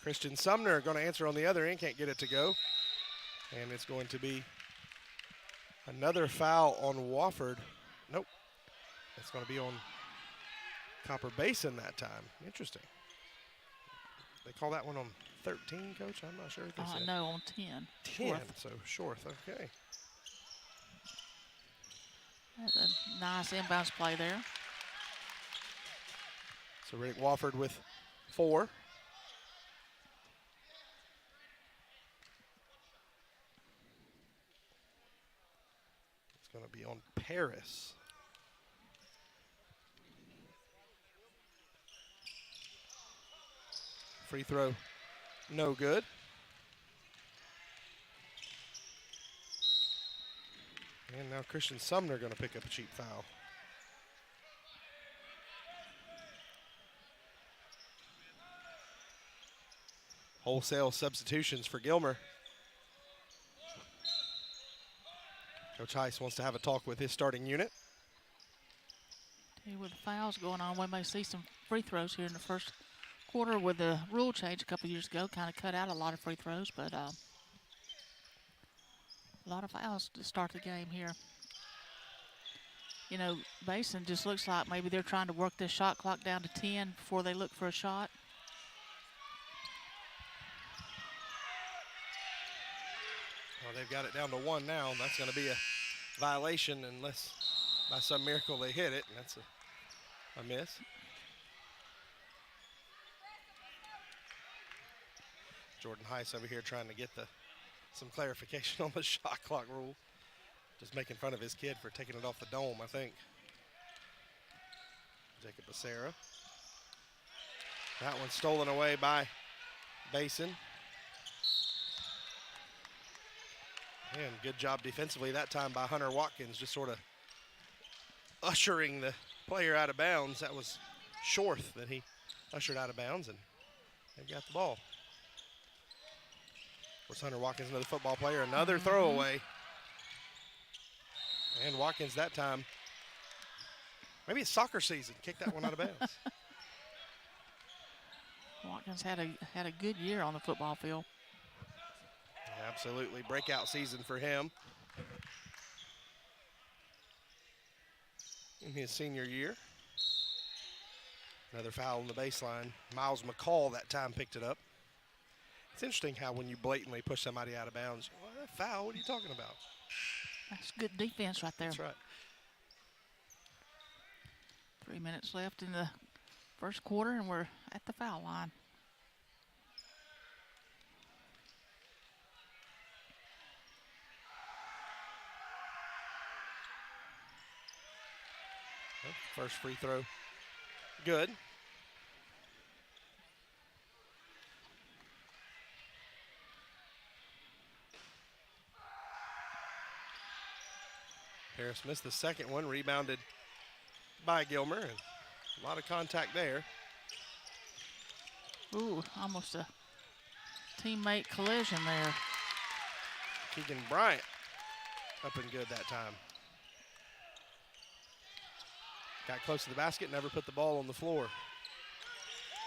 Christian Sumner going to answer on the other end, can't get it to go. And it's going to be another foul on Wofford. Nope. It's going to be on Copper Basin that time. Interesting. They call that one on 13, Coach? I'm not sure what they said. No, on 10. 10, Shorth. so Shorth, okay. That's a nice inbounds play there. So Riddick Wofford with 4. It's going to be on Paris. Free throw, no good. And now Christian Sumner going to pick up a cheap foul. Wholesale substitutions for Gilmer. Coach Heiss wants to have a talk with his starting unit. With the fouls going on, we may see some free throws here in the first quarter. With the rule change a couple years ago, kind of cut out a lot of free throws, but a lot of fouls to start the game here. You know, Basin just looks like maybe they're trying to work this shot clock down to 10 before they look for a shot. Well, they've got it down to 1 now. That's going to be a violation unless by some miracle they hit it, and that's a miss. Jordan Heiss over here trying to get some clarification on the shot clock rule. Just making fun of his kid for taking it off the dome, I think. Jacob Becerra. That one stolen away by Basin. And good job defensively that time by Hunter Watkins, just sort of ushering the player out of bounds. That was Shorth that he ushered out of bounds, and they got the ball. Of course, Hunter Watkins, another football player, another throwaway. And Watkins that time, maybe it's soccer season, kicked that one out of bounds. Watkins had a good year on the football field. Absolutely, breakout season for him in his senior year. Another foul on the baseline. Miles McCall that time picked it up. It's interesting how when you blatantly push somebody out of bounds, well, foul, what are you talking about? That's good defense right there. That's right. 3 minutes left in the first quarter, and we're at the foul line. First free throw. Good. Harris missed the second one, rebounded by Gilmer, and a lot of contact there. Ooh, almost a teammate collision there. Keegan Bryant up and good that time. Got close to the basket, never put the ball on the floor.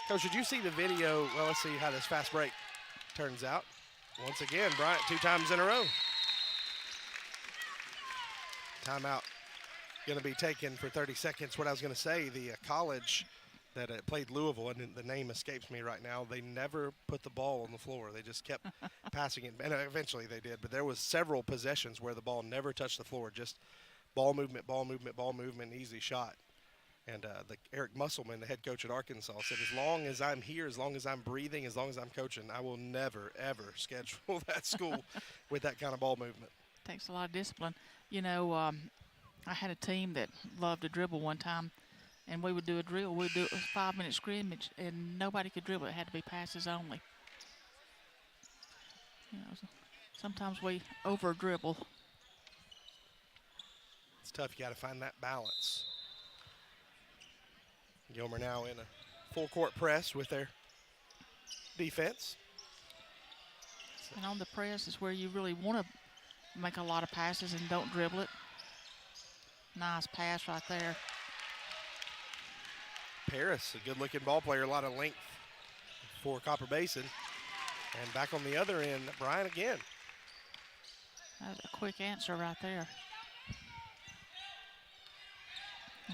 Coach, did you see the video? Well, let's see how this fast break turns out. Once again, Bryant 2 times in a row. Timeout going to be taken for 30 seconds. What I was going to say, the college that played Louisville, and the name escapes me right now, they never put the ball on the floor. They just kept passing it, and eventually they did. But there was several possessions where the ball never touched the floor, just ball movement, ball movement, ball movement, easy shot. And Eric Musselman, the head coach at Arkansas, said, as long as I'm here, as long as I'm breathing, as long as I'm coaching, I will never, ever schedule that school with that kind of ball movement. Takes a lot of discipline. You know, I had a team that loved to dribble one time, and we would do a drill. We'd do a 5-minute scrimmage, and nobody could dribble. It had to be passes only. You know, sometimes we over-dribble. It's tough. You got to find that balance. Gilmer now in a full-court press with their defense. And on the press is where you really want to make a lot of passes and don't dribble it. Nice pass right there. Paris, a good-looking ball player, a lot of length for Copper Basin. And back on the other end, Bryant again. That's a quick answer right there.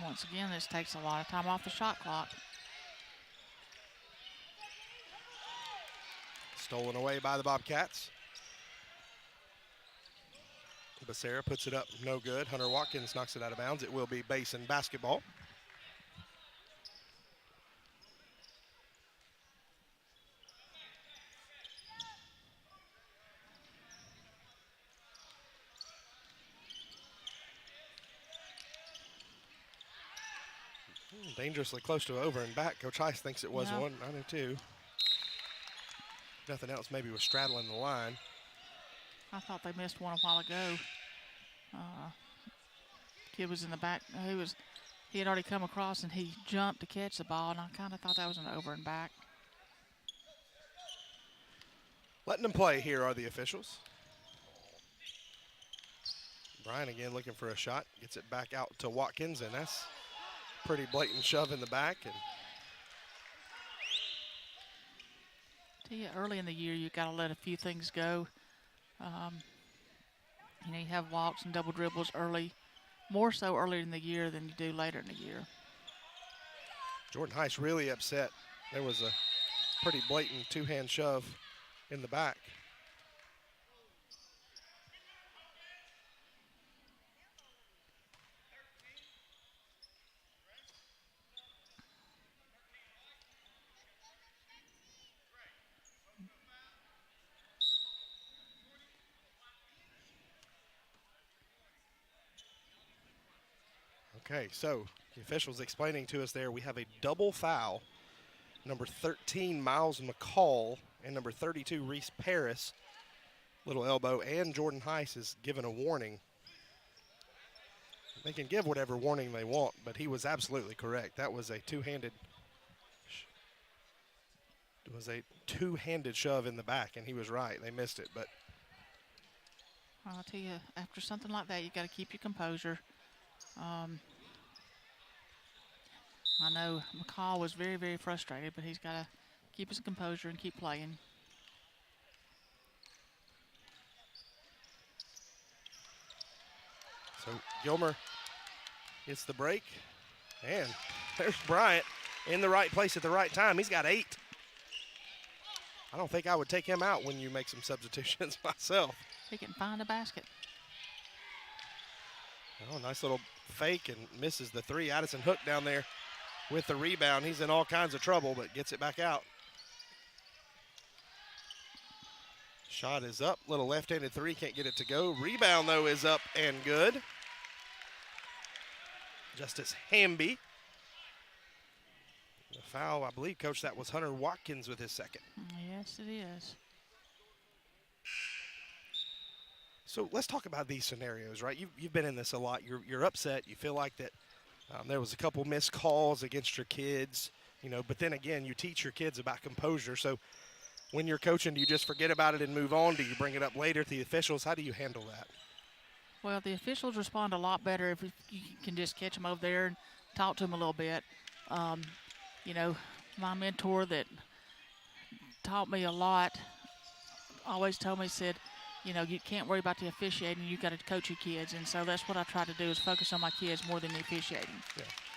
Once again, this takes a lot of time off the shot clock. Stolen away by the Bobcats. Becerra puts it up, no good. Hunter Watkins knocks it out of bounds. It will be Basin basketball. Dangerously close to over and back. Coach Heiss thinks it was one. I do too. Nothing else maybe was straddling the line. I thought they missed one a while ago. Kid was in the back. He had already come across and he jumped to catch the ball, and I kind of thought that was an over and back. Letting them play here are the officials. Bryant again looking for a shot. Gets it back out to Watkins, and that's pretty blatant shove in the back. And tell you, early in the year, you got to let a few things go. You know, you have walks and double dribbles early, more so earlier in the year than you do later in the year. Jordan Heiss really upset. There was a pretty blatant two-hand shove in the back. Okay, so the officials explaining to us there, we have a double foul. Number 13, Miles McCall, and number 32, Reese Paris. Little elbow, and Jordan Heiss is given a warning. They can give whatever warning they want, but he was absolutely correct. That was a two-handed shove in the back, and he was right. They missed it, but I'll tell you, after something like that, you got to keep your composure. I know McCall was very, very frustrated, but he's got to keep his composure and keep playing. So Gilmer gets the break, and there's Bryant in the right place at the right time. He's got 8. I don't think I would take him out when you make some substitutions myself. He can find a basket. Oh, nice little fake and misses the three. Addison Hook down there with the rebound. He's in all kinds of trouble, but gets it back out. Shot is up. Little left-handed three. Can't get it to go. Rebound, though, is up and good. Justice Hamby. The foul, I believe, Coach, that was Hunter Watkins with his second. Yes, it is. So let's talk about these scenarios, right? You've been in this a lot. You're upset. You feel like that there was a couple missed calls against your kids, you know, but then again, you teach your kids about composure. So when you're coaching, do you just forget about it and move on? Do you bring it up later to the officials? How do you handle that? Well, the officials respond a lot better if you can just catch them over there and talk to them a little bit. You know, my mentor that taught me a lot always told me, said, you know, you can't worry about the officiating. You got to coach your kids, and so that's what I try to do is focus on my kids more than the officiating,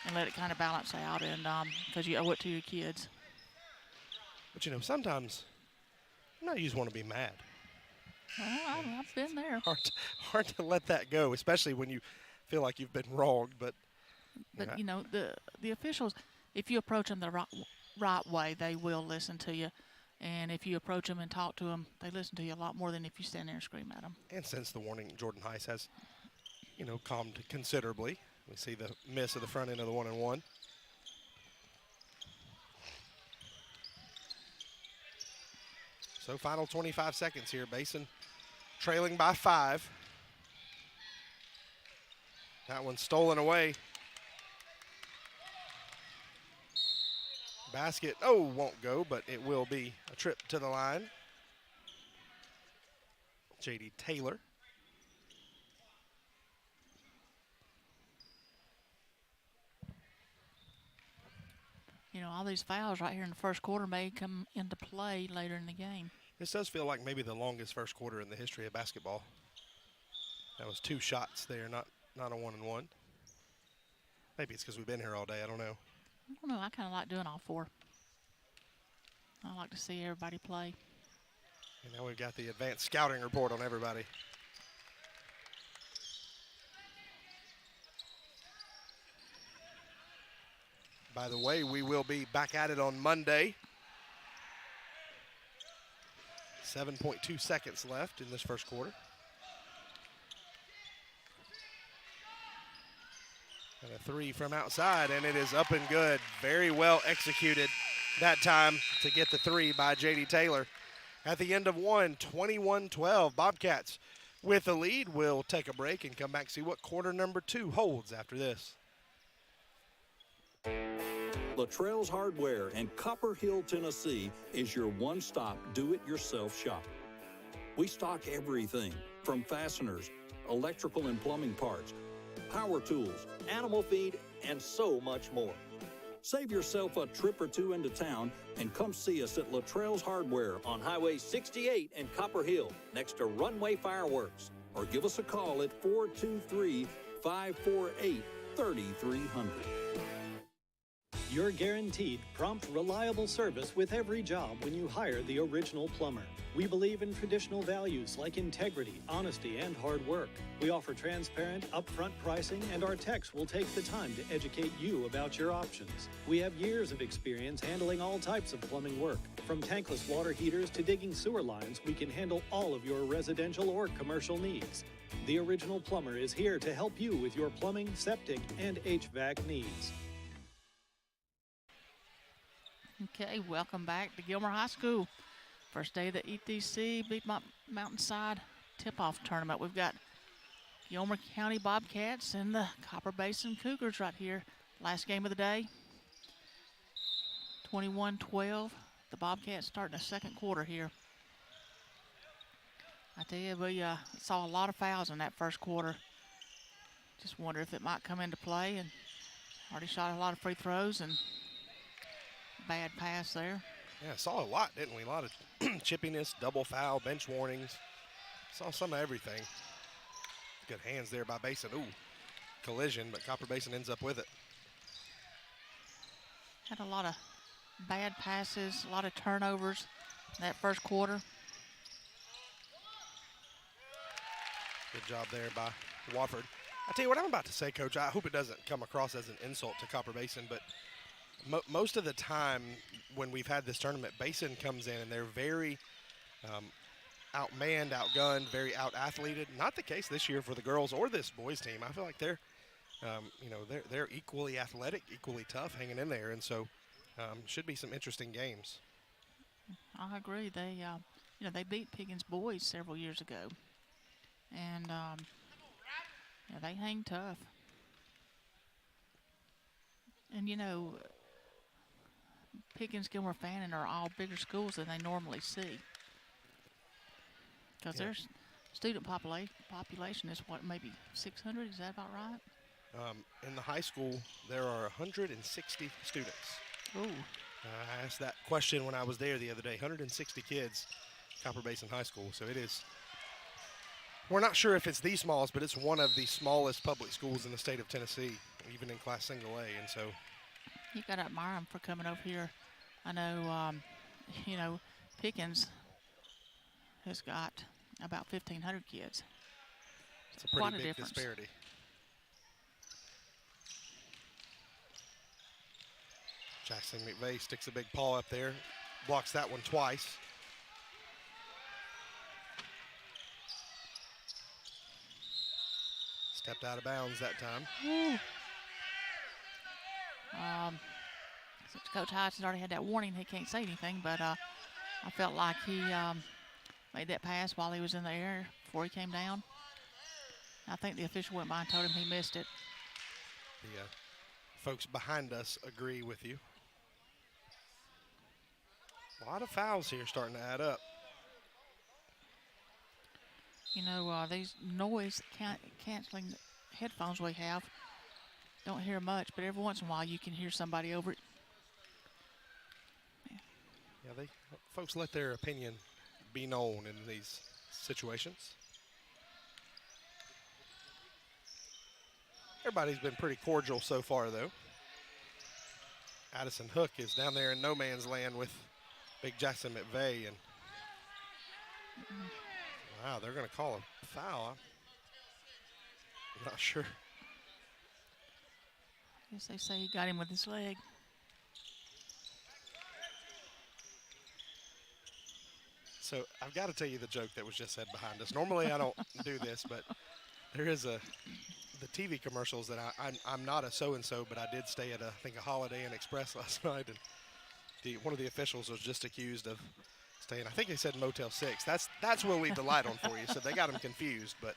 and let it kind of balance out. And because you owe it to your kids. But you know, sometimes you just want to be mad. Well, I've been there. Hard to let that go, especially when you feel like you've been wronged. But you know, the officials, if you approach them the right way, they will listen to you. And if you approach them and talk to them, they listen to you a lot more than if you stand there and scream at them. And since the warning, Jordan Heiss has, you know, calmed considerably. We see the miss of the front end of the 1-and-1. So final 25 seconds here. Basin trailing by 5. That one stolen away. Basket, won't go, but it will be a trip to the line. J.D. Taylor. You know, all these fouls right here in the first quarter may come into play later in the game. This does feel like maybe the longest first quarter in the history of basketball. That was 2 shots there, not a 1-and-1. Maybe it's because we've been here all day, I don't know. I don't know. I kind of like doing all 4. I like to see everybody play. And now we've got the advanced scouting report on everybody. By the way, we will be back at it on Monday. 7.2 seconds left in this first quarter. And a 3 from outside, and it is up and good. Very well executed that time to get the 3 by J.D. Taylor. At the end of 1, 21-12, Bobcats with the lead. We'll take a break and come back and see what quarter number 2 holds after this. Luttrell's Hardware in Copper Hill, Tennessee is your one-stop do-it-yourself shop. We stock everything from fasteners, electrical and plumbing parts, power tools, animal feed, and so much more. Save yourself a trip or 2 into town and come see us at Luttrell's Hardware on Highway 68 in Copper Hill, next to Runway Fireworks. Or give us a call at 423-548-3300. You're guaranteed prompt, reliable service with every job when you hire the original plumber. We believe in traditional values like integrity, honesty, and hard work. We offer transparent, upfront pricing, and our techs will take the time to educate you about your options. We have years of experience handling all types of plumbing work. From tankless water heaters to digging sewer lines, we can handle all of your residential or commercial needs. The original plumber is here to help you with your plumbing, septic, and HVAC needs. Okay, welcome back to Gilmer High School. First day of the ETC Beat Mountainside tip-off tournament. We've got Gilmer County Bobcats and the Copper Basin Cougars right here. Last game of the day, 21-12. The Bobcats starting the second quarter here. I tell you, we saw a lot of fouls in that first quarter. Just wonder if it might come into play, and already shot a lot of free throws and bad pass there. Yeah, saw a lot, didn't we? A lot of chippiness, double foul, bench warnings. Saw some of everything. Good hands there by Basin. Ooh, collision, but Copper Basin ends up with it. Had a lot of bad passes, a lot of turnovers. that first quarter. Good job there by Wofford. I tell you what I'm about to say, Coach. I hope it doesn't come across as an insult to Copper Basin, but most of the time when we've had this tournament, Basin comes in and they're very outmanned, outgunned, very out-athleted. Not the case this year for the girls or this boys team. I feel like they're, they're equally athletic, equally tough, hanging in there, and so should be some interesting games. I agree. They, they beat Pickens boys several years ago, and they hang tough. And Pickens, Gilmer, Fannin are all bigger schools than they normally see, because their student population is what, maybe 600? Is that about right? In the high school, there are 160 students. Ooh. I asked that question when I was there the other day. 160 kids, Copper Basin High School. So it is, we're not sure if it's the smallest, but it's one of the smallest public schools in the state of Tennessee, even in Class Single A. And so you got to admire them for coming over here. I know, Pickens has got about 1,500 kids. It's a pretty big disparity. Jackson McVeigh sticks a big paw up there, blocks that one twice. Stepped out of bounds that time. Since Coach Hodgson already had that warning, he can't say anything, but I felt like he made that pass while he was in the air before he came down. I think the official went by and told him he missed it. The folks behind us agree with you. A lot of fouls here starting to add up. These noise canceling headphones we have, don't hear much, but every once in a while you can hear somebody over it. Yeah, folks let their opinion be known in these situations. Everybody's been pretty cordial so far, though. Addison Hook is down there in no man's land with Big Jackson McVeigh, and wow, they're going to call a foul. I'm not sure. I guess they say he got him with his leg. So I've got to tell you the joke that was just said behind us. Normally I don't do this, but there is the TV commercials that I'm not a so-and-so, but I did stay at I think a Holiday Inn Express last night, and one of the officials was just accused of staying, I think they said Motel 6. That's we'll leave the light on for you. So they got him confused, but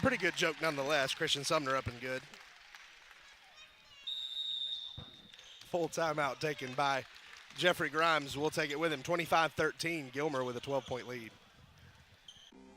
pretty good joke nonetheless. Christian Sumner up and good. Full timeout taken by Jeffrey Grimes. We'll take it with him. 25-13, Gilmer with a 12-point lead.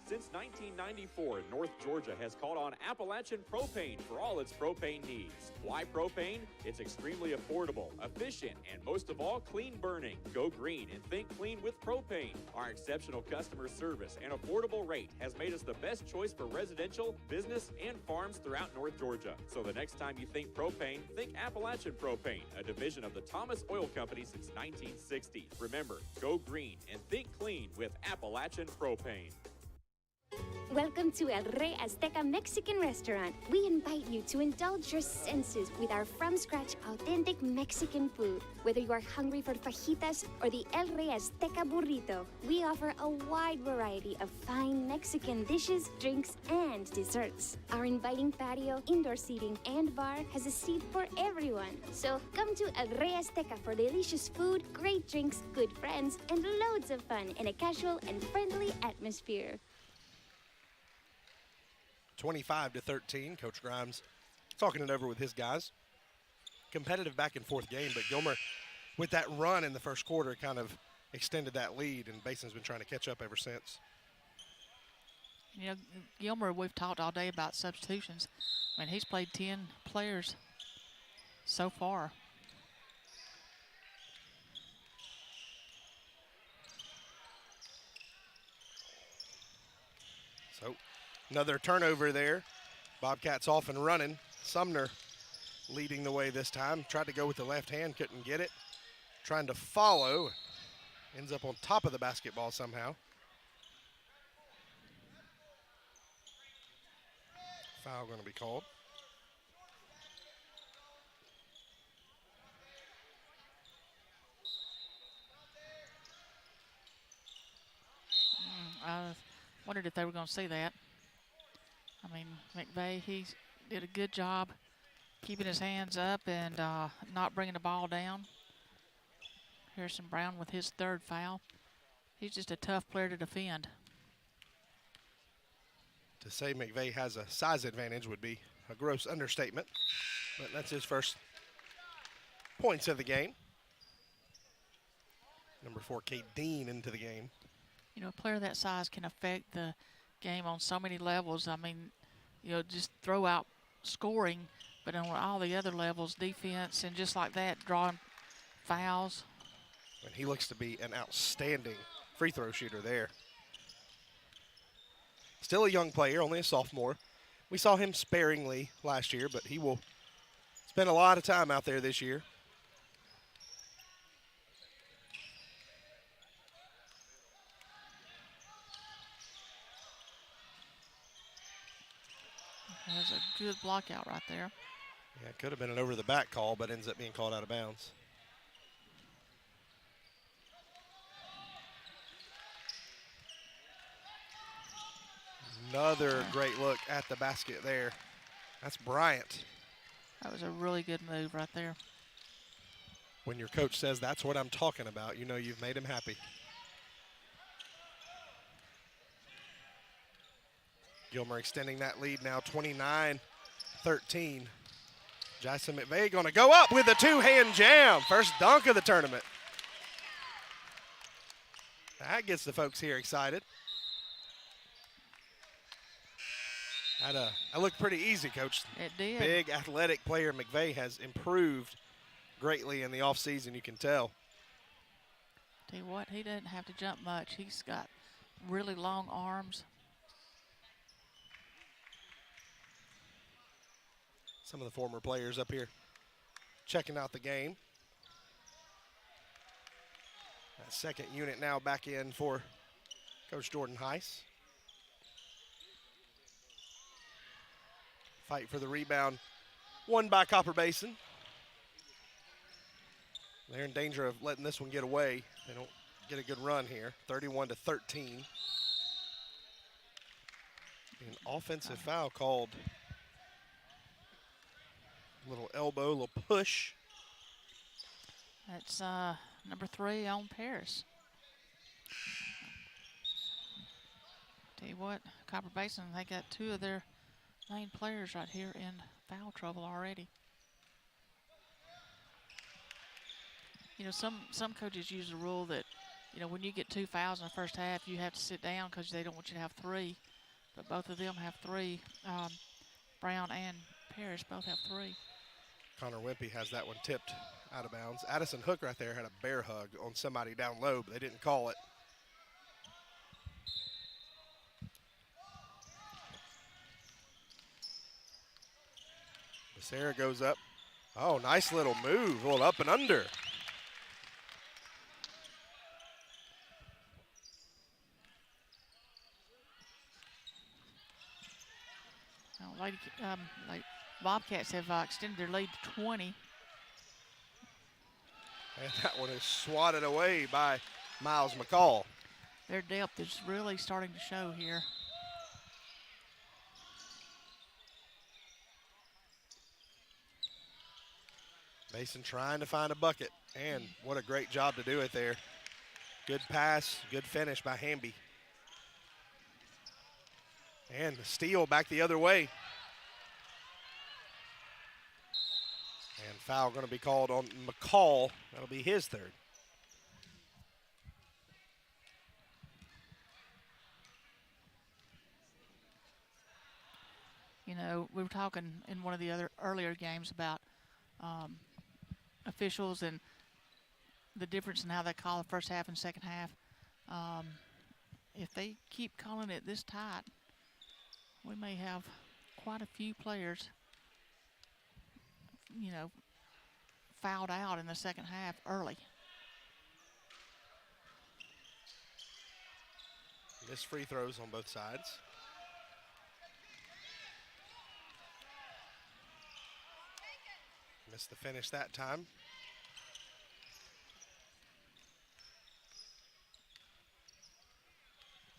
Since 1994, North Georgia has called on Appalachian Propane for all its propane needs. Why propane? It's extremely affordable, efficient, and most of all, clean burning. Go green and think clean with propane. Our exceptional customer service and affordable rate has made us the best choice for residential, business, and farms throughout North Georgia. So the next time you think propane, think Appalachian Propane, a division of the Thomas Oil Company since 1960. Remember, go green and think clean with Appalachian Propane. Welcome to El Rey Azteca Mexican Restaurant. We invite you to indulge your senses with our from-scratch authentic Mexican food. Whether you are hungry for fajitas or the El Rey Azteca burrito, we offer a wide variety of fine Mexican dishes, drinks, and desserts. Our inviting patio, indoor seating, and bar has a seat for everyone. So come to El Rey Azteca for delicious food, great drinks, good friends, and loads of fun in a casual and friendly atmosphere. 25-13, Coach Grimes talking it over with his guys. Competitive back and forth game, but Gilmer, with that run in the first quarter, kind of extended that lead, and Basin's been trying to catch up ever since. Gilmer, we've talked all day about substitutions. I mean, he's played 10 players so far. So another turnover there. Bobcats off and running. Sumner leading the way this time. Tried to go with the left hand, couldn't get it. Trying to follow. Ends up on top of the basketball somehow. Foul going to be called. I wondered if they were going to see that. I mean, McVeigh, he did a good job keeping his hands up and not bringing the ball down. Harrison Brown with his third foul. He's just a tough player to defend. To say McVeigh has a size advantage would be a gross understatement, but that's his first points of the game. Number 4, Kate Dean into the game. You know, a player that size can affect the game on so many levels. I mean, you know, just throw out scoring, but on all the other levels, defense and just like that, drawing fouls. And he looks to be an outstanding free throw shooter there. Still a young player, only a sophomore. We saw him sparingly last year, but he will spend a lot of time out there this year. There's a good block out right there. Yeah, it could have been an over-the-back call, but ends up being called out of bounds. Another great look at the basket there. That's Bryant. That was a really good move right there. When your coach says that's what I'm talking about, you know you've made him happy. Gilmer extending that lead now, 29-13. Jackson McVeigh going to go up with a two-hand jam. First dunk of the tournament. That gets the folks here excited. That looked pretty easy, Coach. It did. Big athletic player McVeigh has improved greatly in the offseason, you can tell. Tell you what, he doesn't have to jump much. He's got really long arms. Some of the former players up here checking out the game. That second unit now back in for Coach Jordan Heiss. Fight for the rebound, won by Copper Basin. They're in danger of letting this one get away. They don't get a good run here, 31-13. An offensive foul called. Little elbow, little push. That's number 3 on Paris. Tell you what, Copper Basin, they got 2 of their main players right here in foul trouble already. You know, some coaches use the rule that, you know, when you get 2 fouls in the first half, you have to sit down because they don't want you to have 3. But both of them have 3. Brown and Parrish both have 3. Connor Wimpy has that one tipped out of bounds. Addison Hook right there had a bear hug on somebody down low, but they didn't call it. Becerra goes up. Oh, nice little move, a little up and under. Like Bobcats have extended their lead to 20. And that one is swatted away by Miles McCall. Their depth is really starting to show here. Basin trying to find a bucket, and what a great job to do it there. Good pass, good finish by Hamby. And the steal back the other way. And foul going to be called on McCall. That'll be his 3rd. You know, we were talking in one of the other earlier games about officials and the difference in how they call the first half and second half. If they keep calling it this tight, we may have quite a few players, you know, fouled out in the second half early. Missed free throws on both sides. Missed the finish that time.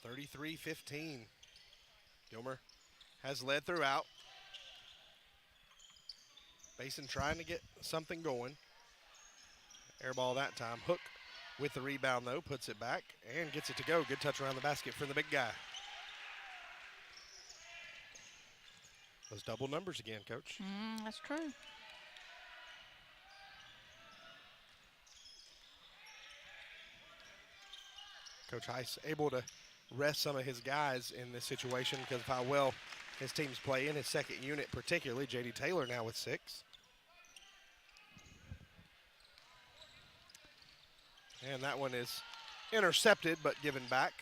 (33-15). Gilmer has led throughout. Basin trying to get something going. Air ball that time. Hook with the rebound, though, puts it back and gets it to go. Good touch around the basket for the big guy. Those double numbers again, Coach. That's true. Coach Heiss able to rest some of his guys in this situation because of how well his team's playing. His second unit particularly, J.D. Taylor now with 6. And that one is intercepted but given back.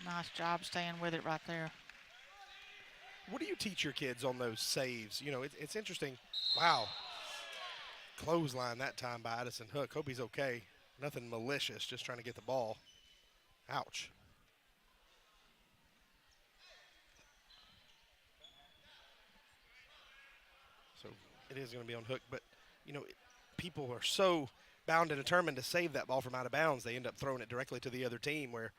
A nice job staying with it right there. What do you teach your kids on those saves? You know, it's interesting. Wow. Clothesline that time by Addison Hook. Hope he's okay. Nothing malicious, just trying to get the ball. Ouch. So it is going to be on Hook, but, you know, people are so bound and determined to save that ball from out of bounds, they end up throwing it directly to the other team, where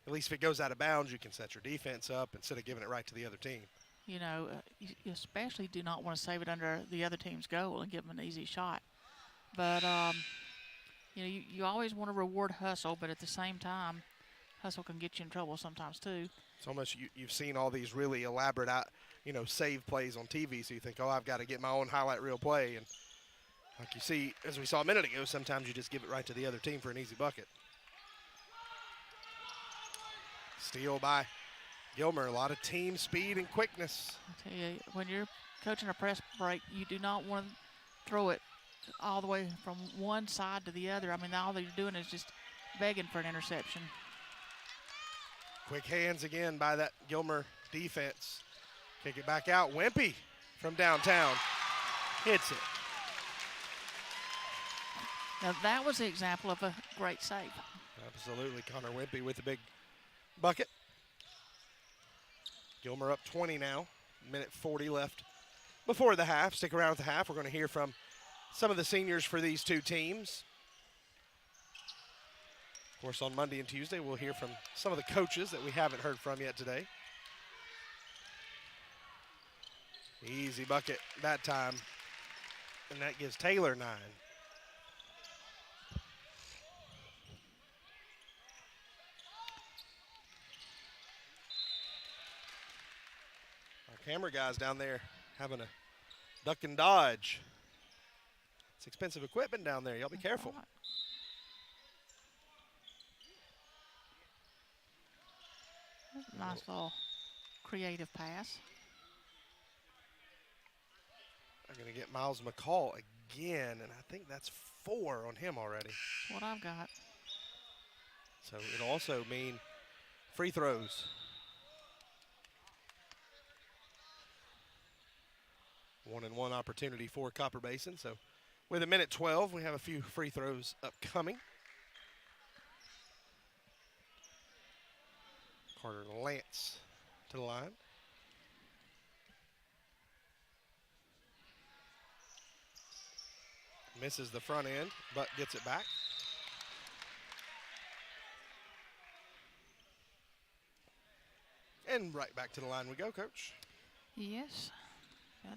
at least if it goes out of bounds, you can set your defense up instead of giving it right to the other team. You know, you especially do not want to save it under the other team's goal and give them an easy shot. But, you know, you always want to reward hustle, but at the same time, hustle can get you in trouble sometimes too. It's almost you've seen all these really elaborate, save plays on TV, so you think, oh, I've got to get my own highlight reel play. And like you see, as we saw a minute ago, sometimes you just give it right to the other team for an easy bucket. Steal by Gilmer. A lot of team speed and quickness. I tell you, when you're coaching a press break, you do not want to throw it all the way from one side to the other. I mean, all that you're doing is just begging for an interception. Quick hands again by that Gilmer defense. Kick it back out. Wimpy from downtown hits it. Now, that was the example of a great save. Absolutely. Connor Wimpy with the big bucket. Gilmer up 20 now. Minute 40 left before the half. Stick around at the half. We're going to hear from some of the seniors for these two teams. Of course, on Monday and Tuesday, we'll hear from some of the coaches that we haven't heard from yet today. Easy bucket that time. And that gives Taylor 9. Our camera guys down there having a duck and dodge. It's expensive equipment down there. Y'all be careful. Nice little creative pass. I'm going to get Miles McCall again, and I think that's 4 on him already. That's what I've got. So it'll also mean free throws. 1-and-1 opportunity for Copper Basin. So with a minute 12, we have a few free throws upcoming. Carter Lance to the line. Misses the front end, but gets it back. And right back to the line we go, Coach. Yes.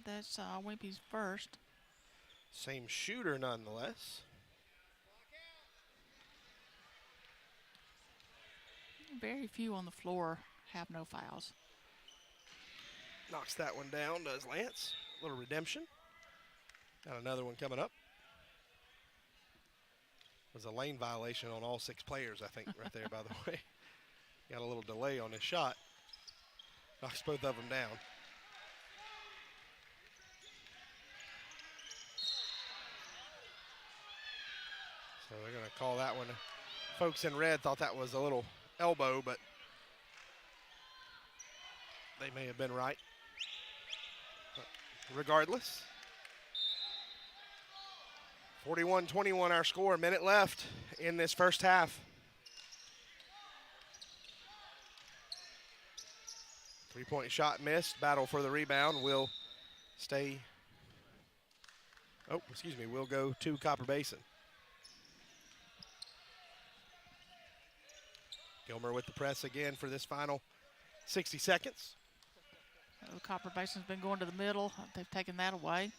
That's Wimpy's first. Same shooter nonetheless. Very few on the floor have no fouls. Knocks that one down, does Lance. A little redemption. Got another one coming up. Was a lane violation on all 6 players, I think, right there, by the way. Got a little delay on his shot. Knocks both of them down. So they're going to call that one. Folks in red thought that was a little elbow, but they may have been right. But regardless, 41-21 our score, a minute left in this first half. Three-point shot missed. Battle for the rebound will stay. Oh, excuse me. Will go to Copper Basin. Gilmer with the press again for this final 60 seconds. Copper Basin's been going to the middle. They've taken that away.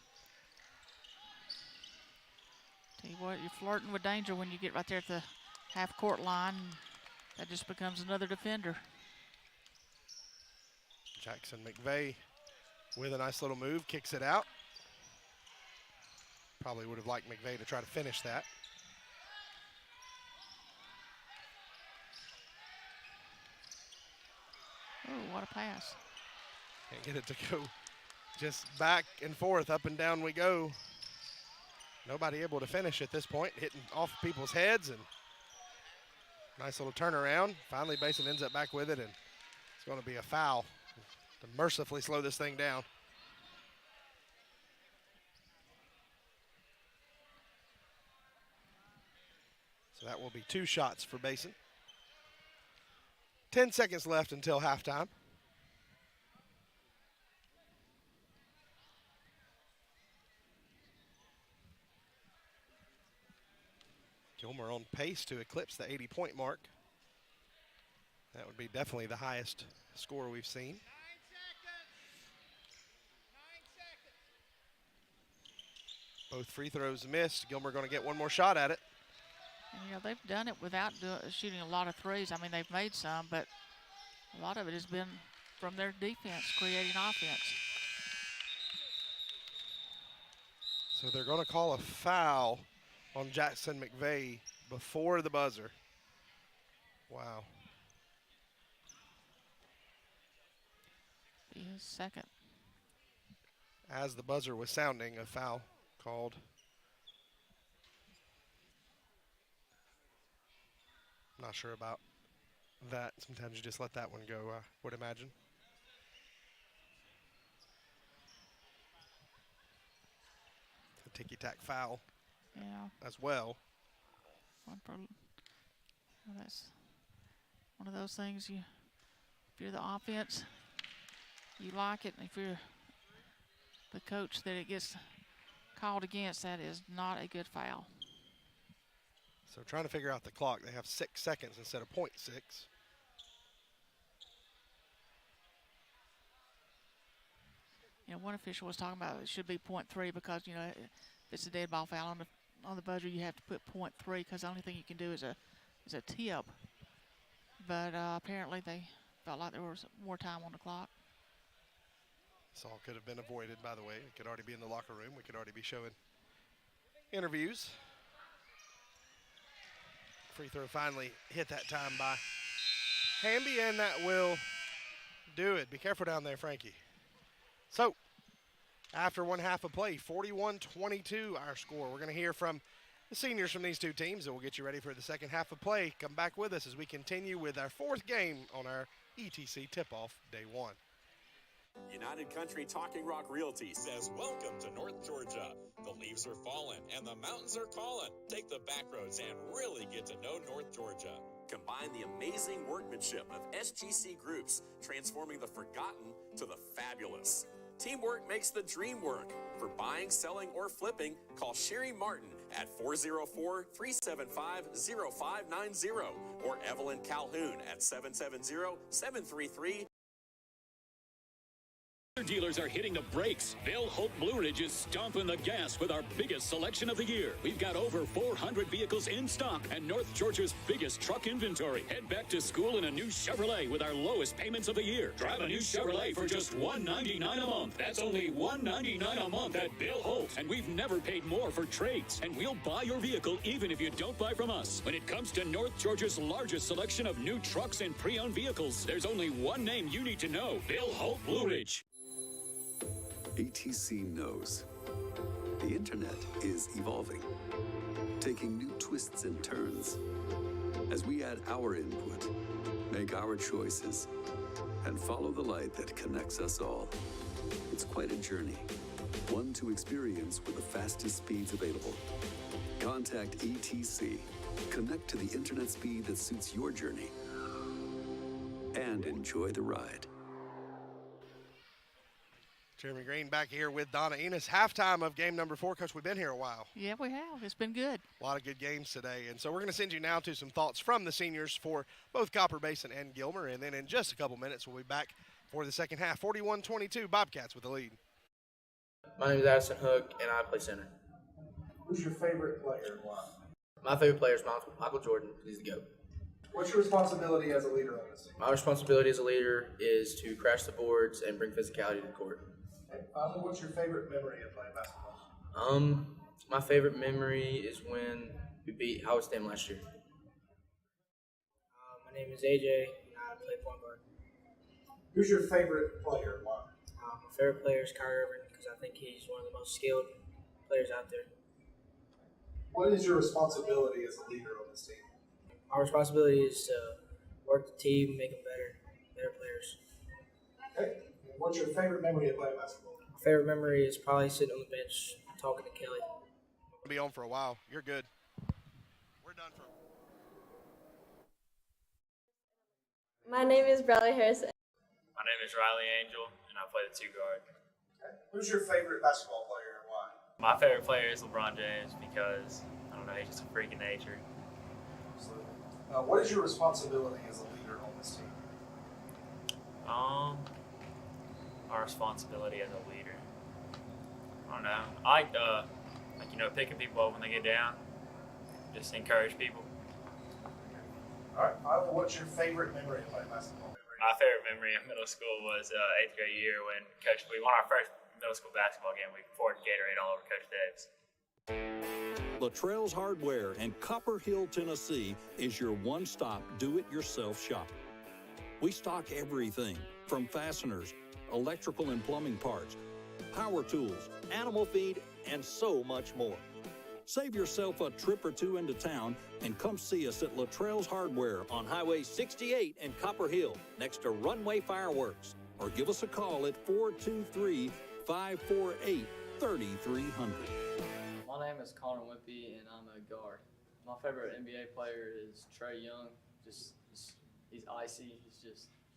Tell you what, you're flirting with danger when you get right there at the half-court line. That just becomes another defender. Jackson McVeigh with a nice little move, kicks it out. Probably would have liked McVeigh to try to finish that. Oh, what a pass. Can't get it to go. Just back and forth, up and down we go. Nobody able to finish at this point, hitting off people's heads, and nice little turnaround. Finally, Basin ends up back with it, and it's going to be a foul to mercifully slow this thing down. So that will be 2 shots for Basin. 10 seconds left until halftime. Gilmer on pace to eclipse the 80-point mark. That would be definitely the highest score we've seen. 9 seconds. Both free throws missed. Gilmer going to get one more shot at it. And, you know, they've done it without shooting a lot of threes. I mean, they've made some, but a lot of it has been from their defense, creating offense. So they're going to call a foul on Jackson McVeigh before the buzzer. Wow. Be his second. As the buzzer was sounding, a foul called. Not sure about that. Sometimes you just let that one go, I would imagine. A ticky-tack foul. Yeah. As well. That's one of those things, if you're the offense, you like it, and if you're the coach that it gets called against, that is not a good foul. So trying to figure out the clock. They have 6 seconds instead of 0.6. You know, one official was talking about it should be 0.3 because, you know, if it's a dead ball foul on the buzzer, you have to put 0.3 because the only thing you can do is a tip. But apparently they felt like there was more time on the clock. This all could have been avoided, by the way. We could already be in the locker room. We could already be showing interviews. Free throw finally hit that time by Hamby, and that will do it. Be careful down there, Frankie. So, after one half of play, 41-22 our score. We're going to hear from the seniors from these two teams, and we'll get you ready for the second half of play. Come back with us as we continue with our 4th game on our ETC tip-off day 1. United Country Talking Rock Realty says welcome to North Georgia. The leaves are falling and the mountains are calling. Take the back roads and really get to know North Georgia. Combine the amazing workmanship of SGC Groups, transforming the forgotten to the fabulous. Teamwork makes the dream work. For buying, selling, or flipping, call Sherry Martin at 404-375-0590 or Evelyn Calhoun at 770-733. Dealers are hitting the brakes. Bill Holt Blue Ridge is stomping the gas with our biggest selection of the year. We've got over 400 vehicles in stock and North Georgia's biggest truck inventory. Head back to school in a new Chevrolet with our lowest payments of the year. Drive a new Chevrolet for just $199 a month. That's only $199 a month at Bill Holt. And we've never paid more for trades. And we'll buy your vehicle even if you don't buy from us. When it comes to North Georgia's largest selection of new trucks and pre-owned vehicles, there's only one name you need to know: Bill Holt Blue Ridge. ATC knows the internet is evolving, taking new twists and turns. As we add our input, make our choices, and follow the light that connects us all. It's quite a journey, one to experience with the fastest speeds available. Contact ATC, connect to the internet speed that suits your journey, and enjoy the ride. Jeremy Green back here with Donna Enos. Halftime of game number 4. Coach, we've been here a while. Yeah, we have. It's been good. A lot of good games today. And so we're going to send you now to some thoughts from the seniors for both Copper Basin and Gilmer. And then in just a couple minutes, we'll be back for the second half. 41-22, Bobcats with the lead. My name is Addison Hook, and I play center. Who's your favorite player and why? My favorite player is Michael Jordan. He's the GOAT. What's your responsibility as a leader on this team? My responsibility as a leader is to crash the boards and bring physicality to the court. And finally, what's your favorite memory of playing basketball? My favorite memory is when we beat Howard Stem last year. My name is AJ, and I play point guard. Who's your favorite player and why? My favorite player is Kyrie Irving because I think he's one of the most skilled players out there. What is your responsibility as a leader on this team? My responsibility is to work the team, make them better players. Okay. And what's your favorite memory of playing basketball? My favorite memory is probably sitting on the bench talking to Kelly. I'll be on for a while. You're good. We're done for. My name is Bradley Harrison. My name is Riley Angel, and I play the 2 guard. Okay. Who's your favorite basketball player and why? My favorite player is LeBron James because, I don't know, he's just a freak of nature. Absolutely. What is your responsibility as a leader on this team? Our responsibility as a leader. I don't know. I like, picking people up when they get down. Just encourage people. All right. Finally, what's your favorite memory of playing basketball? My favorite memory in middle school was 8th grade year when we won our first middle school basketball game. We poured Gatorade all over Coach Davis. Luttrell's Hardware in Copper Hill, Tennessee is your one-stop do-it-yourself shop. We stock everything from fasteners, electrical and plumbing parts, power tools, animal feed, and so much more. Save yourself a trip or two into town and come see us at Luttrell's Hardware on Highway 68 in Copper Hill, next to Runway Fireworks. Or give us a call at 423-548-3300. My name is Connor Wimpy, and I'm a guard. My favorite NBA player is Trae Young. He's icy.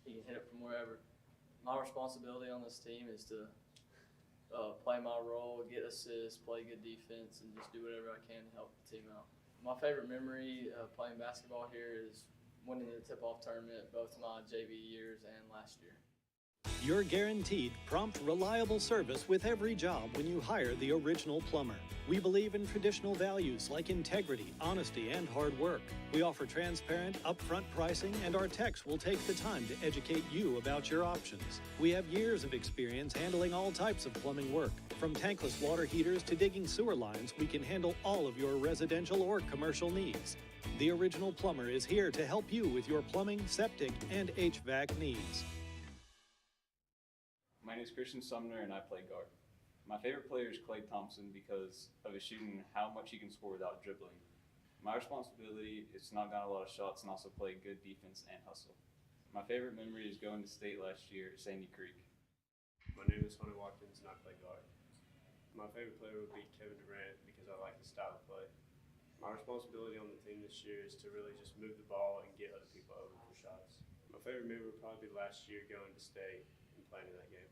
He can hit it from wherever. My responsibility on this team is to play my role, get assists, play good defense, and just do whatever I can to help the team out. My favorite memory of playing basketball here is winning the tip-off tournament both my JV years and last year. You're guaranteed prompt, reliable service with every job when you hire the original plumber. We believe in traditional values like integrity, honesty, and hard work. We offer transparent, upfront pricing, and our techs will take the time to educate you about your options. We have years of experience handling all types of plumbing work. From tankless water heaters to digging sewer lines, we can handle all of your residential or commercial needs. The original plumber is here to help you with your plumbing, septic, and HVAC needs. My name is Christian Sumner, and I play guard. My favorite player is Klay Thompson because of his shooting and how much he can score without dribbling. My responsibility is to knock down a lot of shots and also play good defense and hustle. My favorite memory is going to state last year at Sandy Creek. My name is Hunter Watkins, and I play guard. My favorite player would be Kevin Durant because I like his style of play. My responsibility on the team this year is to really just move the ball and get other people open for shots. My favorite memory would probably be last year going to state and playing in that game.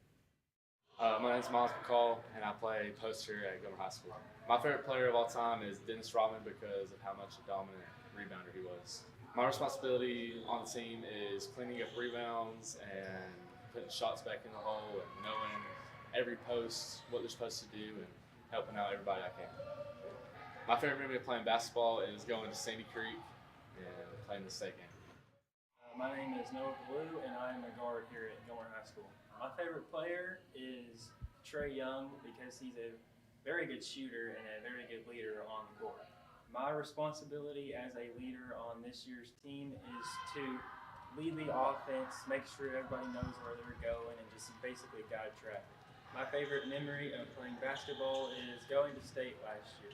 My name is Miles McCall, and I play poster at Gilmer High School. My favorite player of all time is Dennis Rodman because of how much a dominant rebounder he was. My responsibility on the team is cleaning up rebounds and putting shots back in the hole and knowing every post, what they're supposed to do, and helping out everybody I can. My favorite memory of playing basketball is going to Sandy Creek and playing the state game. My name is Noah Blue, and I am a guard here at Gilmer High School. My favorite player is Trae Young because he's a very good shooter and a very good leader on the court. My responsibility as a leader on this year's team is to lead the offense, make sure everybody knows where they're going, and just basically guide traffic. My favorite memory of playing basketball is going to state last year.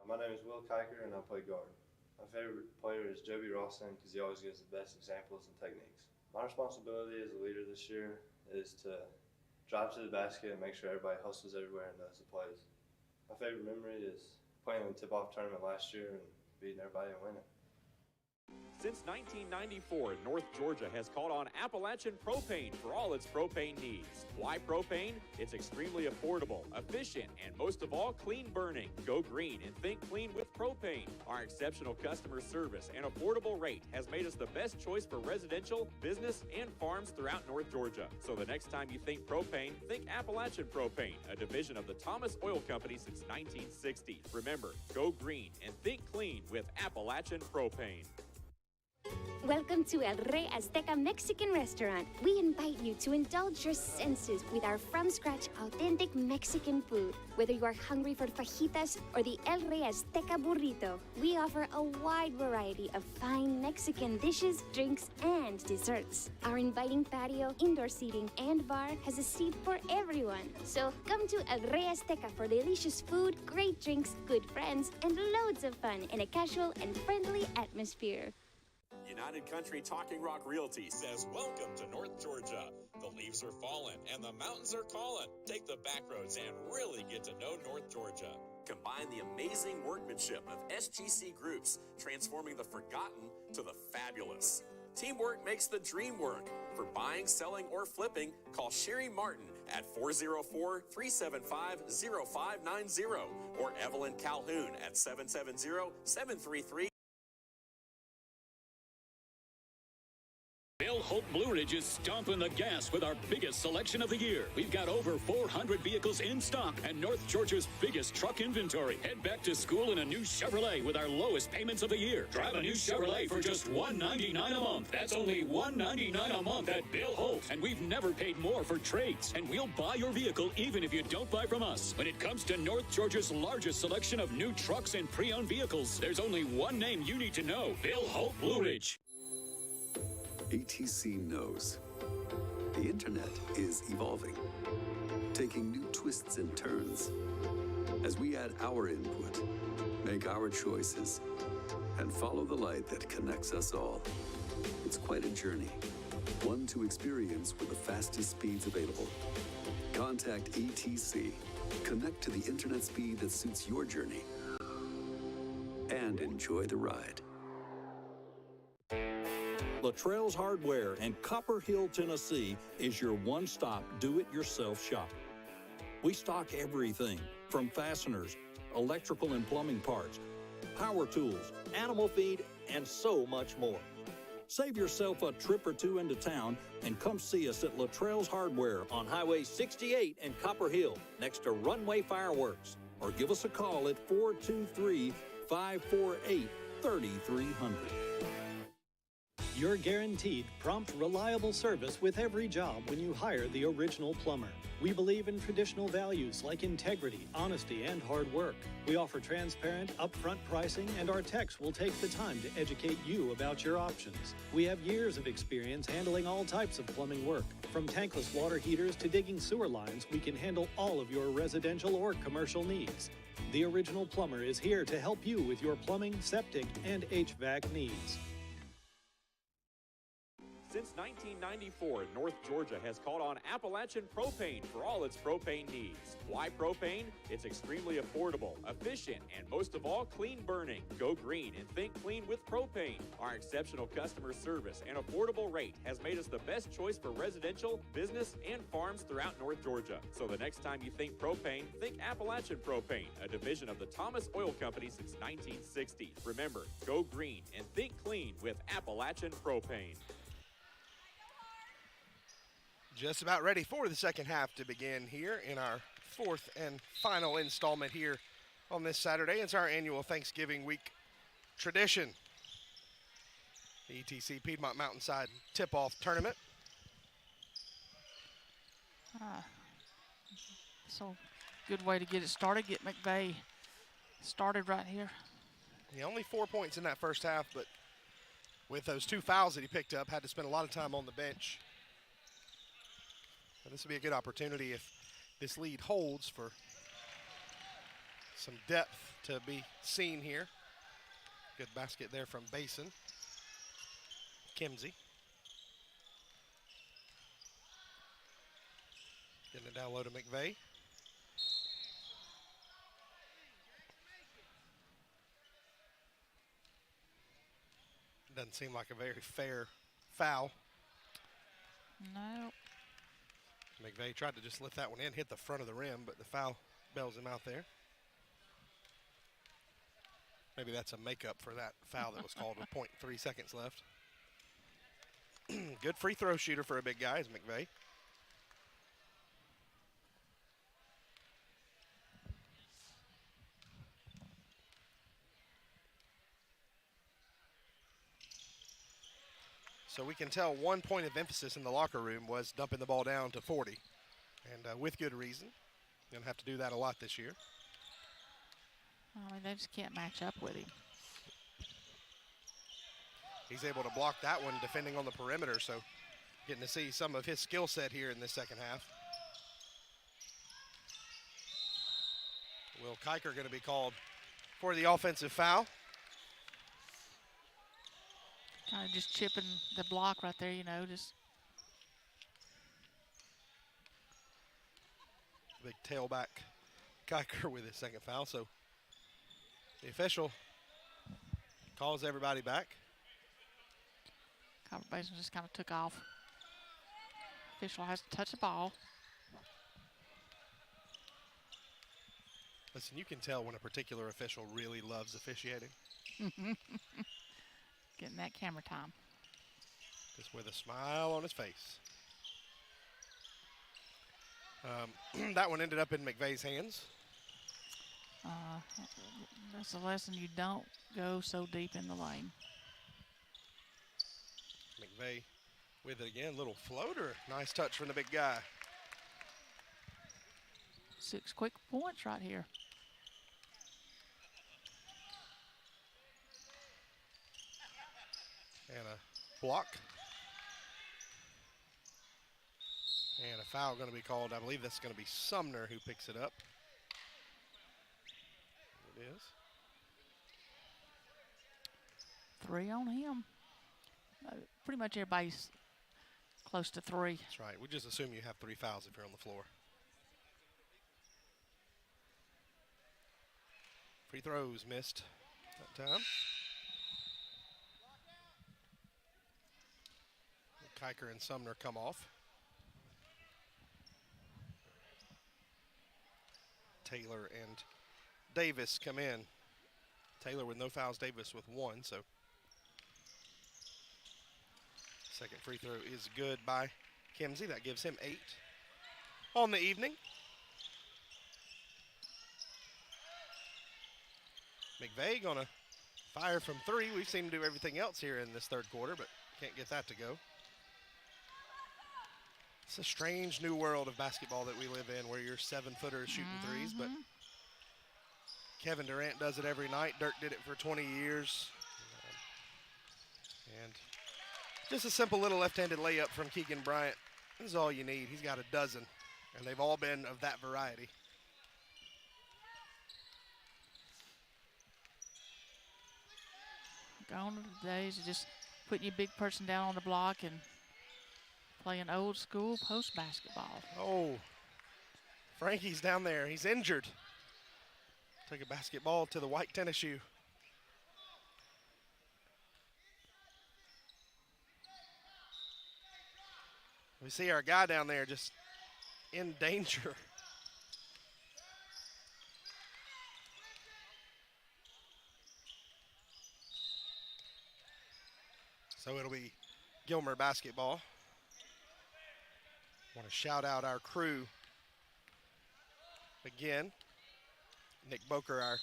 My name is Will Kiker, and I play guard. My favorite player is Joby Rawson because he always gives the best examples and techniques. My responsibility as a leader this year is to drive to the basket and make sure everybody hustles everywhere and knows the plays. My favorite memory is playing in the tip-off tournament last year and beating everybody and winning. Since 1994, North Georgia has called on Appalachian Propane for all its propane needs. Why propane? It's extremely affordable, efficient, and most of all, clean burning. Go green and think clean with propane. Our exceptional customer service and affordable rate has made us the best choice for residential, business, and farms throughout North Georgia. So the next time you think propane, think Appalachian Propane, a division of the Thomas Oil Company since 1960. Remember, go green and think clean with Appalachian Propane. Welcome to El Rey Azteca Mexican Restaurant. We invite you to indulge your senses with our from-scratch authentic Mexican food. Whether you are hungry for fajitas or the El Rey Azteca burrito, we offer a wide variety of fine Mexican dishes, drinks, and desserts. Our inviting patio, indoor seating, and bar has a seat for everyone. So come to El Rey Azteca for delicious food, great drinks, good friends, and loads of fun in a casual and friendly atmosphere. United Country Talking Rock Realty says welcome to North Georgia. The leaves are falling and the mountains are calling. Take the back roads and really get to know North Georgia. Combine the amazing workmanship of SGC Groups, transforming the forgotten to the fabulous. Teamwork makes the dream work. For buying, selling, or flipping, call Sherry Martin at 404-375-0590 or Evelyn Calhoun at 770-733. Bill Holt Blue Ridge is stomping the gas with our biggest selection of the year. We've got over 400 vehicles in stock and North Georgia's biggest truck inventory. Head back to school in a new Chevrolet with our lowest payments of the year. Drive a new Chevrolet for just $199 a month. That's only $199 a month at Bill Holt. And we've never paid more for trades. And we'll buy your vehicle even if you don't buy from us. When it comes to North Georgia's largest selection of new trucks and pre-owned vehicles, there's only one name you need to know: Bill Holt Blue Ridge. ATC knows the internet is evolving, taking new twists and turns. As we add our input, make our choices, and follow the light that connects us all. It's quite a journey, one to experience with the fastest speeds available. Contact ATC. Connect to the internet speed that suits your journey, and enjoy the ride. Luttrell's Hardware in Copper Hill, Tennessee is your one-stop do-it-yourself shop. We stock everything from fasteners, electrical and plumbing parts, power tools, animal feed, and so much more. Save yourself a trip or two into town and come see us at Luttrell's Hardware on Highway 68 in Copper Hill, next to Runway Fireworks. Or give us a call at 423-548-3300. You're guaranteed prompt, reliable service with every job when you hire the original plumber. We believe in traditional values like integrity, honesty, and hard work. We offer transparent, upfront pricing, and our techs will take the time to educate you about your options. We have years of experience handling all types of plumbing work. From tankless water heaters to digging sewer lines, we can handle all of your residential or commercial needs. The original plumber is here to help you with your plumbing, septic, and HVAC needs. Since 1994, North Georgia has called on Appalachian Propane for all its propane needs. Why propane? It's extremely affordable, efficient, and most of all, clean burning. Go green and think clean with propane. Our exceptional customer service and affordable rate has made us the best choice for residential, business, and farms throughout North Georgia. So the next time you think propane, think Appalachian Propane, a division of the Thomas Oil Company since 1960. Remember, go green and think clean with Appalachian Propane. Just about ready for the second half to begin here in our fourth and final installment here on this Saturday. It's our annual Thanksgiving week tradition. The ETC Piedmont Mountainside Tip-Off Tournament. So good way to get it started, get McVeigh started right here. Yeah, only 4 points in that first half, but with those 2 fouls that he picked up, had to spend a lot of time on the bench. This would be a good opportunity if this lead holds for some depth to be seen here. Good basket there from Basin. Kimsey. Getting it down low to McVeigh. Doesn't seem like a very fair foul. No. McVeigh tried to just lift that one in, hit the front of the rim, but the foul bails him out there. Maybe that's a makeup for that foul that was called with 0.3 seconds left. Good free throw shooter for a big guy is McVeigh. So we can tell one point of emphasis in the locker room was dumping the ball down to 40. And with good reason. Going to have to do that a lot this year. I mean, they just can't match up with him. He's able to block that one defending on the perimeter, so getting to see some of his skill set here in this second half. Will Kiker going to be called for the offensive foul. Kind of just chipping the block right there, you know, just. Big tailback Kiker with his second foul, so the official calls everybody back. Basin just kind of took off. Official has to touch the ball. Listen, you can tell when a particular official really loves officiating. Getting that camera time. Just with a smile on his face. That one ended up in McVeigh's hands. That's a lesson. You don't go so deep in the lane. McVeigh with it again, little floater. Nice touch from the big guy. 6 quick points right here. And a block. And a foul going to be called. I believe that's going to be Sumner who picks it up. It is. 3 on him. Pretty much everybody's close to 3. That's right. We just assume you have 3 fouls if you're on the floor. Free throws missed that time. Kiker and Sumner come off. Taylor and Davis come in. Taylor with no fouls, Davis with 1, so second free throw is good by Kimsey. That gives him 8 on the evening. McVeigh gonna fire from 3. We've seen him do everything else here in this third quarter, but can't get that to go. It's a strange new world of basketball that we live in where your 7-footer is shooting threes, but Kevin Durant does it every night. Dirk did it for 20 years. And just a simple little left-handed layup from Keegan Bryant. This is all you need. He's got a dozen, and they've all been of that variety. Gone are the days of just putting your big person down on the block and playing old school post basketball. Oh, Frankie's down there. He's injured. Take a basketball to the white tennis shoe. We see our guy down there just in danger. So it'll be Gilmer basketball. Want to shout out our crew again. Nick Boker, our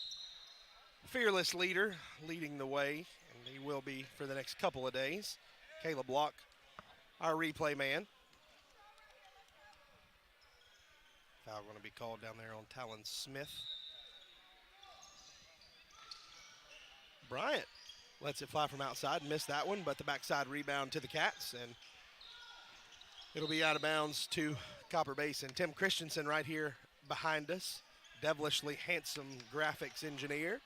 fearless leader, leading the way, and he will be for the next couple of days. Caleb Block, our replay man. Foul going to be called down there on Talon Smith. Bryant lets it fly from outside, missed that one, but the backside rebound to the Cats, and it'll be out of bounds to Copper Basin. Tim Christensen right here behind us, devilishly handsome graphics engineer,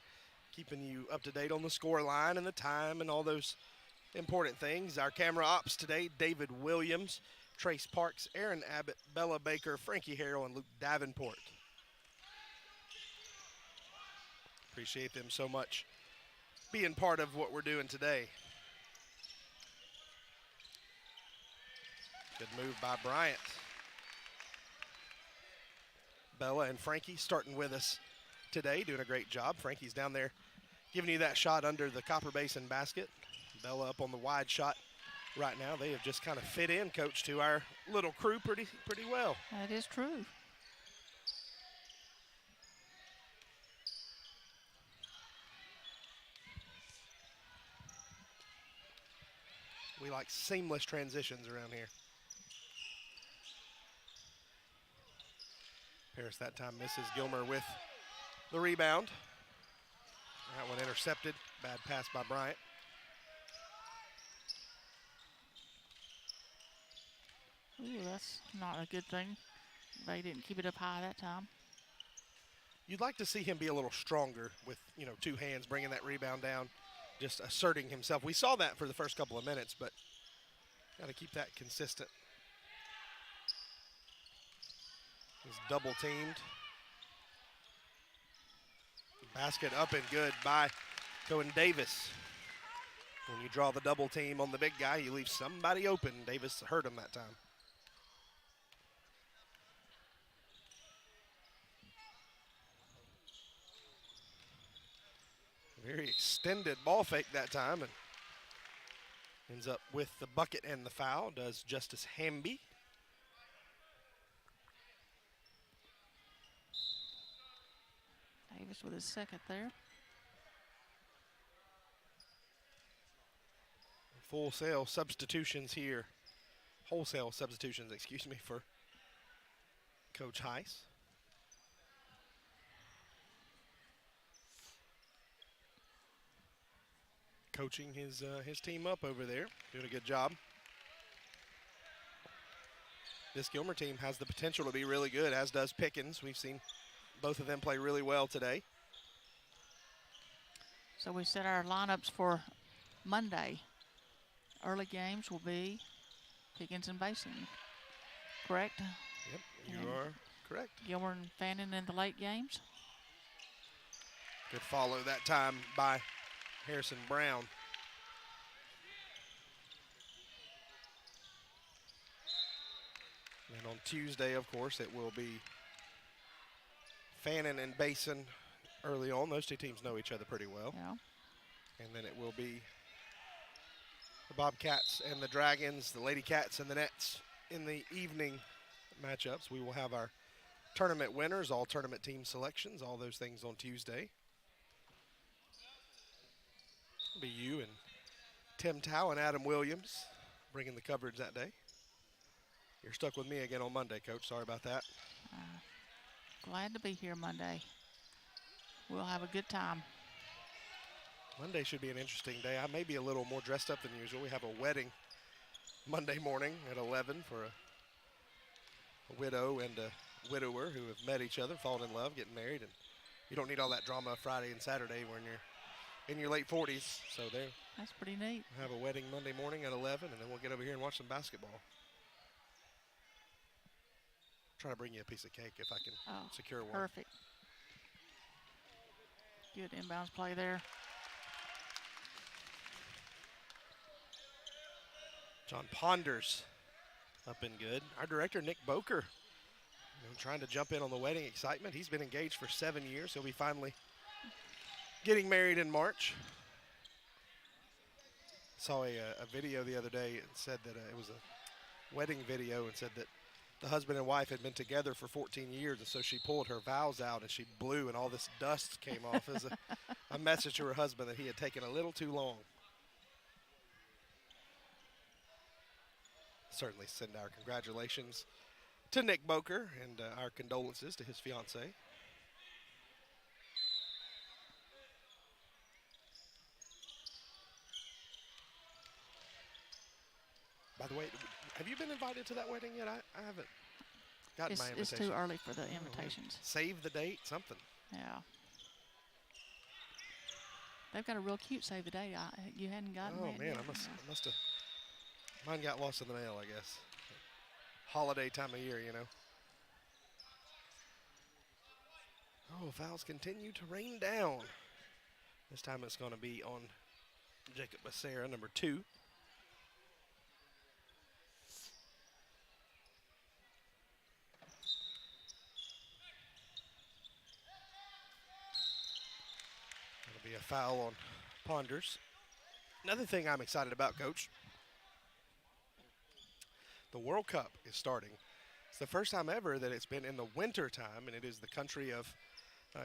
keeping you up to date on the score line and the time and all those important things. Our camera ops today, David Williams, Trace Parks, Aaron Abbott, Bella Baker, Frankie Harrell, and Luke Davenport. Appreciate them so much being part of what we're doing today. Good move by Bryant. Bella and Frankie starting with us today, doing a great job. Frankie's down there giving you that shot under the Copper Basin basket. Bella up on the wide shot right now. They have just kind of fit in, Coach, to our little crew pretty well. That is true. We like seamless transitions around here. Paris that time misses. Gilmer with the rebound. That one intercepted. Bad pass by Bryant. Ooh, that's not a good thing. They didn't keep it up high that time. You'd like to see him be a little stronger with, two hands, bringing that rebound down, just asserting himself. We saw that for the first couple of minutes, but got to keep that consistent. He's double teamed. Basket up and good by Cohen Davis. When you draw the double team on the big guy, you leave somebody open. Davis hurt him that time. Very extended ball fake that time, and ends up with the bucket and the foul, does Justice Hamby. Davis with his second there. Wholesale substitutions here, excuse me, for Coach Heiss. Coaching his team up over there, doing a good job. This Gilmer team has the potential to be really good, as does Pickens. We've seen both of them play really well today. So we set our lineups for Monday. Early games will be Pickens and Basin, correct? Yep, you are correct. Gilmer and Fannin in the late games. Good follow that time by Harrison Brown. And on Tuesday, of course, it will be Fannin and Basin early on. Those two teams know each other pretty well. Yeah. And then it will be the Bobcats and the Dragons, the Lady Cats and the Nets in the evening matchups. We will have our tournament winners, all tournament team selections, all those things on Tuesday. It'll be you and Tim Tao and Adam Williams bringing the coverage that day. You're stuck with me again on Monday, Coach. Sorry about that. Glad to be here Monday. We'll have a good time. Monday should be an interesting day. I may be a little more dressed up than usual. We have a wedding Monday morning at 11 for a widow and a widower who have met each other, fallen in love, getting married. And you don't need all that drama Friday and Saturday when you're in your late 40s. So there. That's pretty neat. We'll have a wedding Monday morning at 11, and then we'll get over here and watch some basketball. Try to bring you a piece of cake if I can secure one. Perfect. Good inbounds play there. John Ponders up and good. Our director, Nick Boker, trying to jump in on the wedding excitement. He's been engaged for 7 years. He'll be finally getting married in March. Saw a video the other day and said that it was a wedding video, and said that the husband and wife had been together for 14 years, and so she pulled her vows out and she blew, and all this dust came off as a message to her husband that he had taken a little too long. Certainly send our congratulations to Nick Boker and our condolences to his fiancée. By the way, have you been invited to that wedding yet? I haven't gotten my invitation. It's too early for the invitations. Save the date, something. Yeah. They've got a real cute save the date. You hadn't gotten that man, yet? I must have. Mine got lost in the mail, I guess. Holiday time of year, Oh, fouls continue to rain down. This time it's going to be on Jacob Becerra, number 2. foul on Ponders. Another thing I'm excited about, Coach, the World Cup is starting. It's the first time ever that it's been in the winter time, and it is the country of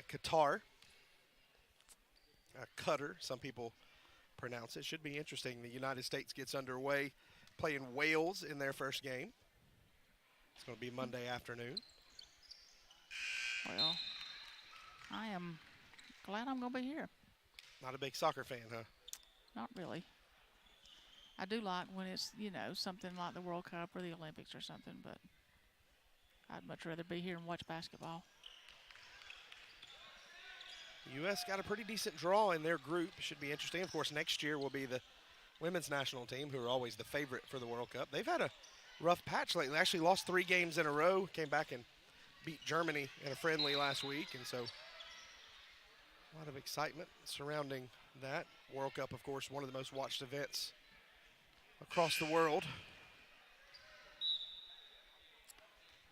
Qatar. Qatar, some people pronounce it. Should be interesting. The United States gets underway playing Wales in their first game. It's going to be Monday afternoon. Well, I am glad I'm going to be here. Not a big soccer fan, huh? Not really. I do like when it's, something like the World Cup or the Olympics or something, but I'd much rather be here and watch basketball. The U.S. got a pretty decent draw in their group. Should be interesting. Of course, next year will be the women's national team, who are always the favorite for the World Cup. They've had a rough patch lately. They actually lost 3 games in a row, came back and beat Germany in a friendly last week, and so a lot of excitement surrounding that. World Cup, of course, one of the most watched events across the world.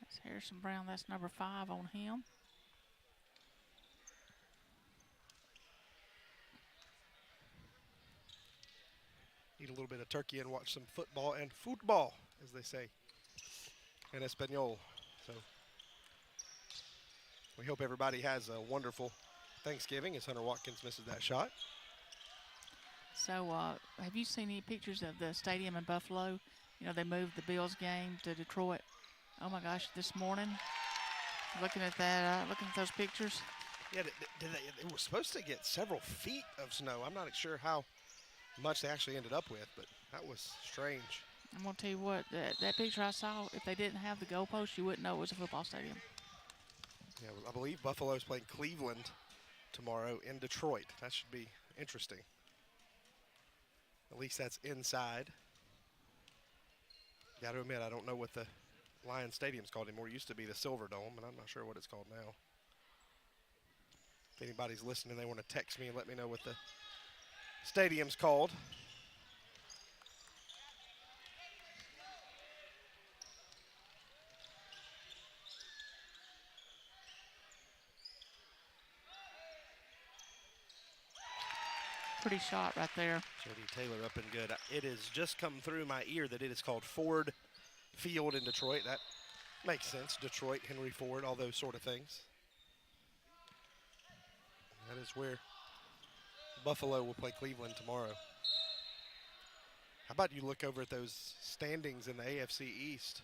That's Harrison Brown. That's number 5 on him. Eat a little bit of turkey and watch some football, as they say in Espanol. So we hope everybody has a wonderful Thanksgiving as Hunter Watkins misses that shot. So have you seen any pictures of the stadium in Buffalo? They moved the Bills game to Detroit. Oh my gosh, this morning, looking at that, looking at those pictures. Yeah, they were supposed to get several feet of snow. I'm not sure how much they actually ended up with, but that was strange. I'm going to tell you what, that picture I saw, if they didn't have the goalpost, you wouldn't know it was a football stadium. Yeah, I believe Buffalo's playing Cleveland tomorrow in Detroit. That should be interesting. At least that's inside. Got to admit, I don't know what the Lions Stadium's called anymore. It used to be the Silver Dome, and I'm not sure what it's called now. If anybody's listening, they want to text me and let me know what the stadium's called. Pretty shot right there. Jody Taylor up and good. It has just come through my ear that it is called Ford Field in Detroit. That makes sense. Detroit, Henry Ford, all those sort of things. That is where Buffalo will play Cleveland tomorrow. How about you look over at those standings in the AFC East?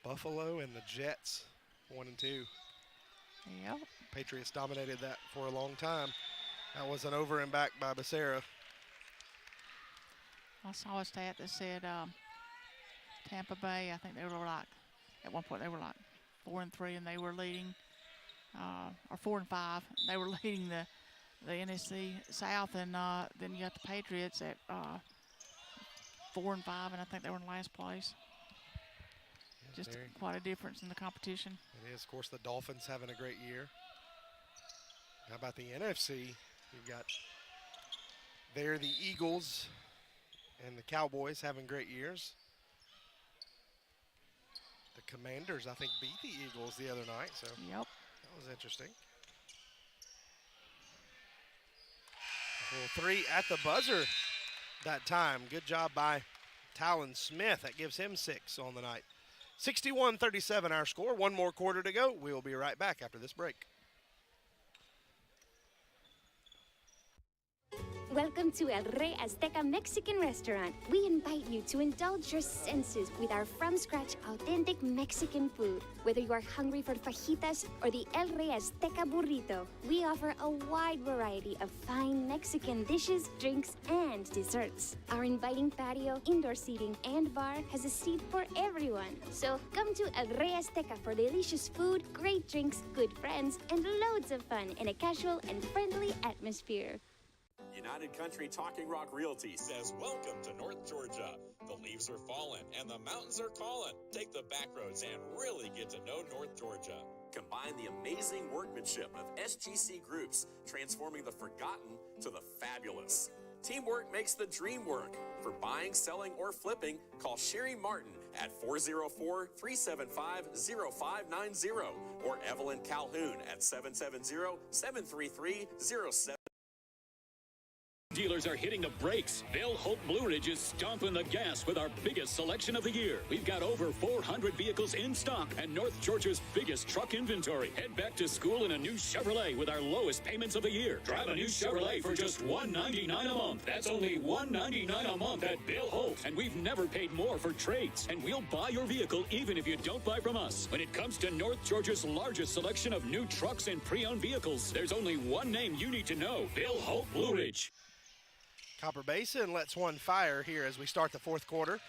Buffalo and the Jets, 1 and 2. Yep. Patriots dominated that for a long time. That was an over and back by Becerra. I saw a stat that said Tampa Bay, I think they were like, at one point they were like 4-3 and they were leading, or 4-5. They were leading the NFC South, and then you got the Patriots at 4-5, and I think they were in last place. Yeah, Just quite a difference in the competition. It is. Of course, the Dolphins having a great year. How about the NFC? You've got there the Eagles and the Cowboys having great years. The Commanders, I think, beat the Eagles the other night, so yep, that was interesting. 3 at the buzzer that time. Good job by Talon Smith. That gives him 6 on the night. 61-37 our score. 1 more quarter to go. We'll be right back after this break. Welcome to El Rey Azteca Mexican Restaurant. We invite you to indulge your senses with our from-scratch authentic Mexican food. Whether you are hungry for fajitas or the El Rey Azteca burrito, we offer a wide variety of fine Mexican dishes, drinks, and desserts. Our inviting patio, indoor seating, and bar has a seat for everyone. So come to El Rey Azteca for delicious food, great drinks, good friends, and loads of fun in a casual and friendly atmosphere. United Country Talking Rock Realty says welcome to North Georgia. The leaves are falling and the mountains are calling. Take the back roads and really get to know North Georgia. Combine the amazing workmanship of SGC Groups, transforming the forgotten to the fabulous. Teamwork makes the dream work. For buying, selling, or flipping, call Sherry Martin at 404-375-0590 or Evelyn Calhoun at 770-733-07. Dealers are hitting the brakes. Bill Holt Blue Ridge is stomping the gas with our biggest selection of the year. We've got over 400 vehicles in stock and North Georgia's biggest truck inventory. Head back to school in a new Chevrolet with our lowest payments of the year. Drive a new Chevrolet for just $199 a month. That's only $199 a month at Bill Holt. And we've never paid more for trades. And we'll buy your vehicle even if you don't buy from us. When it comes to North Georgia's largest selection of new trucks and pre-owned vehicles, there's only one name you need to know: Bill Holt Blue Ridge. Copper Basin lets one fire here as we start the fourth quarter.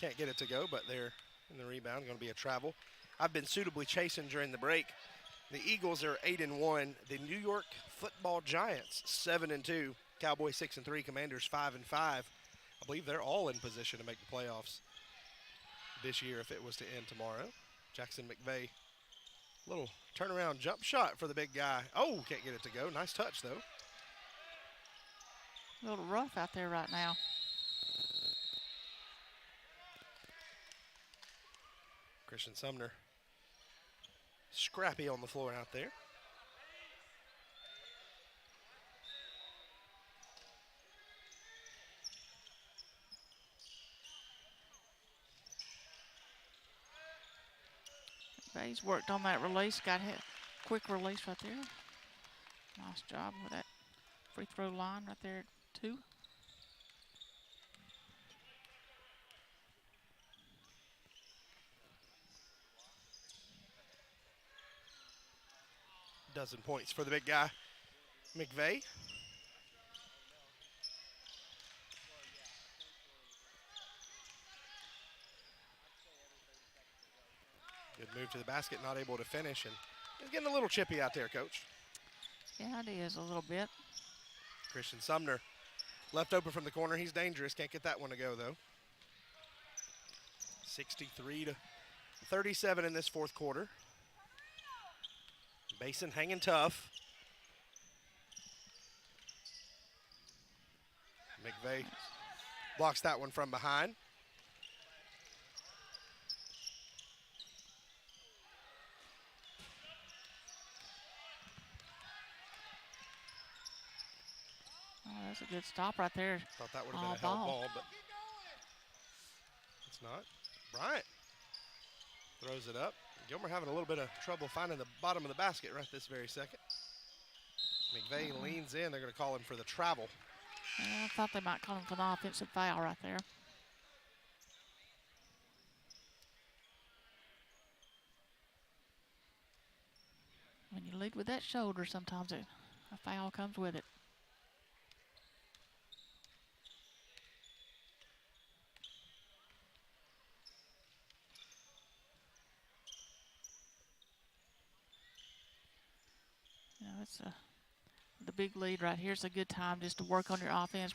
Can't get it to go, but they're in the rebound. Going to be a travel. I've been suitably chasing during the break. The Eagles are 8-1. The New York Football Giants 7-2. Cowboys 6-3. Commanders 5-5. I believe they're all in position to make the playoffs this year if it was to end tomorrow. Jackson McVeigh, little turnaround jump shot for the big guy. Oh, can't get it to go. Nice touch though. A little rough out there right now. Christian Sumner, scrappy on the floor out there. He's worked on that release, got hit. Quick release right there. Nice job with that free throw line right there at 2. Dozen points for the big guy, McVeigh. Good move to the basket, not able to finish, and he's getting a little chippy out there, Coach. Yeah, it is a little bit. Christian Sumner left open from the corner. He's dangerous. Can't get that one to go, though. 63-37 in this fourth quarter. Basin hanging tough. McVeigh blocks that one from behind. Oh, that's a good stop right there. Thought that would have been a held ball, but it's not. Bryant throws it up. Gilmer having a little bit of trouble finding the bottom of the basket right this very second. McVeigh leans in. They're going to call him for the travel. I thought they might call him for the offensive foul right there. When you lead with that shoulder, sometimes a foul comes with it. You know, it's the big lead right here. It's a good time just to work on your offense,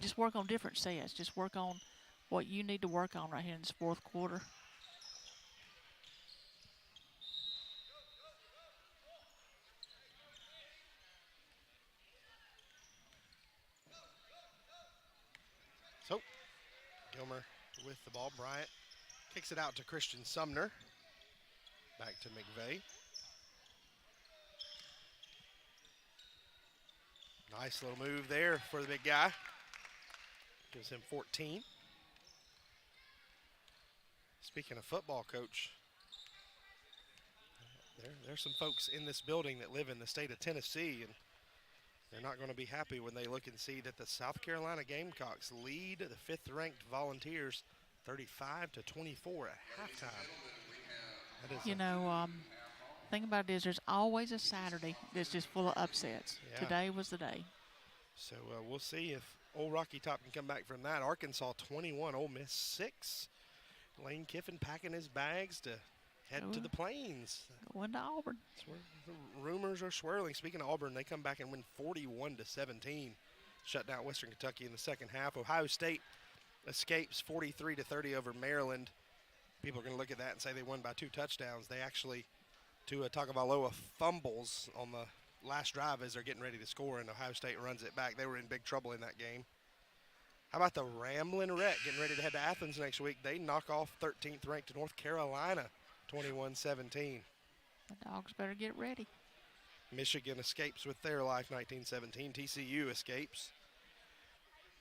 just work on different sets, just work on what you need to work on right here in this fourth quarter. So, Gilmer with the ball. Bryant kicks it out to Christian Sumner. Back to McVeigh. Nice little move there for the big guy. Gives him 14. Speaking of football, Coach, there's some folks in this building that live in the state of Tennessee, and they're not going to be happy when they look and see that the South Carolina Gamecocks lead the 5th-ranked Volunteers 35-24 at halftime. That is thing about it is there's always a Saturday that's just full of upsets. Yeah. Today was the day. So we'll see if Old Rocky Top can come back from that. Arkansas 21, Ole Miss 6. Lane Kiffin packing his bags to head to the Plains. Going to Auburn. That's where the rumors are swirling. Speaking of Auburn, they come back and win 41-17. Shut down Western Kentucky in the second half. Ohio State escapes 43-30 over Maryland. People are going to look at that and say they won by 2 touchdowns. They actually, Tua Tagovailoa fumbles on the last drive as they're getting ready to score, and Ohio State runs it back. They were in big trouble in that game. How about the Ramblin' Wreck getting ready to head to Athens next week? They knock off 13th ranked North Carolina 21-17. The Dogs better get ready. Michigan escapes with their life 19-17. TCU escapes.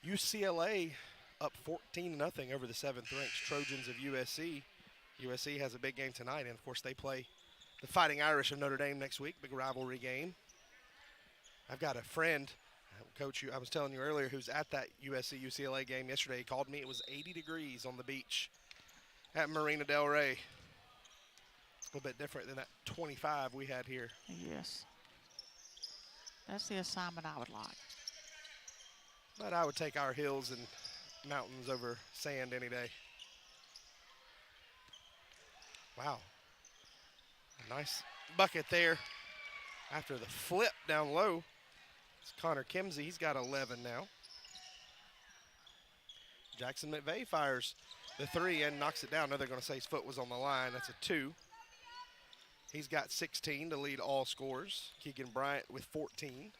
UCLA up 14-0 over the 7th-ranked Trojans of USC. USC has a big game tonight, and of course they play the Fighting Irish of Notre Dame next week, big rivalry game. I've got a friend, Coach, I was telling you earlier, who's at that USC-UCLA game yesterday. He called me. It was 80 degrees on the beach at Marina Del Rey. A little bit different than that 25 we had here. Yes. That's the assignment I would like. But I would take our hills and mountains over sand any day. Wow. A nice bucket there after the flip down low. It's Connor Kimsey. He's got 11 now. Jackson McVeigh fires the 3 and knocks it down. Now they're going to say his foot was on the line. That's a 2. He's got 16 to lead all scorers. Keegan Bryant with 14.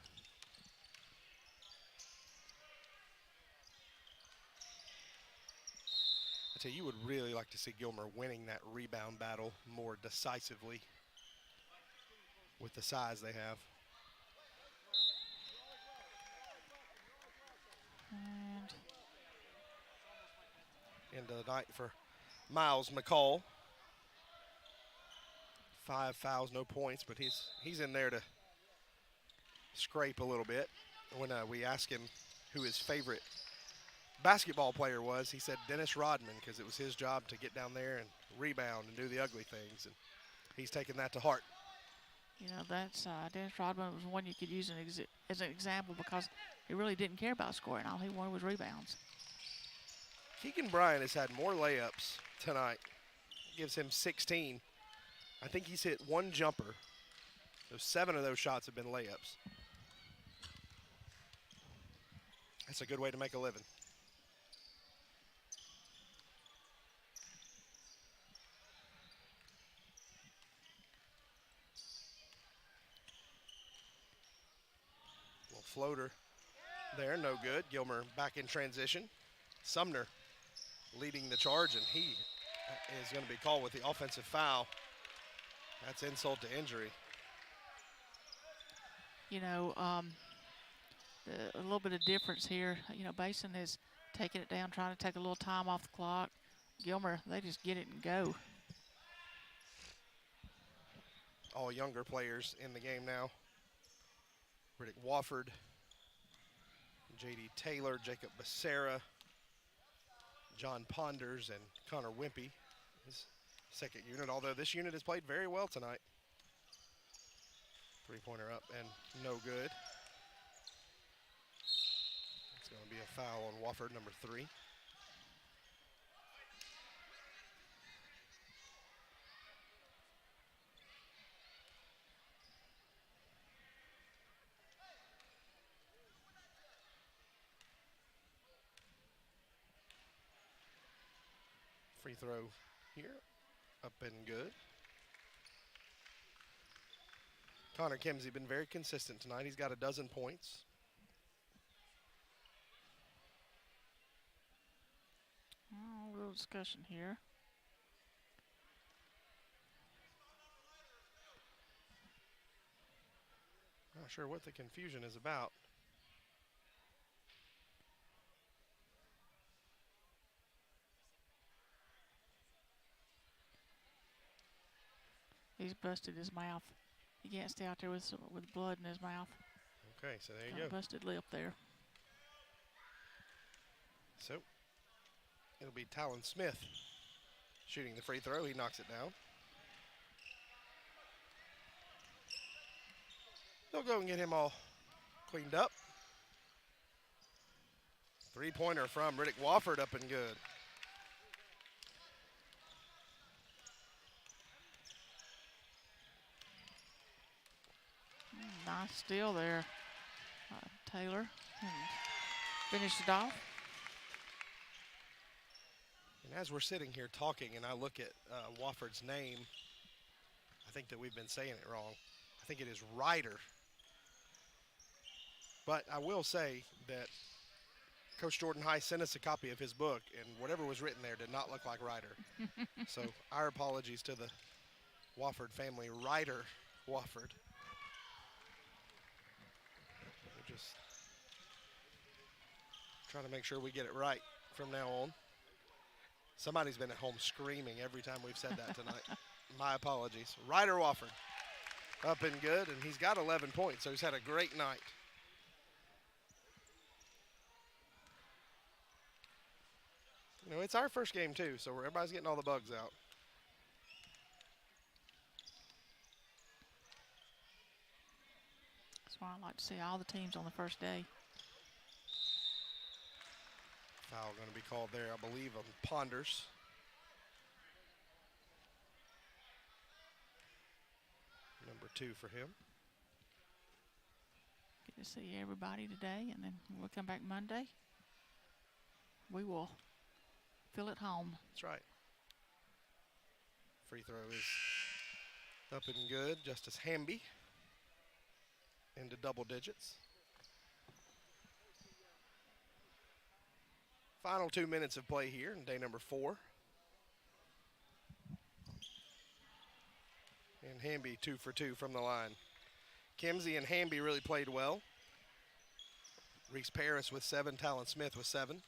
I tell you, you would really like to see Gilmer winning that rebound battle more decisively with the size they have. And end of the night for Miles McCall. 5 fouls, no points, but he's in there to scrape a little bit. When we asked him who his favorite basketball player was, he said Dennis Rodman, because it was his job to get down there and rebound and do the ugly things, and he's taken that to heart. You know, that's Dennis Rodman was one you could use as an example because he really didn't care about scoring. All he wanted was rebounds. Keegan Bryant has had more layups tonight. Gives him 16. I think he's hit 1 jumper. So 7 of those shots have been layups. That's a good way to make a living. Little floater there, no good. Gilmer back in transition. Sumner leading the charge, and he is going to be called with the offensive foul. That's insult to injury. You know, a little bit of difference here. You know, Basin is taking it down, trying to take a little time off the clock. Gilmer, they just get it and go. All younger players in the game now. Riddick Wofford, J.D. Taylor, Jacob Becerra, John Ponders, and Connor Wimpy, his second unit, although this unit has played very well tonight. 3-pointer up and no good. It's going to be a foul on Wofford, number 3. Free throw here, up and good. Connor Kimsey been very consistent tonight. He's got 12 points. Oh, a little discussion here. Not sure what the confusion is about. He's busted his mouth. He can't stay out there with blood in his mouth. Okay, so there you Got a go. busted lip there. So it'll be Talon Smith shooting the free throw. He knocks it down. They'll go and get him all cleaned up. 3-pointer from Riddick Wofford, up and good. Nice steal there, Taylor, and finished it off. And as we're sitting here talking and I look at Wofford's name, I think that we've been saying it wrong. I think it is Ryder. But I will say that Coach Jordan High sent us a copy of his book, and whatever was written there did not look like Ryder. So our apologies to the Wofford family. Ryder Wofford. We're just Trying to make sure we get it right from now on. Somebody's been at home screaming every time we've said that tonight. My apologies. Ryder Wofford up and good, and he's got 11 points, so he's had a great night. You know, it's our first game too, so everybody's getting all the bugs out. That's why I like to see all the teams on the first day. Foul going to be called there, I believe, on Ponders. Number 2 for him. Get to see everybody today, and then when we come back Monday, we will feel at home. That's right. Free throw is up and good. Justice Hamby into double digits. Final 2 minutes of play here in day number 4. And Hamby 2 for 2 from the line. Kimsey and Hamby really played well. Reese Paris with 7, Talon Smith with 7.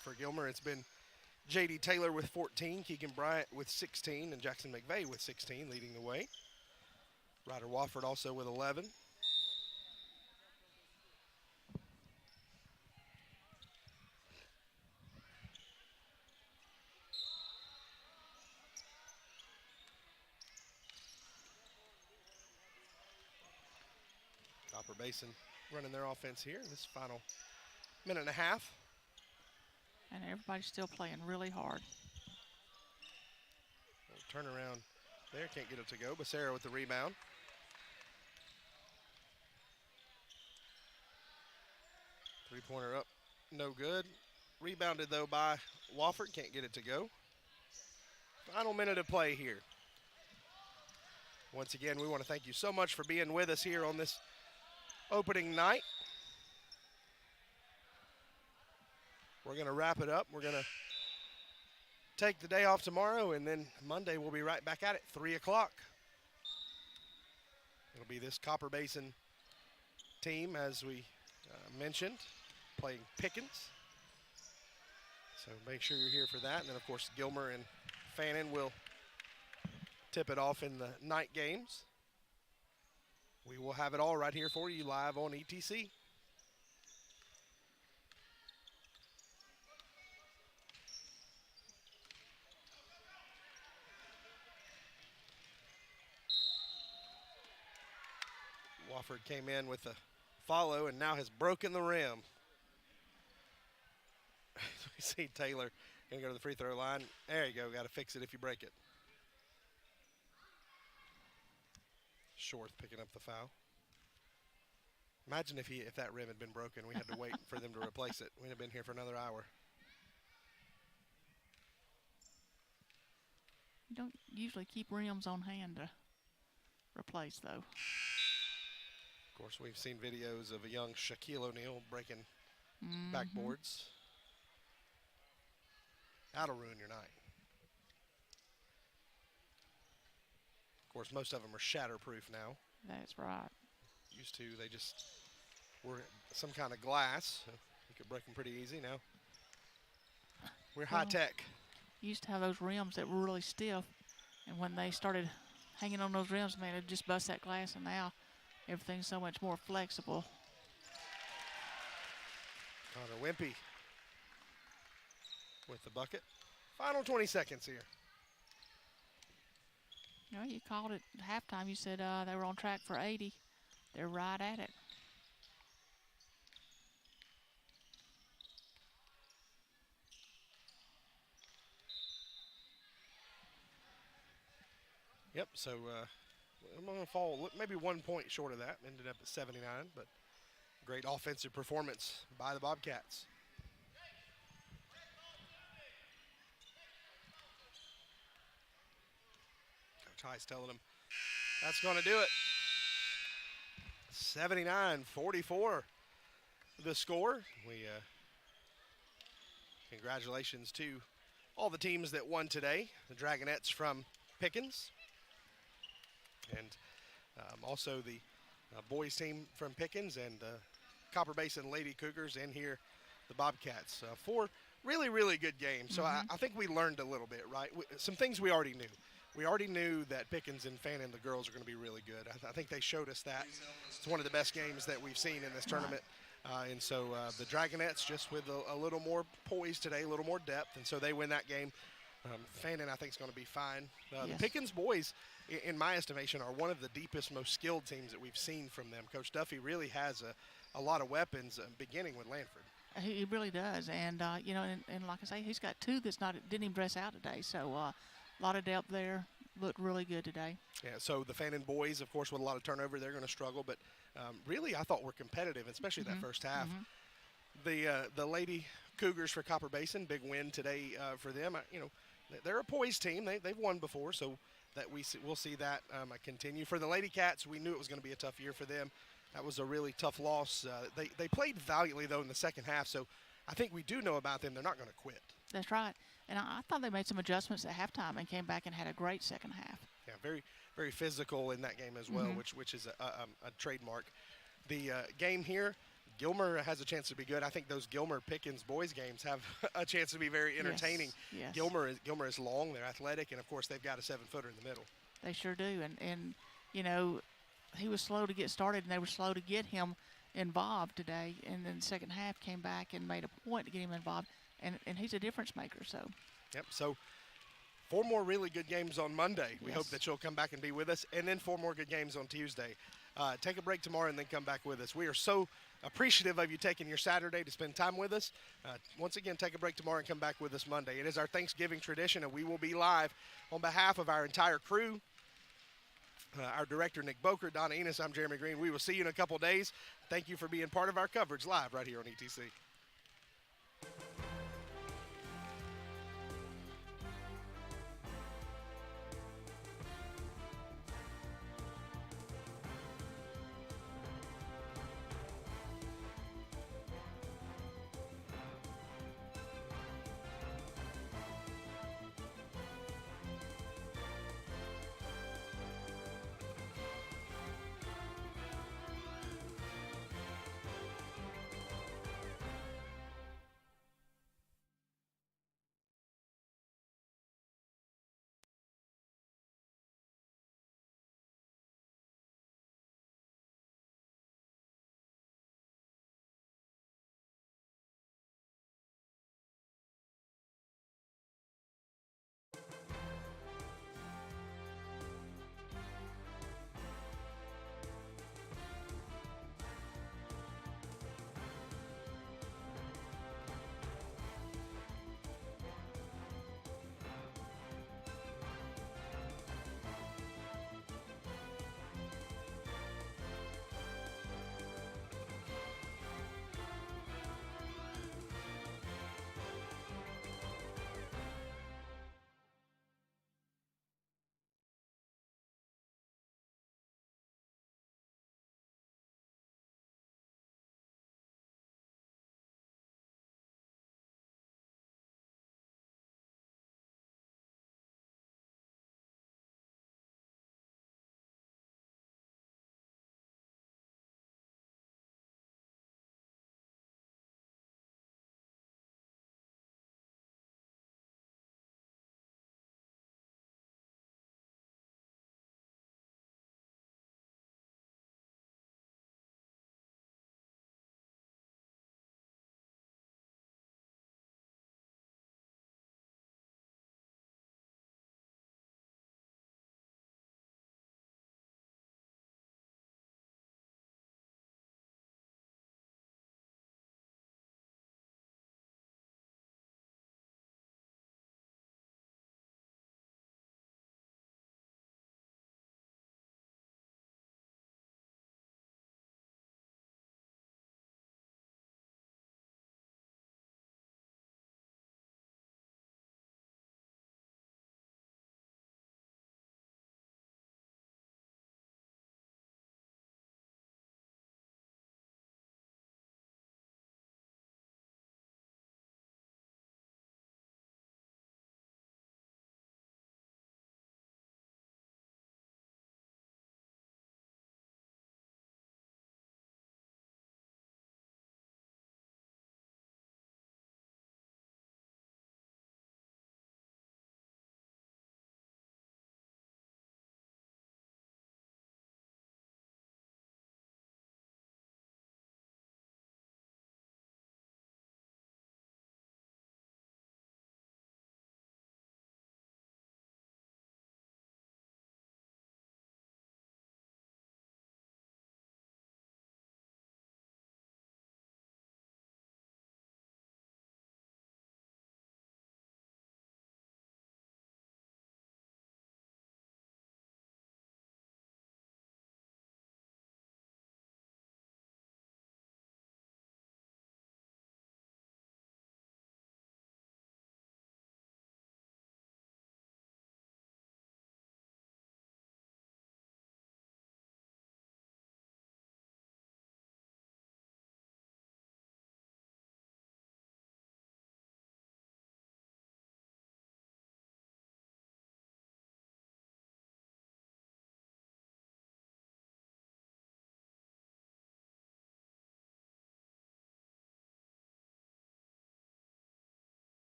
For Gilmer, it's been J.D. Taylor with 14, Keegan Bryant with 16, and Jackson McVeigh with 16 leading the way. Ryder Wofford also with 11. Copper Basin running their offense here in this final minute and a half. And everybody's still playing really hard. Turn around there, can't get it to go. Becerra with the rebound. Three-pointer up, no good. Rebounded though by Wofford, can't get it to go. Final minute of play here. Once again, we want to thank you so much for being with us here on this opening night. We're going to wrap it up. We're going to take the day off tomorrow, and then Monday we'll be right back at it, 3 o'clock. It'll be this Copper Basin team, as we mentioned, playing Pickens. So make sure you're here for that. And then, of course, Gilmer and Fannin will tip it off in the night games. We will have it all right here for you live on ETC. Wofford came in with a follow and now has broken the rim. We see Taylor gonna go to the free throw line. There you go, gotta fix it if you break it. Shorth picking up the foul. Imagine if that rim had been broken, we had to wait for them to replace it. We'd have been here for another hour. You don't usually keep rims on hand to replace, though. Of course, we've seen videos of a young Shaquille O'Neal breaking backboards. That'll ruin your night. Of course, most of them are shatterproof now. That's right. Used to, they just were some kind of glass. So you could break them pretty easy. Now we're high tech. Used to have those rims that were really stiff, and when they started hanging on those rims, man, it just bust that glass, and now everything's so much more flexible. Connor Wimpy with the bucket. Final 20 seconds here. You know, you called it halftime. You said they were on track for 80. They're right at it. Yep, so I'm going to fall maybe 1 point short of that. Ended up at 79, but great offensive performance by the Bobcats. Coach High's telling him that's going to do it. 79-44 the score. Congratulations to all the teams that won today. The Dragonettes from Pickens. And also the boys team from Pickens and the Copper Basin Lady Cougars, and here the Bobcats. 4 really, really good games. So I think we learned a little bit, right? Some things we already knew. We already knew that Pickens and Fannin, the girls, are going to be really good. I think they showed us that. It's one of the best games that we've seen in this tournament. And so the Dragonettes just with a little more poise today, a little more depth, and so they win that game. Fannin, I think, is going to be fine. The Pickens boys, in my estimation, are one of the deepest, most skilled teams that we've seen from them. Coach Duffy really has a lot of weapons, beginning with Lanford. He really does, and you know, and like I say, he's got 2 didn't even dress out today, so a lot of depth there. Looked really good today. Yeah, so the Fannin boys, of course, with a lot of turnover, they're going to struggle, but really I thought were competitive, especially that first half. The Lady Cougars for Copper Basin, big win today for them. You know, they're a poised team. They've won before, so that we'll see that continue. For the Lady Cats, we knew it was going to be a tough year for them. That was a really tough loss. They played valiantly, though, in the second half, so I think we do know about them. They're not going to quit. That's right. And I thought they made some adjustments at halftime and came back and had a great second half. Yeah, very, very physical in that game as well, which is a trademark. The game here, Gilmer has a chance to be good. I think those Gilmer-Pickens boys games have a chance to be very entertaining. Yes. Gilmer is long, they're athletic, and, of course, they've got a 7-footer in the middle. They sure do. And you know, he was slow to get started, and they were slow to get him involved today. And then the second half came back and made a point to get him involved. And he's a difference maker. So. Yep. So 4 more really good games on Monday. We hope that you'll come back and be with us, and then 4 more good games on Tuesday. Take a break tomorrow and then come back with us. We are so appreciative of you taking your Saturday to spend time with us. Once again, take a break tomorrow and come back with us Monday. It is our Thanksgiving tradition, and we will be live on behalf of our entire crew. Our director, Nick Boker, Donna Enos, I'm Jeremy Green. We will see you in a couple days. Thank you for being part of our coverage live right here on ETC.